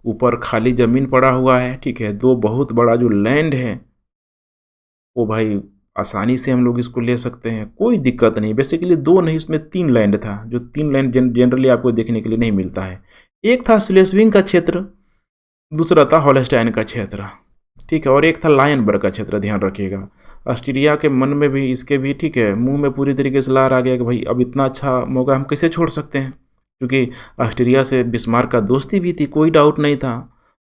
ऊपर खाली ज़मीन पड़ा हुआ है, ठीक है, दो बहुत बड़ा जो लैंड है वो भाई आसानी से हम लोग इसको ले सकते हैं, कोई दिक्कत नहीं। बेसिकली दो नहीं, उसमें 3 लैंड था, जो 3 लैंड जनरली आपको देखने के लिए नहीं मिलता है। एक था स्लेस्विंग का क्षेत्र, दूसरा था हॉलस्टाइन का क्षेत्र, ठीक है, और एक था लायनबर्ग का क्षेत्र। ध्यान रखिएगा, ऑस्ट्रिया के मन में भी, इसके भी, ठीक है, मुंह में पूरी तरीके से लार आ गया कि भाई अब इतना अच्छा मौका हम कैसे छोड़ सकते हैं, क्योंकि ऑस्ट्रिया से बिस्मार्क का दोस्ती भी थी, कोई डाउट नहीं था।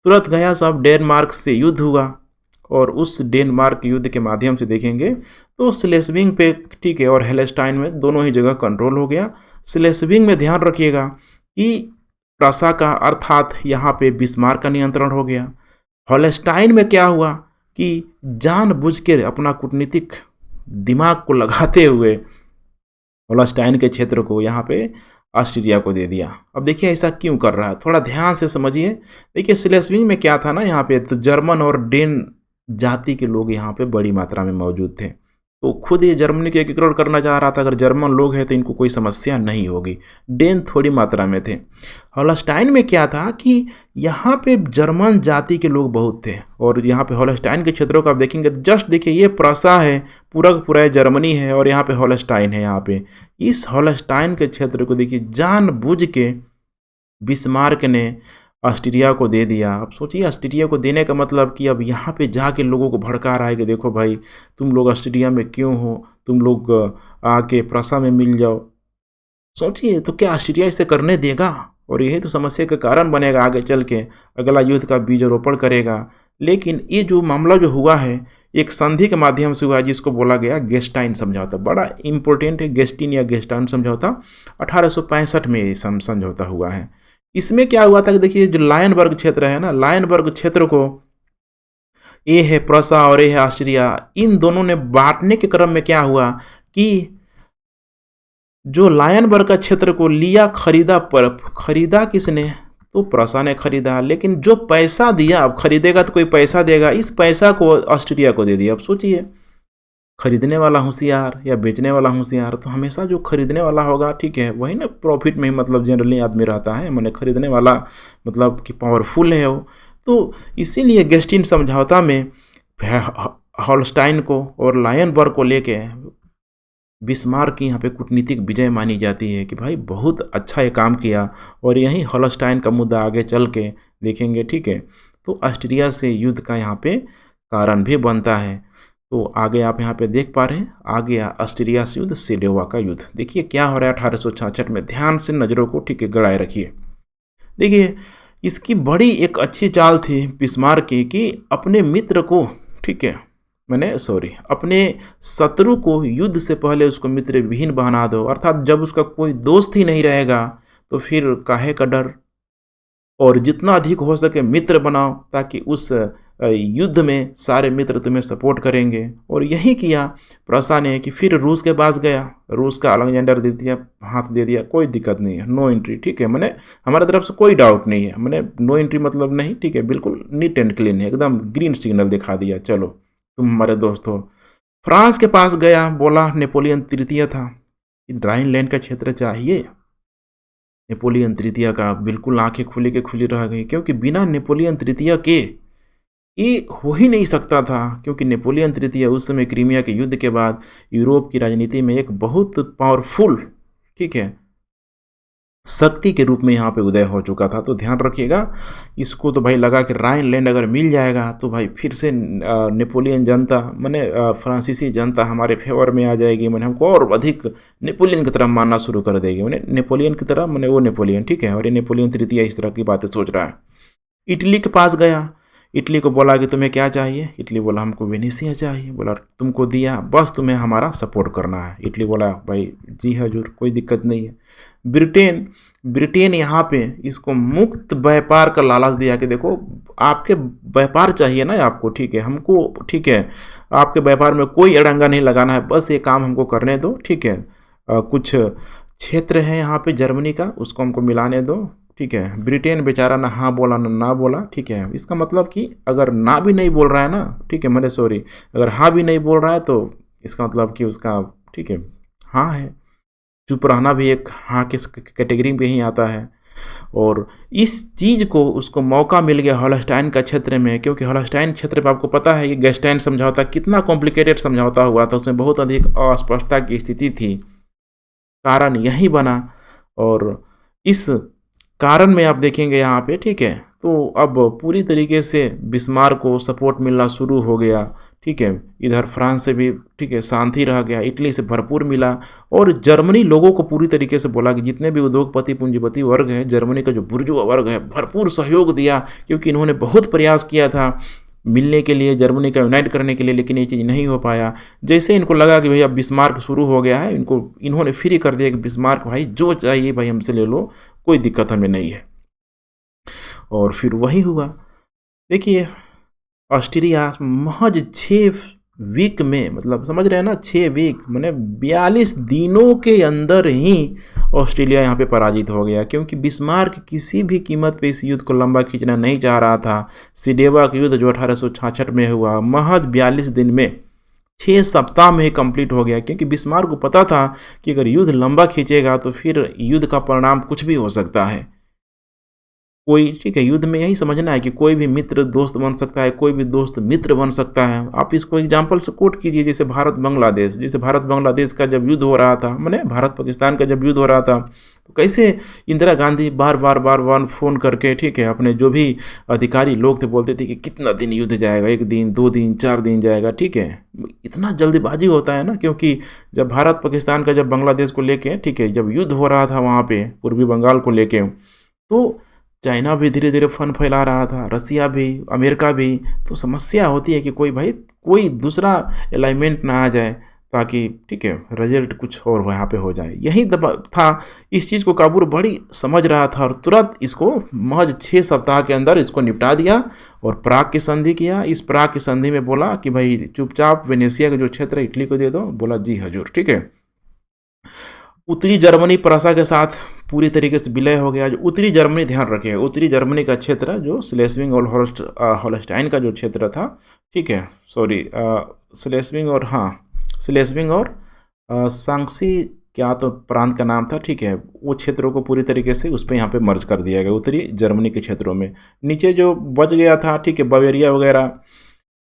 तुरंत गया साहब, डेनमार्क से युद्ध हुआ, और उस डेनमार्क युद्ध के माध्यम से देखेंगे तो स्लेस्विंग पे, ठीक है, और हेलेस्टाइन में दोनों ही जगह कंट्रोल हो गया। स्लेस्विंग में ध्यान रखिएगा कि प्रसा का अर्थात यहाँ पे बिस्मार्क का नियंत्रण हो गया। हॉलस्टाइन में क्या हुआ कि जानबूझ के अपना कूटनीतिक दिमाग को लगाते हुए हॉलस्टाइन के क्षेत्र को यहाँ पे ऑस्ट्रिया को दे दिया। अब देखिए ऐसा क्यों कर रहा है, थोड़ा ध्यान से समझिए। देखिए स्लेस्विंग में क्या था ना, यहाँ पे तो जर्मन और डेन जाति के लोग यहाँ पे बड़ी मात्रा में मौजूद थे, तो खुद ये जर्मनी के एकीकरण करना चाह रहा था। अगर जर्मन लोग हैं तो इनको कोई समस्या नहीं होगी, डेन थोड़ी मात्रा में थे। हॉलस्टाइन में क्या था कि यहाँ पे जर्मन जाति के लोग बहुत थे, और यहाँ पे हॉलस्टाइन के क्षेत्रों को आप देखेंगे, जस्ट देखिए ये प्रसा है, पूरा का पूरा जर्मनी है, और यहाँ पे हॉलस्टाइन है। यहाँ पे इस हॉलस्टाइन के क्षेत्र को देखिए जानबूझ के बिस्मार्क ने ऑस्ट्रिया को दे दिया। अब सोचिए ऑस्ट्रिया को देने का मतलब कि अब यहाँ पे जाके लोगों को भड़का रहा है कि देखो भाई तुम लोग ऑस्ट्रिया में क्यों हो, तुम लोग आके प्रसा में मिल जाओ। सोचिए तो क्या ऑस्ट्रिया इसे करने देगा, और यही तो समस्या का कारण बनेगा आगे चल के, अगला युद्ध का बीज रोपण करेगा। लेकिन ये जो मामला जो हुआ है एक संधि के माध्यम से हुआ है, जिसको बोला गया गेस्टाइन समझौता। बड़ा इंपॉर्टेंट है गेस्टिन या गेस्टाइन समझौता, 1865 में ये समझौता हुआ है। इसमें क्या हुआ था कि देखिए जो लायनबर्ग क्षेत्र है ना, लायनबर्ग क्षेत्र को ये है प्रसा और ये है ऑस्ट्रिया, इन दोनों ने बांटने के क्रम में क्या हुआ कि जो लायनबर्ग का क्षेत्र को लिया, खरीदा किसने, तो प्रसा ने खरीदा। लेकिन जो पैसा दिया, अब खरीदेगा तो कोई पैसा देगा, इस पैसा को ऑस्ट्रिया को दे दिया। अब सोचिए खरीदने वाला होशियार या बेचने वाला होशियार, तो हमेशा जो खरीदने वाला होगा, ठीक है, वही ना प्रॉफिट में ही मतलब जनरली आदमी रहता है, मैंने खरीदने वाला मतलब कि पावरफुल है वो। तो इसीलिए गेस्टिन समझौता में हॉलस्टाइन को और लायनबर्ग को लेके बिस्मार्क की यहाँ पे कूटनीतिक विजय मानी जाती है कि भाई बहुत अच्छा ये काम किया। और यही हॉलस्टाइन का मुद्दा आगे चल के देखेंगे, ठीक है, तो ऑस्ट्रिया से युद्ध का यहाँ पे कारण भी बनता है। तो आगे आप यहाँ पे देख पा रहे हैं, आ गया ऑस्ट्रिया से युद्ध, सेडोवा का युद्ध। देखिए क्या हो रहा है 1866 में, ध्यान से नज़रों को ठीक है गड़ाए रखिए। देखिए इसकी बड़ी एक अच्छी चाल थी बिस्मार्क की कि अपने मित्र को, ठीक है, अपने शत्रु को युद्ध से पहले उसको मित्र विहीन बना दो, अर्थात जब उसका कोई दोस्त ही नहीं रहेगा तो फिर काहे का डर, और जितना अधिक हो सके मित्र बनाओ, ताकि उस युद्ध में सारे मित्र तुम्हें सपोर्ट करेंगे। और यही किया प्रसा ने कि फिर रूस के पास गया, रूस का अलेक्जेंडर दे दिया, हाथ दे दिया, कोई दिक्कत नहीं है, नो एंट्री, ठीक है, मैंने हमारे तरफ से कोई डाउट नहीं है, मैंने नो एंट्री मतलब नहीं, ठीक है, बिल्कुल नीट एंड क्लीन है, एकदम ग्रीन सिग्नल दिखा दिया, चलो तुम हमारे दोस्त हो। फ्रांस के पास गया, बोला नेपोलियन तृतीय था, ड्राइनलैंड का क्षेत्र चाहिए। नेपोलियन तृतीय का बिल्कुल आंखें खुली के खुली रह गई, क्योंकि बिना नेपोलियन तृतीय के ये हो ही नहीं सकता था। क्योंकि नेपोलियन तृतीय उस समय क्रीमिया के युद्ध के बाद यूरोप की राजनीति में एक बहुत पावरफुल, ठीक है, शक्ति के रूप में यहाँ पे उदय हो चुका था। तो ध्यान रखिएगा, इसको तो भाई लगा कि राइनलैंड अगर मिल जाएगा तो भाई फिर से नेपोलियन जनता, मैंने फ्रांसीसी जनता हमारे फेवर में आ जाएगी, मैंने हमको और अधिक नेपोलियन की तरह मानना शुरू कर देगी, मैंने नेपोलियन की तरह, मैंने वो नेपोलियन, ठीक है, और ये नेपोलियन तृतीय इस तरह की बातें सोच रहा है। इटली के पास गया, इटली को बोला कि तुम्हें क्या चाहिए, इटली बोला हमको वेनेसिया चाहिए, बोला तुमको दिया, बस तुम्हें हमारा सपोर्ट करना है। इटली बोला भाई जी हजूर कोई दिक्कत नहीं है। ब्रिटेन ब्रिटेन यहाँ पे इसको मुक्त व्यापार का लालच दिया कि देखो आपके व्यापार चाहिए ना आपको, ठीक है हमको, ठीक है आपके व्यापार में कोई अड़ंगा नहीं लगाना है, बस ये काम हमको करने दो, ठीक है कुछ क्षेत्र है यहाँ पे जर्मनी का उसको हमको मिलाने दो, ठीक है। ब्रिटेन बेचारा ना हाँ बोला ना बोला, ठीक है। इसका मतलब कि अगर ना भी नहीं बोल रहा है ना, ठीक है मैंने सॉरी, अगर हाँ भी नहीं बोल रहा है तो इसका मतलब कि उसका ठीक है हाँ है। चुप रहना भी एक हाँ के कैटेगरी में ही आता है। और इस चीज़ को उसको मौका मिल गया हॉलस्टाइन का क्षेत्र में, क्योंकि हॉलस्टाइन क्षेत्र पे आपको पता है कि गैस्टाइन समझौता कितना कॉम्प्लिकेटेड समझौता हुआ था, उसमें बहुत अधिक अस्पष्टता की स्थिति थी, कारण यही बना। और इस कारण में आप देखेंगे यहाँ पे, ठीक है तो अब पूरी तरीके से बिस्मार्क को सपोर्ट मिलना शुरू हो गया, ठीक है। इधर फ्रांस से भी ठीक है शांति रह गया, इटली से भरपूर मिला, और जर्मनी लोगों को पूरी तरीके से बोला कि जितने भी उद्योगपति पूंजीपति वर्ग है, जर्मनी का जो बुर्जुआ वर्ग है भरपूर सहयोग दिया, क्योंकि इन्होंने बहुत प्रयास किया था मिलने के लिए, जर्मनी का यूनाइट करने के लिए, लेकिन ये चीज़ नहीं हो पाया। जैसे इनको लगा कि भाई अब बिस्मार्क शुरू हो गया है, इन्होंने फ्री कर दिया कि बिस्मार्क भाई जो चाहिए भाई हमसे ले लो, कोई दिक्कत हमें नहीं है। और फिर वही हुआ। देखिए ऑस्ट्रिया महज 6 वीक में, मतलब समझ रहे हैं ना 6 वीक मैंने 42 दिनों के अंदर ही ऑस्ट्रेलिया यहाँ पे पराजित हो गया, क्योंकि बिस्मार्क किसी भी कीमत पे इस युद्ध को लंबा खींचना नहीं चाह रहा था। सिडेवा का युद्ध जो 1866 में हुआ महज 42 दिन में, 6 सप्ताह में ही कंप्लीट हो गया, क्योंकि बिस्मार्क को पता था कि अगर युद्ध लंबा खींचेगा तो फिर युद्ध का परिणाम कुछ भी हो सकता है। कोई ठीक है युद्ध में यही समझना है कि कोई भी मित्र दोस्त बन सकता है, कोई भी दोस्त मित्र बन सकता है। आप इसको एग्जाम्पल से कोट कीजिए, जैसे भारत बांग्लादेश, जैसे भारत बांग्लादेश का जब युद्ध हो रहा था, मैंने भारत पाकिस्तान का जब युद्ध हो रहा था, तो कैसे इंदिरा गांधी बार बार फ़ोन करके ठीक है अपने जो भी अधिकारी लोग थे बोलते थे कि कितना दिन युद्ध जाएगा, 1 दिन 2 दिन 4 दिन जाएगा, ठीक है। इतना जल्दीबाजी होता है ना, क्योंकि जब भारत पाकिस्तान का जब बांग्लादेश को लेके ठीक है जब युद्ध हो रहा था वहाँ पे पूर्वी बंगाल को लेके, तो चाइना भी धीरे धीरे फन फैला रहा था, रसिया भी, अमेरिका भी। तो समस्या होती है कि कोई दूसरा अलाइनमेंट ना आ जाए, ताकि ठीक है रिजल्ट कुछ और यहाँ पे हो जाए। यही दबा था, इस चीज़ को काबूल बड़ी समझ रहा था, और तुरंत इसको महज 6 सप्ताह के अंदर इसको निपटा दिया और प्राग की संधि किया। इस प्राग की संधि में बोला कि भाई चुपचाप वेनेसिया का जो क्षेत्र है इटली को दे दो, बोला जी हजूर, ठीक है। उत्तरी जर्मनी प्रशा के साथ पूरी तरीके से विलय हो गया। जो उत्तरी जर्मनी, ध्यान रखिए उत्तरी जर्मनी का क्षेत्र जो स्लेस्विंग और हॉलस्टाइन का जो क्षेत्र था, ठीक है सॉरी स्लेस्विंग और सांक्सी क्या तो प्रांत का नाम था, ठीक है। वो क्षेत्रों को पूरी तरीके से उस पर यहाँ पे मर्ज कर दिया गया उत्तरी जर्मनी के क्षेत्रों में। नीचे जो बच गया था ठीक है बवेरिया वगैरह,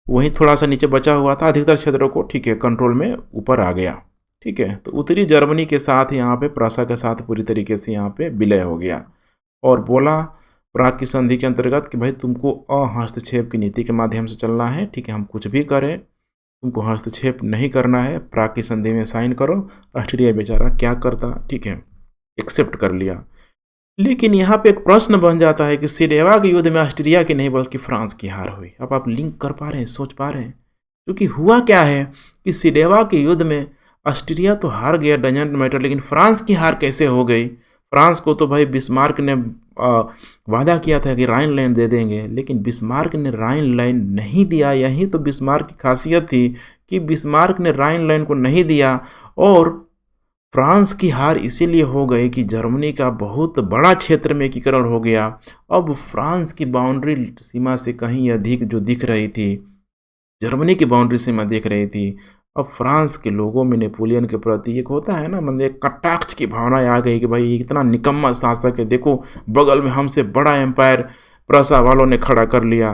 वहीं थोड़ा सा नीचे बचा हुआ था, अधिकतर क्षेत्रों को ठीक है कंट्रोल में ऊपर आ गया, ठीक है। तो उत्तरी जर्मनी के साथ यहाँ पे प्रशा के साथ पूरी तरीके से यहाँ पे विलय हो गया, और बोला प्राग की संधि के अंतर्गत कि भाई तुमको अहस्तक्षेप की नीति के माध्यम से चलना है, ठीक है। हम कुछ भी करें तुमको हस्तक्षेप नहीं करना है, प्राग की संधि में साइन करो। ऑस्ट्रिया बेचारा क्या करता, ठीक है एक्सेप्ट कर लिया। लेकिन यहाँ पे एक प्रश्न बन जाता है कि सिडेवा के युद्ध में ऑस्ट्रिया की नहीं बल्कि फ्रांस की हार हुई। अब आप लिंक कर पा रहे हैं, सोच पा रहे हैं, क्योंकि हुआ क्या है कि सिडेवा के युद्ध में ऑस्ट्रिया तो हार गया, डजंट मैटर, लेकिन फ्रांस की हार कैसे हो गई। फ्रांस को तो भाई बिस्मार्क ने वादा किया था कि राइन लाइन दे देंगे, लेकिन बिस्मार्क ने राइन लाइन नहीं दिया। यही तो बिस्मार्क की खासियत थी कि बिस्मार्क ने राइन लाइन को नहीं दिया, और फ्रांस की हार इसीलिए हो गई कि जर्मनी का बहुत बड़ा क्षेत्र में एकीकरण हो गया। अब फ्रांस की बाउंड्री सीमा से कहीं अधिक जो दिख रही थी, जर्मनी की बाउंड्री सीमा दिख रही थी। अब फ्रांस के लोगों में नेपोलियन के प्रति एक होता है ना, मतलब एक कटाक्ष की भावना आ गई कि भाई इतना निकम्मा शासक है, देखो बगल में हमसे बड़ा एम्पायर प्रशा वालों ने खड़ा कर लिया।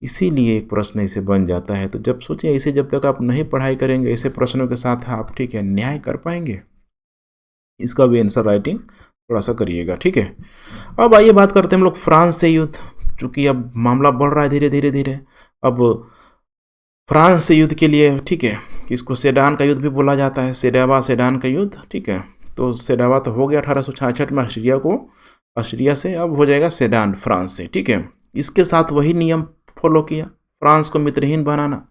इसीलिए एक प्रश्न इसे बन जाता है। तो जब सोचिए इसे जब तक आप नहीं पढ़ाई करेंगे ऐसे प्रश्नों के साथ आप ठीक है न्याय कर पाएंगे। इसका भी आंसर राइटिंग थोड़ा सा करिएगा, ठीक है। अब आइए बात करते हैं हम लोग फ्रांस से युद्ध, चूँकि अब मामला बढ़ रहा है धीरे धीरे धीरे। अब फ्रांस से युद्ध के लिए ठीक है, इसको सेडान का युद्ध भी बोला जाता है, सेडावा सेडान का युद्ध, ठीक है। तो सेडावा तो हो गया 1866 में ऑस्ट्रिया से, अब हो जाएगा सेडान फ्रांस से, ठीक है। इसके साथ वही नियम फॉलो किया, फ्रांस को मित्रहीन बनाना।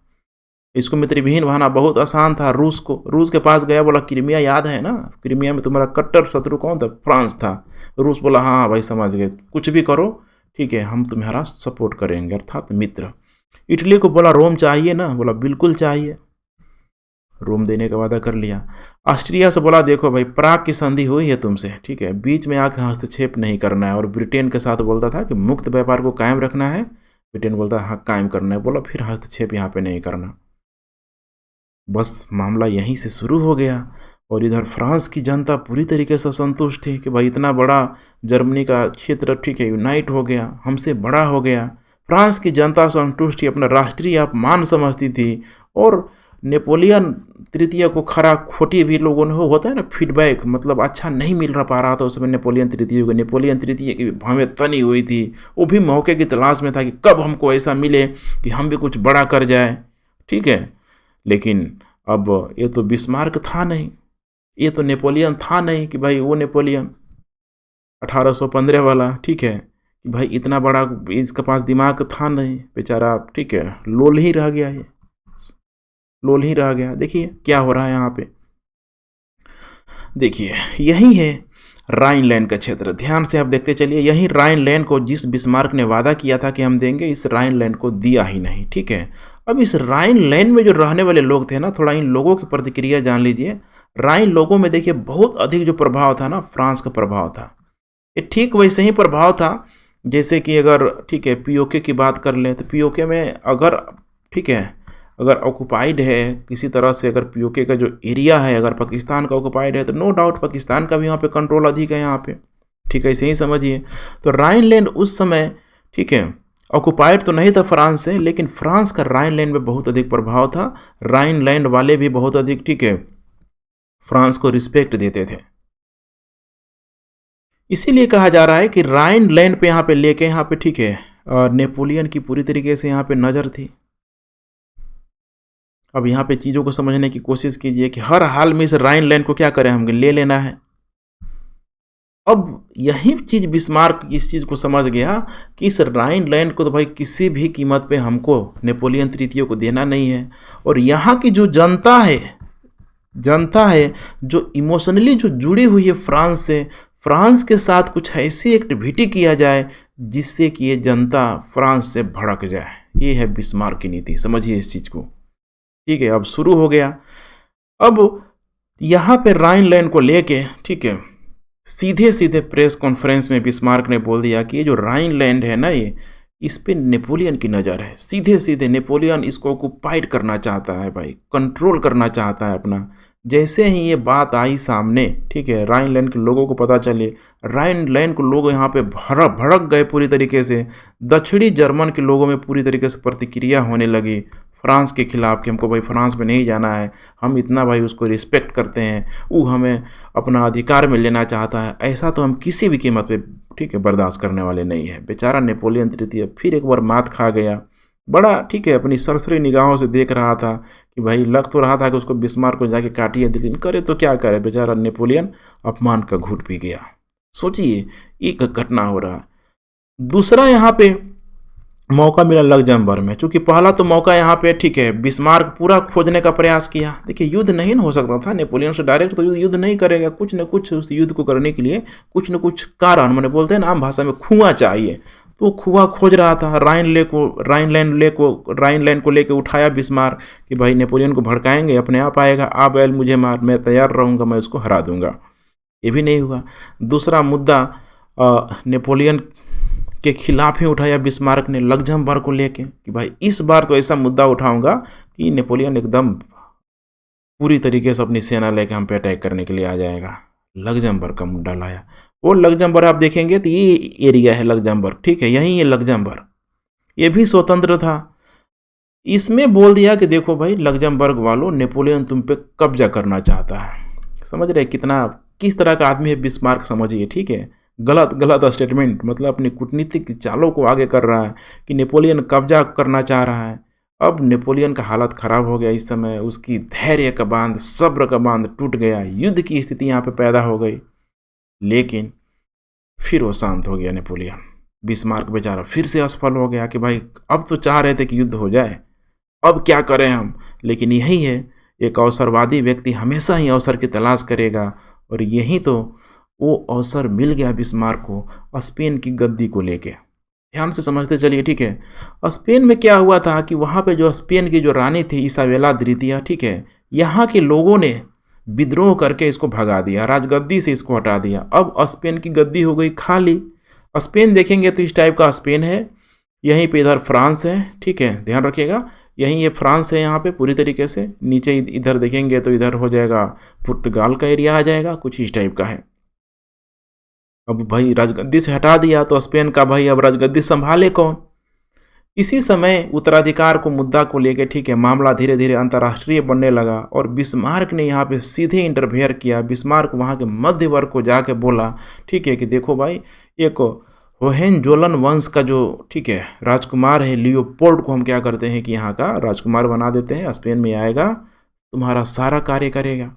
इसको मित्रविहीन बनाना बहुत आसान था। रूस के पास गया, बोला क्रीमिया याद है ना, क्रीमिया में तुम्हारा कट्टर शत्रु कौन था? फ्रांस था। रूस बोला हाँ हाँ भाई समझ गए, कुछ भी करो ठीक है हम तुम्हारा सपोर्ट करेंगे, अर्थात मित्र। इटली को बोला रोम चाहिए ना, बोला बिल्कुल चाहिए, रोम देने का वादा कर लिया। ऑस्ट्रिया से बोला देखो भाई प्राग की संधि हुई है तुमसे, ठीक है, बीच में आके हस्तक्षेप नहीं करना है। और ब्रिटेन के साथ बोलता था कि मुक्त व्यापार को कायम रखना है, ब्रिटेन बोलता हाँ कायम करना है, बोला फिर हस्तक्षेप यहाँ पे नहीं करना। बस मामला यहीं से शुरू हो गया। और इधर फ्रांस की जनता पूरी तरीके से संतुष्ट थी कि भाई इतना बड़ा जर्मनी का क्षेत्र ठीक है यूनाइट हो गया, हमसे बड़ा हो गया। फ्रांस की जनता संतुष्ट थी, अपना राष्ट्रीय अपमान समझती थी। और नेपोलियन तृतीय को खरा खोटी भी लोगों ने होता है ना फीडबैक, मतलब अच्छा नहीं मिल रहा पा रहा था उस समय नेपोलियन तृतीय को। नेपोलियन तृतीय की भवें तनी हुई थी, वो भी मौके की तलाश में था कि कब हमको ऐसा मिले कि हम भी कुछ बड़ा कर जाए, ठीक है। लेकिन अब ये तो बिस्मार्क था नहीं, ये तो नेपोलियन था नहीं कि भाई वो नेपोलियन 1815 वाला, ठीक है, कि भाई इतना बड़ा इसके पास दिमाग था नहीं बेचारा, ठीक है, लोल ही रह गया, ये लोल ही रह गया। देखिए क्या हो रहा है यहाँ पे, देखिए यही है राइनलैंड का क्षेत्र, ध्यान से आप देखते चलिए। यही राइनलैंड को जिस बिस्मार्क ने वादा किया था कि हम देंगे, इस राइनलैंड को दिया ही नहीं, ठीक है। अब इस राइनलैंड में जो रहने वाले लोग थे ना, थोड़ा इन लोगों की प्रतिक्रिया जान लीजिए। राइन लोगों में देखिए बहुत अधिक जो प्रभाव था ना, फ्रांस का प्रभाव था। ये ठीक वैसे ही प्रभाव था जैसे कि अगर ठीक है पीओके की बात कर लें तो पीओके में अगर ठीक है अगर ऑक्युपाइड है किसी तरह से, अगर पीओके का जो एरिया है अगर पाकिस्तान का ऑक्युपाइड है तो नो डाउट पाकिस्तान का भी यहाँ पे कंट्रोल अधिक है यहाँ पे, ठीक है, ऐसे ही समझिए। तो राइनलैंड उस समय ठीक है ऑक्युपाइड तो नहीं था फ्रांस से, लेकिन फ्रांस का राइनलैंड में बहुत अधिक प्रभाव था। राइनलैंड वाले भी बहुत अधिक ठीक है फ्रांस को रिस्पेक्ट देते थे। इसीलिए कहा जा रहा है कि राइनलैंड पे यहाँ पे लेके यहाँ पे ठीक है नेपोलियन की पूरी तरीके से यहाँ पे नज़र थी। अब यहाँ पे चीज़ों को समझने की कोशिश कीजिए कि हर हाल में इस राइनलैंड को क्या करें, हम ले लेना है। अब यही चीज़ बिस्मार्क इस चीज़ को समझ गया कि इस राइनलैंड को तो भाई किसी भी कीमत पे हमको नेपोलियन तृतीय को देना नहीं है। और यहाँ की जो जनता है जो इमोशनली जो जुड़ी हुई है फ्रांस से, फ्रांस के साथ कुछ ऐसी एक्टिविटी किया जाए जिससे कि ये जनता फ्रांस से भड़क जाए। ये है बिस्मार्क की नीति, समझिए इस चीज़ को, ठीक है। अब शुरू हो गया। अब यहाँ पे राइनलैंड को लेके ठीक है सीधे सीधे प्रेस कॉन्फ्रेंस में बिस्मार्क ने बोल दिया कि ये जो राइनलैंड है ना, ये इस पे नेपोलियन की नज़र है। सीधे सीधे नेपोलियन इसको ऑक्युपाइड करना चाहता है भाई, कंट्रोल करना चाहता है अपना। जैसे ही ये बात आई सामने, ठीक है, राइनलैंड के लोगों को पता चले, राइनलैंड के लोग यहाँ पे भड़क गए पूरी तरीके से। दक्षिणी जर्मन के लोगों में पूरी तरीके से प्रतिक्रिया होने लगी फ्रांस के खिलाफ कि हमको भाई फ्रांस में नहीं जाना है, हम इतना भाई उसको रिस्पेक्ट करते हैं, वो हमें अपना अधिकार में लेना चाहता है, ऐसा तो हम किसी भी कीमत पे ठीक है बर्दाश्त करने वाले नहीं है। बेचारा नेपोलियन तृतीय फिर एक बार मात खा गया। बड़ा ठीक है अपनी सरसरी निगाहों से देख रहा था कि भाई लग तो रहा था कि उसको बिस्मार्क को जाके काटिए, लेकिन करे तो क्या करे, बेचारा नेपोलियन अपमान का घूंट पी गया। सोचिए एक घटना हो रहा है। दूसरा यहाँ पे मौका मिला लग्जमबर्ग में, चूंकि पहला तो मौका यहाँ पे ठीक है बिस्मार्क पूरा खोजने का प्रयास किया। देखिए युद्ध नहीं हो सकता था, नेपोलियन से डायरेक्ट तो युद्ध नहीं करेगा, कुछ न कुछ उस युद्ध को करने के लिए कुछ न कुछ कारण, मैंने बोलते हैं ना आम भाषा में खुआ चाहिए, तो खुआ खोज रहा था। राइनलैंड को लेके उठाया बिस्मार्क कि भाई नेपोलियन को भड़काएंगे, अपने आप आएगा, आ बैल मुझे मार, मैं तैयार रहूँगा, मैं उसको हरा दूंगा। ये भी नहीं हुआ। दूसरा मुद्दा नेपोलियन के खिलाफ ही उठाया बिस्मार्क ने लग्जमबर्ग को लेके कि भाई इस बार तो ऐसा मुद्दा उठाऊंगा कि नेपोलियन एकदम पूरी तरीके से अपनी सेना लेके हम पे अटैक करने के लिए आ जाएगा। लग्जमबर्ग का मुद्दा लाया। वो लग्जमबर्ग आप देखेंगे तो ये एरिया है लग्जमबर्ग, ठीक है, यही है लग्जमबर्ग, ये भी स्वतंत्र था। इसमें बोल दिया कि देखो भाई लग्जमबर्ग वालों, नेपोलियन तुम पे कब्जा करना चाहता है। समझ रहे कितना किस तरह का आदमी है बिस्मार्क, समझिए, ठीक है। गलत स्टेटमेंट, मतलब अपनी कूटनीतिक चालों को आगे कर रहा है कि नेपोलियन कब्जा करना चाह रहा है। अब नेपोलियन का हालत ख़राब हो गया इस समय, उसकी धैर्य का बांध, सब्र का बांध टूट गया, युद्ध की स्थिति यहाँ पे पैदा हो गई। लेकिन फिर वो शांत हो गया नेपोलियन, बिस्मार्क बेचारा फिर से असफल हो गया कि भाई अब तो चाह रहे थे कि युद्ध हो जाए, अब क्या करें हम। लेकिन यही है, एक अवसरवादी व्यक्ति हमेशा ही अवसर की तलाश करेगा, और यही तो वो अवसर मिल गया बिस्मार्क को स्पेन की गद्दी को लेके। ध्यान से समझते चलिए, ठीक है। स्पेन में क्या हुआ था कि वहाँ पे जो स्पेन की जो रानी थी इसाबेला द्वितीय, ठीक है, यहाँ के लोगों ने विद्रोह करके इसको भगा दिया, राजगद्दी से इसको हटा दिया। अब स्पेन की गद्दी हो गई खाली। स्पेन देखेंगे तो इस टाइप का स्पेन है, यहीं पे इधर फ्रांस है, ठीक है, ध्यान रखिएगा, यहीं ये फ्रांस है यहाँ पे पूरी तरीके से। नीचे इधर देखेंगे तो इधर हो जाएगा पुर्तगाल का एरिया आ जाएगा, कुछ इस टाइप का है। अब भाई राजगद्दी से हटा दिया तो स्पेन का भाई अब राजगद्दी संभाले कौन। इसी समय उत्तराधिकार को मुद्दा को लेकर, ठीक है, मामला धीरे धीरे अंतर्राष्ट्रीय बनने लगा, और बिस्मार्क ने यहाँ पे सीधे इंटरफेयर किया। बिस्मार्क वहाँ के मध्य वर्ग को जाके बोला, ठीक है, कि देखो भाई, एक होहेनजोलन वंश का जो, ठीक है, राजकुमार है लियोपोल्ड को हम क्या करते हैं कि यहाँ का राजकुमार बना देते हैं, स्पेन में आएगा, तुम्हारा सारा कार्य करेगा।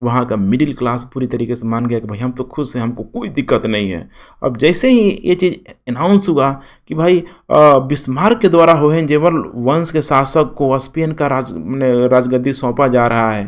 वहाँ का मिडिल क्लास पूरी तरीके से मान गया कि भाई हम तो खुश हैं, हमको कोई दिक्कत नहीं है। अब जैसे ही ये चीज़ अनाउंस हुआ कि भाई बिस्मार्क के द्वारा होहेनजोलन वंश के शासक को स्पेन का राजगद्दी सौंपा जा रहा है,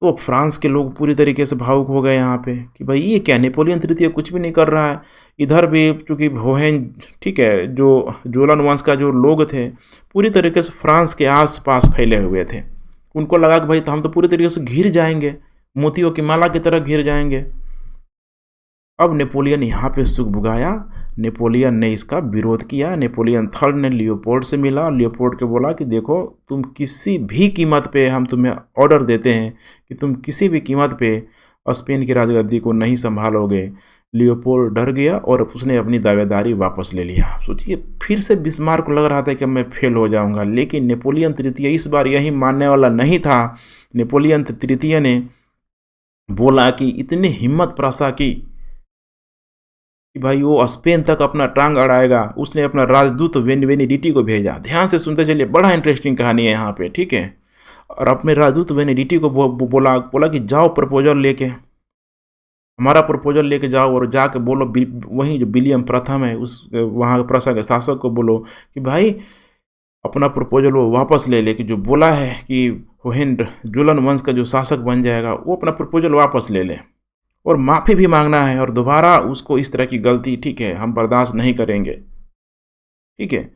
तो फ्रांस के लोग पूरी तरीके से भावुक हो गए यहाँ पे कि भाई ये क्या, नेपोलियन तृतीय कुछ भी नहीं कर रहा है। इधर भी चूँकि होहेन, ठीक है, जो जोलन वंश का जो लोग थे पूरी तरीके से फ्रांस के आसपास फैले हुए थे। उनको लगा कि भाई तो हम तो पूरी तरीके से घिर जाएंगे, मोतियों की माला की तरह घिर जाएंगे। अब नेपोलियन यहाँ पे सुख भुगाया, नेपोलियन ने इसका विरोध किया। नेपोलियन थर्ड ने लियोपोल्ड से मिला, लियोपोल्ड के बोला कि देखो तुम किसी भी कीमत पे, हम तुम्हें ऑर्डर देते हैं कि तुम किसी भी कीमत पे स्पेन की राजगद्दी को नहीं संभालोगे। लियोपोल्ड डर गया और उसने अपनी दावेदारी वापस ले लिया। सोचिए, फिर से बिस्मार्क को लग रहा था कि मैं फेल हो जाऊंगा, लेकिन नेपोलियन तृतीय इस बार यही मानने वाला नहीं था। नेपोलियन तृतीय ने बोला कि इतनी हिम्मत प्रसा की कि भाई वो स्पेन तक अपना टांग अड़ाएगा। उसने अपना राजदूत वेनेडिटी को भेजा। ध्यान से सुनते चलिए, बड़ा इंटरेस्टिंग कहानी है यहाँ पे, ठीक है। और अपने राजदूत वेनेडिटी को बोला कि जाओ प्रपोजल लेके, हमारा प्रपोजल लेके जाओ, और जाके बोलो वहीं जो विलियम प्रथम है उस वहाँ प्रसा के शासक को बोलो कि भाई अपना प्रपोजल वो वापस ले ले, कि जो बोला है कि होहेनजोलन वंश का जो शासक बन जाएगा वो अपना प्रपोजल वापस ले ले, और माफ़ी भी मांगना है, और दोबारा उसको इस तरह की गलती, ठीक है, हम बर्दाश्त नहीं करेंगे, ठीक है।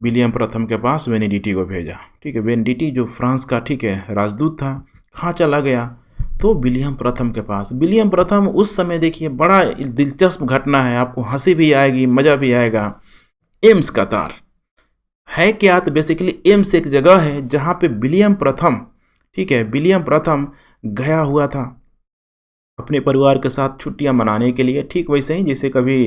विलियम प्रथम के पास वेनेडिटी को भेजा, ठीक है। वेनेडिटी जो फ्रांस का, ठीक है, राजदूत था, कहाँ चला गया तो विलियम प्रथम के पास। विलियम प्रथम उस समय, देखिए, बड़ा दिलचस्प घटना है, आपको हंसी भी आएगी, मज़ा भी आएगा। एम्स कतार है क्या, तो बेसिकली एम्स एक जगह है जहाँ पे विलियम प्रथम, ठीक है, विलियम प्रथम गया हुआ था अपने परिवार के साथ छुट्टियां मनाने के लिए। ठीक वैसे ही जैसे कभी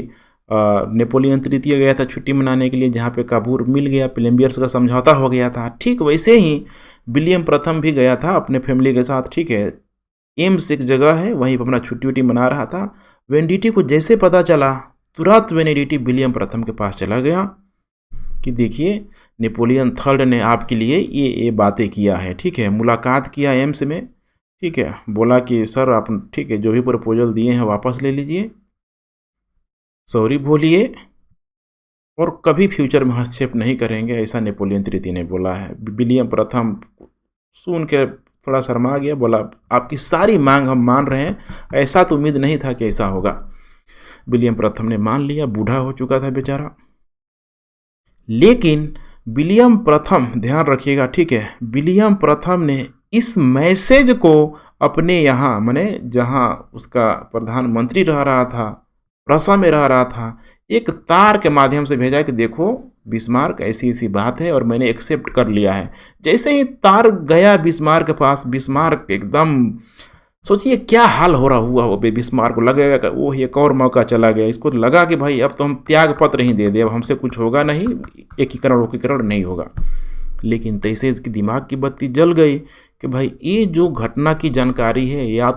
नेपोलियन तृतीय गया था छुट्टी मनाने के लिए, जहाँ पे काबूल मिल गया, प्लेम्बियर्स का समझौता हो गया था, ठीक वैसे ही विलियम प्रथम भी गया था अपने फैमिली के साथ, ठीक है। एम्स एक जगह है, वहीं पर अपना छुट्टी वुट्टी मना रहा था। वेनेडिटी को जैसे पता चला, तुरंत वेनेडिटी विलियम प्रथम के पास चला गया कि देखिए नेपोलियन थर्ड ने आपके लिए ये बातें किया है, ठीक है। मुलाकात किया एम्स में, ठीक है। बोला कि सर आप, ठीक है, जो भी प्रपोजल दिए हैं वापस ले लीजिए, सॉरी बोलिए, और कभी फ्यूचर में हस्तक्षेप नहीं करेंगे, ऐसा नेपोलियन तृतीय ने बोला है। विलियम प्रथम सुन के थोड़ा शर्मा गया, बोला आपकी सारी मांग हम मान रहे हैं, ऐसा तो उम्मीद नहीं था कि ऐसा होगा। विलियम प्रथम ने मान लिया, बूढ़ा हो चुका था बेचारा। लेकिन विलियम प्रथम, ध्यान रखिएगा, ठीक है, विलियम प्रथम ने इस मैसेज को अपने यहाँ, माने जहाँ उसका प्रधानमंत्री रह रहा था, प्रसा में रह रहा था, एक तार के माध्यम से भेजा कि देखो बिस्मार्क ऐसी ऐसी बात है और मैंने एक्सेप्ट कर लिया है। जैसे ही तार गया बिस्मार्क के पास, बिस्मार्क एकदम, सोचिए क्या हाल हो रहा हुआ वो बिस्मार्क को लगेगा कि वो एक और मौका चला गया। इसको लगा कि भाई अब तो हम त्याग पत्र ही दे दे, अब हमसे कुछ होगा नहीं, एकीकरण नहीं होगा। लेकिन तैसे इसकी दिमाग की बत्ती जल गई कि भाई ये जो घटना की जानकारी है या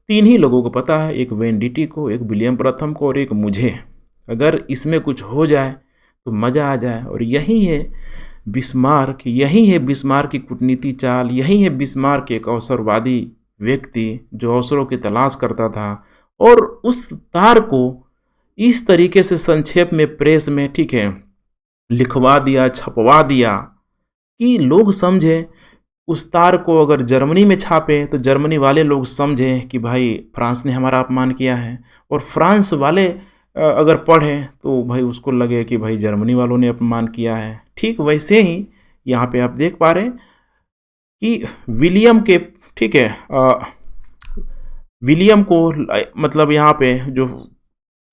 तीन ही लोगों को पता है, एक वेनेडिटी को, एक विलियम प्रथम को और एक मुझे। अगर इसमें कुछ हो जाए तो मज़ा आ जाए। और यही है बिस्मार्क, यही है बिस्मार्क की कूटनीति चाल, यही है बिस्मार्क एक अवसरवादी व्यक्ति जो अवसरों की तलाश करता था और उस तार को इस तरीके से संक्षेप में प्रेस में, ठीक है, लिखवा दिया, छपवा दिया कि लोग समझे। उस तार को अगर जर्मनी में छापे तो जर्मनी वाले लोग समझें कि भाई फ्रांस ने हमारा अपमान किया है, और फ्रांस वाले अगर पढ़ें तो भाई उसको लगे कि भाई जर्मनी वालों ने अपमान किया है। ठीक वैसे ही यहाँ पे आप देख पा रहे हैं कि विलियम के, ठीक है, विलियम को मतलब यहाँ पे जो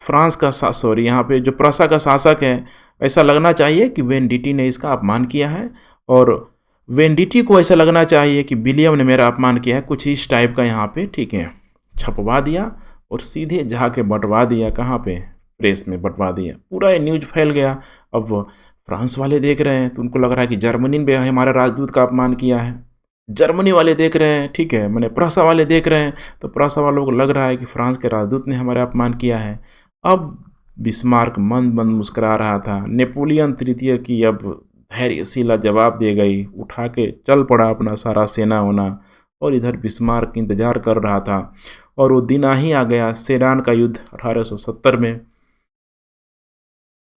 फ्रांस का सॉरी यहाँ पे जो प्रसा का शासक है, ऐसा लगना चाहिए कि वेंडिटी ने इसका अपमान किया है, और वेंडिटी को ऐसा लगना चाहिए कि विलियम ने मेरा अपमान किया है। कुछ इस टाइप का यहाँ पे, ठीक है, छपवा दिया और सीधे जाके बंटवा दिया। कहाँ पे? प्रेस में बंटवा दिया। पूरा ये न्यूज फैल गया। अब फ्रांस वाले देख रहे हैं तो उनको लग रहा है कि जर्मनी ने हमारे राजदूत का अपमान किया है। जर्मनी वाले देख रहे हैं, ठीक है, मैंने प्रसा वाले देख रहे हैं, तो प्रसा वालों को लग रहा है कि फ्रांस के राजदूत ने हमारा अपमान किया है। अब बिस्मार्क मंद मंद मुस्कुरा रहा था। नेपोलियन तृतीय की अब धैर्यशीला जवाब दे गई, उठा के चल पड़ा अपना सारा सेना होना, और इधर बिस्मार्क इंतजार कर रहा था। और वो दिन ही आ गया, सेडान का युद्ध 1870 में।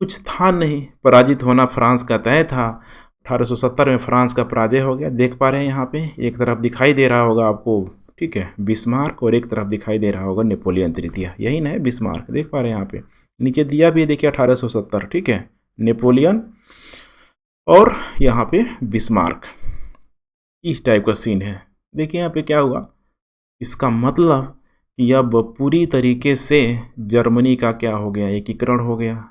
कुछ था नहीं, पराजित होना फ्रांस का तय था। 1870 में फ्रांस का पराजय हो गया। देख पा रहे हैं यहाँ पे एक तरफ दिखाई दे रहा होगा आपको, ठीक है, बिस्मार्क, और एक तरफ दिखाई दे रहा होगा नेपोलियन तृतीय। यही ना है बिस्मार्क, देख पा रहे हैं यहाँ पे नीचे दिया भी है, देखिए 1870, ठीक है, नेपोलियन और यहाँ पे बिस्मार्क, इस टाइप का सीन है। देखिए यहाँ पे क्या हुआ, इसका मतलब कि अब पूरी तरीके से जर्मनी का क्या हो गया, एकीकरण हो गया।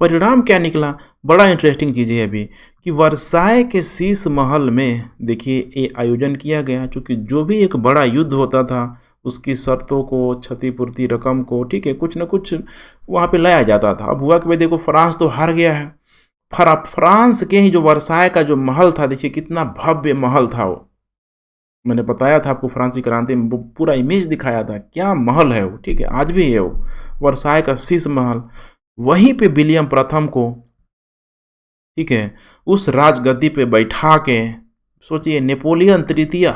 परिणाम क्या निकला, बड़ा इंटरेस्टिंग चीज़ है अभी कि वर्साय के शीश महल में देखिए ये आयोजन किया गया। चूँकि जो भी एक बड़ा युद्ध होता था उसकी शर्तों को, क्षतिपूर्ति रकम को, ठीक है, कुछ न कुछ वहाँ पे लाया जाता था। अब हुआ कि भाई देखो फ्रांस तो हार गया है। फ्रांस के ही जो वर्साय का जो महल था, देखिए कितना भव्य महल था वो। मैंने बताया था आपको फ्रांसीसी क्रांति में, वो पूरा इमेज दिखाया था, क्या महल है वो, ठीक है, आज भी है वो वर्साय का शीश महल। वहीं पे विलियम प्रथम को, ठीक है, उस राजगद्दी पे बैठा के, सोचिए नेपोलियन तृतीय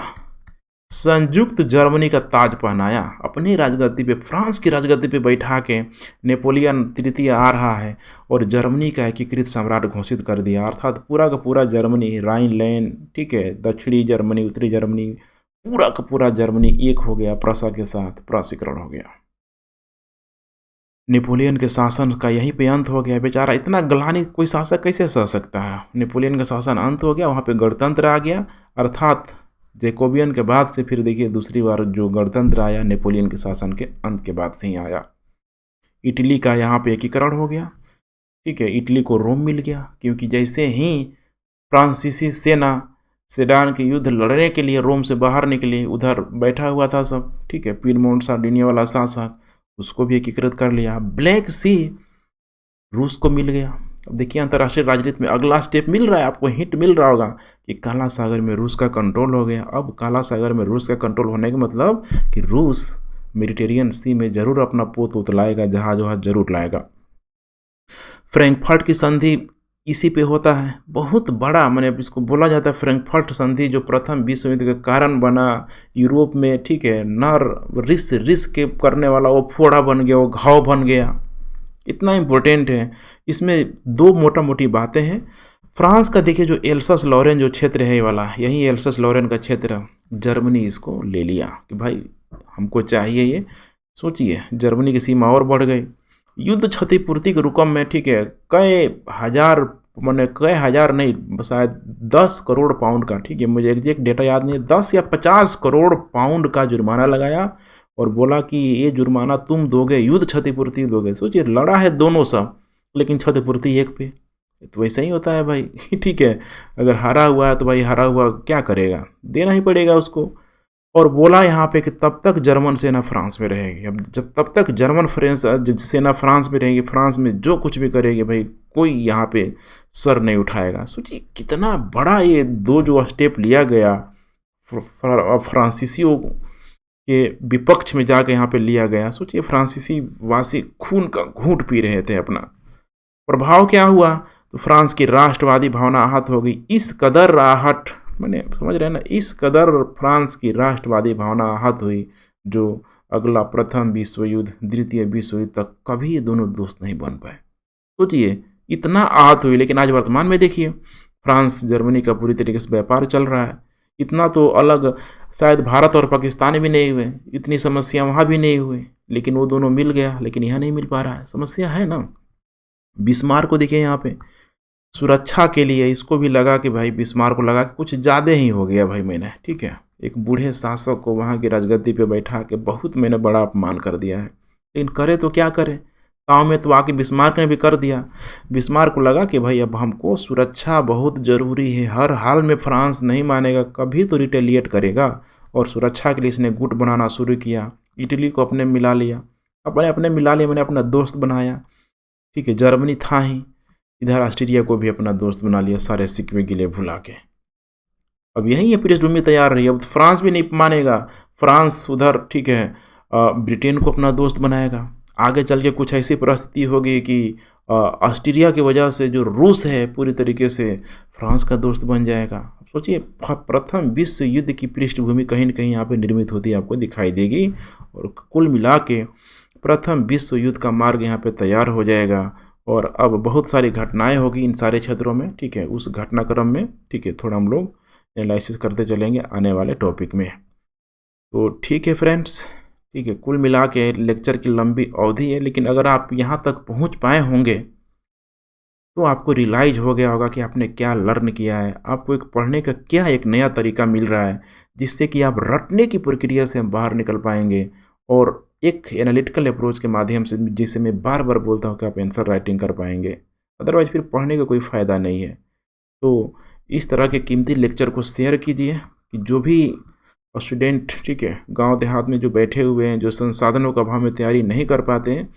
संयुक्त जर्मनी का ताज पहनाया अपनी राजगद्दी पे, फ्रांस की राजगद्दी पे बैठा के नेपोलियन तृतीय आ रहा है और जर्मनी का एकीकृत सम्राट घोषित कर दिया। अर्थात पूरा का पूरा जर्मनी, राइनलैंड, ठीक है, दक्षिणी जर्मनी, उत्तरी जर्मनी, पूरा का पूरा जर्मनी एक हो गया, प्रसा के साथ प्रासीकरण हो गया। नेपोलियन के शासन का यहीं पे अंत हो गया। बेचारा इतना ग्लानि कोई शासक कैसे सह सकता है। नेपोलियन का शासन अंत हो गया, वहाँ पे गणतंत्र आ गया। अर्थात जैकोबियन के बाद से फिर देखिए दूसरी बार जो गणतंत्र आया नेपोलियन के शासन के अंत के बाद से ही आया। इटली का यहाँ पे एकीकरण हो गया, ठीक है, इटली को रोम मिल गया, क्योंकि जैसे ही फ्रांसीसी सेना सेडान के युद्ध लड़ने के लिए रोम से बाहर निकली, उधर बैठा हुआ था सब, ठीक है, पीडमोंट सार्डिनिया वाला शासक, उसको भी एकीकृत कर लिया। ब्लैक सी रूस को मिल गया। अब देखिए अंतर्राष्ट्रीय राजनीति में अगला स्टेप मिल रहा है, आपको हिंट मिल रहा होगा कि काला सागर में रूस का कंट्रोल हो गया। अब काला सागर में रूस का कंट्रोल होने का मतलब कि रूस मेडिटेरियन सी में जरूर अपना पोत उतलाएगा, जहाज वहाज जरूर लाएगा। फ्रैंकफर्ट की संधि इसी पे होता है, बहुत बड़ा, मैंने इसको बोला जाता है फ्रैंकफर्ट संधि, जो प्रथम विश्व युद्ध के कारण बना यूरोप में, ठीक है, नर रिस के करने वाला वो फोड़ा बन गया, वो घाव बन गया, इतना इम्पोर्टेंट है। इसमें दो मोटा मोटी बातें हैं। फ्रांस का देखिए जो एल्सस लॉरेन जो क्षेत्र है ये वाला, यही एल्सस लॉरेन का क्षेत्र जर्मनी इसको ले लिया कि भाई हमको चाहिए ये। सोचिए जर्मनी की सीमा और बढ़ गई। युद्ध क्षतिपूर्ति के रुकम में, ठीक है, कई हजार नहीं, शायद 10 करोड़ पाउंड का, ठीक है, मुझे एग्जैक्ट डेटा याद नहीं, 10 या 50 करोड़ पाउंड का जुर्माना लगाया और बोला कि ये जुर्माना तुम दोगे, युद्ध क्षतिपूर्ति दोगे। सोचिए लड़ा है दोनों सब, लेकिन क्षतिपूर्ति एक पे। तो वैसा ही होता है भाई ठीक है, अगर हारा हुआ है तो भाई हारा हुआ क्या करेगा, देना ही पड़ेगा उसको। और बोला यहाँ पे कि तब तक जर्मन सेना फ्रांस में रहेगी। अब जब तब तक जर्मन सेना फ्रांस में रहेगी, फ्रांस में जो कुछ भी करेगी भाई कोई यहाँ पे सर नहीं उठाएगा। सोचिए कितना बड़ा ये दो जो स्टेप लिया गया फ्रांसीसियों के विपक्ष में जाके यहाँ पे लिया गया। सोचिए फ्रांसीसी वासी खून का घूंट पी रहे थे अपना। प्रभाव क्या हुआ, तो फ्रांस की राष्ट्रवादी भावना आहत हो गई। इस कदर आहट, मैंने समझ रहे हैं ना, इस कदर फ्रांस की राष्ट्रवादी भावना आहत हुई जो अगला प्रथम विश्व युद्ध, द्वितीय विश्व युद्ध तक कभी ये दोनों दोस्त नहीं बन पाए। सोचिए इतना आहत हुए, लेकिन आज वर्तमान में देखिए फ्रांस जर्मनी का पूरी तरीके से व्यापार चल रहा है। इतना तो अलग शायद भारत और पाकिस्तान भी नहीं हुए, इतनी समस्या वहाँ भी नहीं हुई, लेकिन वो दोनों मिल गया, लेकिन यहाँ नहीं मिल पा रहा है। समस्या है ना। बिस्मार्क को देखिए यहाँ पे सुरक्षा के लिए इसको भी लगा कि भाई बिस्मार्क को लगा कि कुछ ज़्यादा ही हो गया भाई मैंने, ठीक है, एक बूढ़े शासक को वहाँ की राजगद्दी पे बैठा के बहुत मैंने बड़ा अपमान कर दिया है। लेकिन करे तो क्या करे, गाँव में तो आके बिस्मार्क ने भी कर दिया। बिस्मार्क को लगा कि भाई अब हमको सुरक्षा बहुत ज़रूरी है, हर हाल में फ्रांस नहीं मानेगा, कभी तो रिटेलिएट करेगा, और सुरक्षा के लिए इसने गुट बनाना शुरू किया। इटली को अपने मिला लिया, अपने मिला लिया, मैंने अपना दोस्त बनाया, ठीक है। जर्मनी था ही, इधर ऑस्ट्रेलिया को भी अपना दोस्त बना लिया, सारे सिक्के गिले भुला के। अब यही है पृष्ठभूमि तैयार रही। अब फ्रांस भी नहीं मानेगा, फ्रांस उधर, ठीक है, ब्रिटेन को अपना दोस्त बनाएगा। आगे चल के कुछ ऐसी परिस्थिति होगी कि ऑस्ट्रेलिया की वजह से जो रूस है पूरी तरीके से फ्रांस का दोस्त बन जाएगा। सोचिए प्रथम विश्व युद्ध की पृष्ठभूमि कहीं न कहीं यहाँ पे निर्मित होती है, आपको दिखाई देगी, और कुल मिला के प्रथम विश्व युद्ध का मार्ग यहाँ पे तैयार हो जाएगा। और अब बहुत सारी घटनाएं होगी इन सारे क्षेत्रों में, ठीक है, उस घटनाक्रम में, ठीक है, थोड़ा हम लोग एनालिसिस करते चलेंगे आने वाले टॉपिक में। तो ठीक है फ्रेंड्स, ठीक है, कुल मिला के लेक्चर की लंबी अवधि है, लेकिन अगर आप यहाँ तक पहुँच पाए होंगे तो आपको रियलाइज हो गया होगा कि आपने क्या लर्न किया है, आपको एक पढ़ने का क्या एक नया तरीका मिल रहा है, जिससे कि आप रटने की प्रक्रिया से बाहर निकल पाएंगे, और एक एनालिटिकल अप्रोच के माध्यम से, जिसे मैं बार बार बोलता हूँ कि आप आंसर राइटिंग कर पाएंगे। अदरवाइज फिर पढ़ने का कोई फ़ायदा नहीं है। तो इस तरह के कीमती लेक्चर को शेयर कीजिए कि जो भी स्टूडेंट, ठीक है, गांव देहात में जो बैठे हुए हैं, जो संसाधनों का अभाव में तैयारी नहीं कर पाते हैं,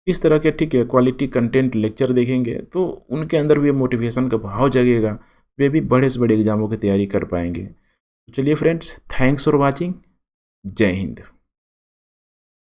इस तरह के, ठीक है, क्वालिटी कंटेंट लेक्चर देखेंगे तो उनके अंदर भी मोटिवेशन का भाव जगेगा, वे भी बड़े से बड़े एग्जामों की तैयारी कर पाएंगे। तो चलिए फ्रेंड्स, थैंक्स फॉर वॉचिंग। जय हिंद।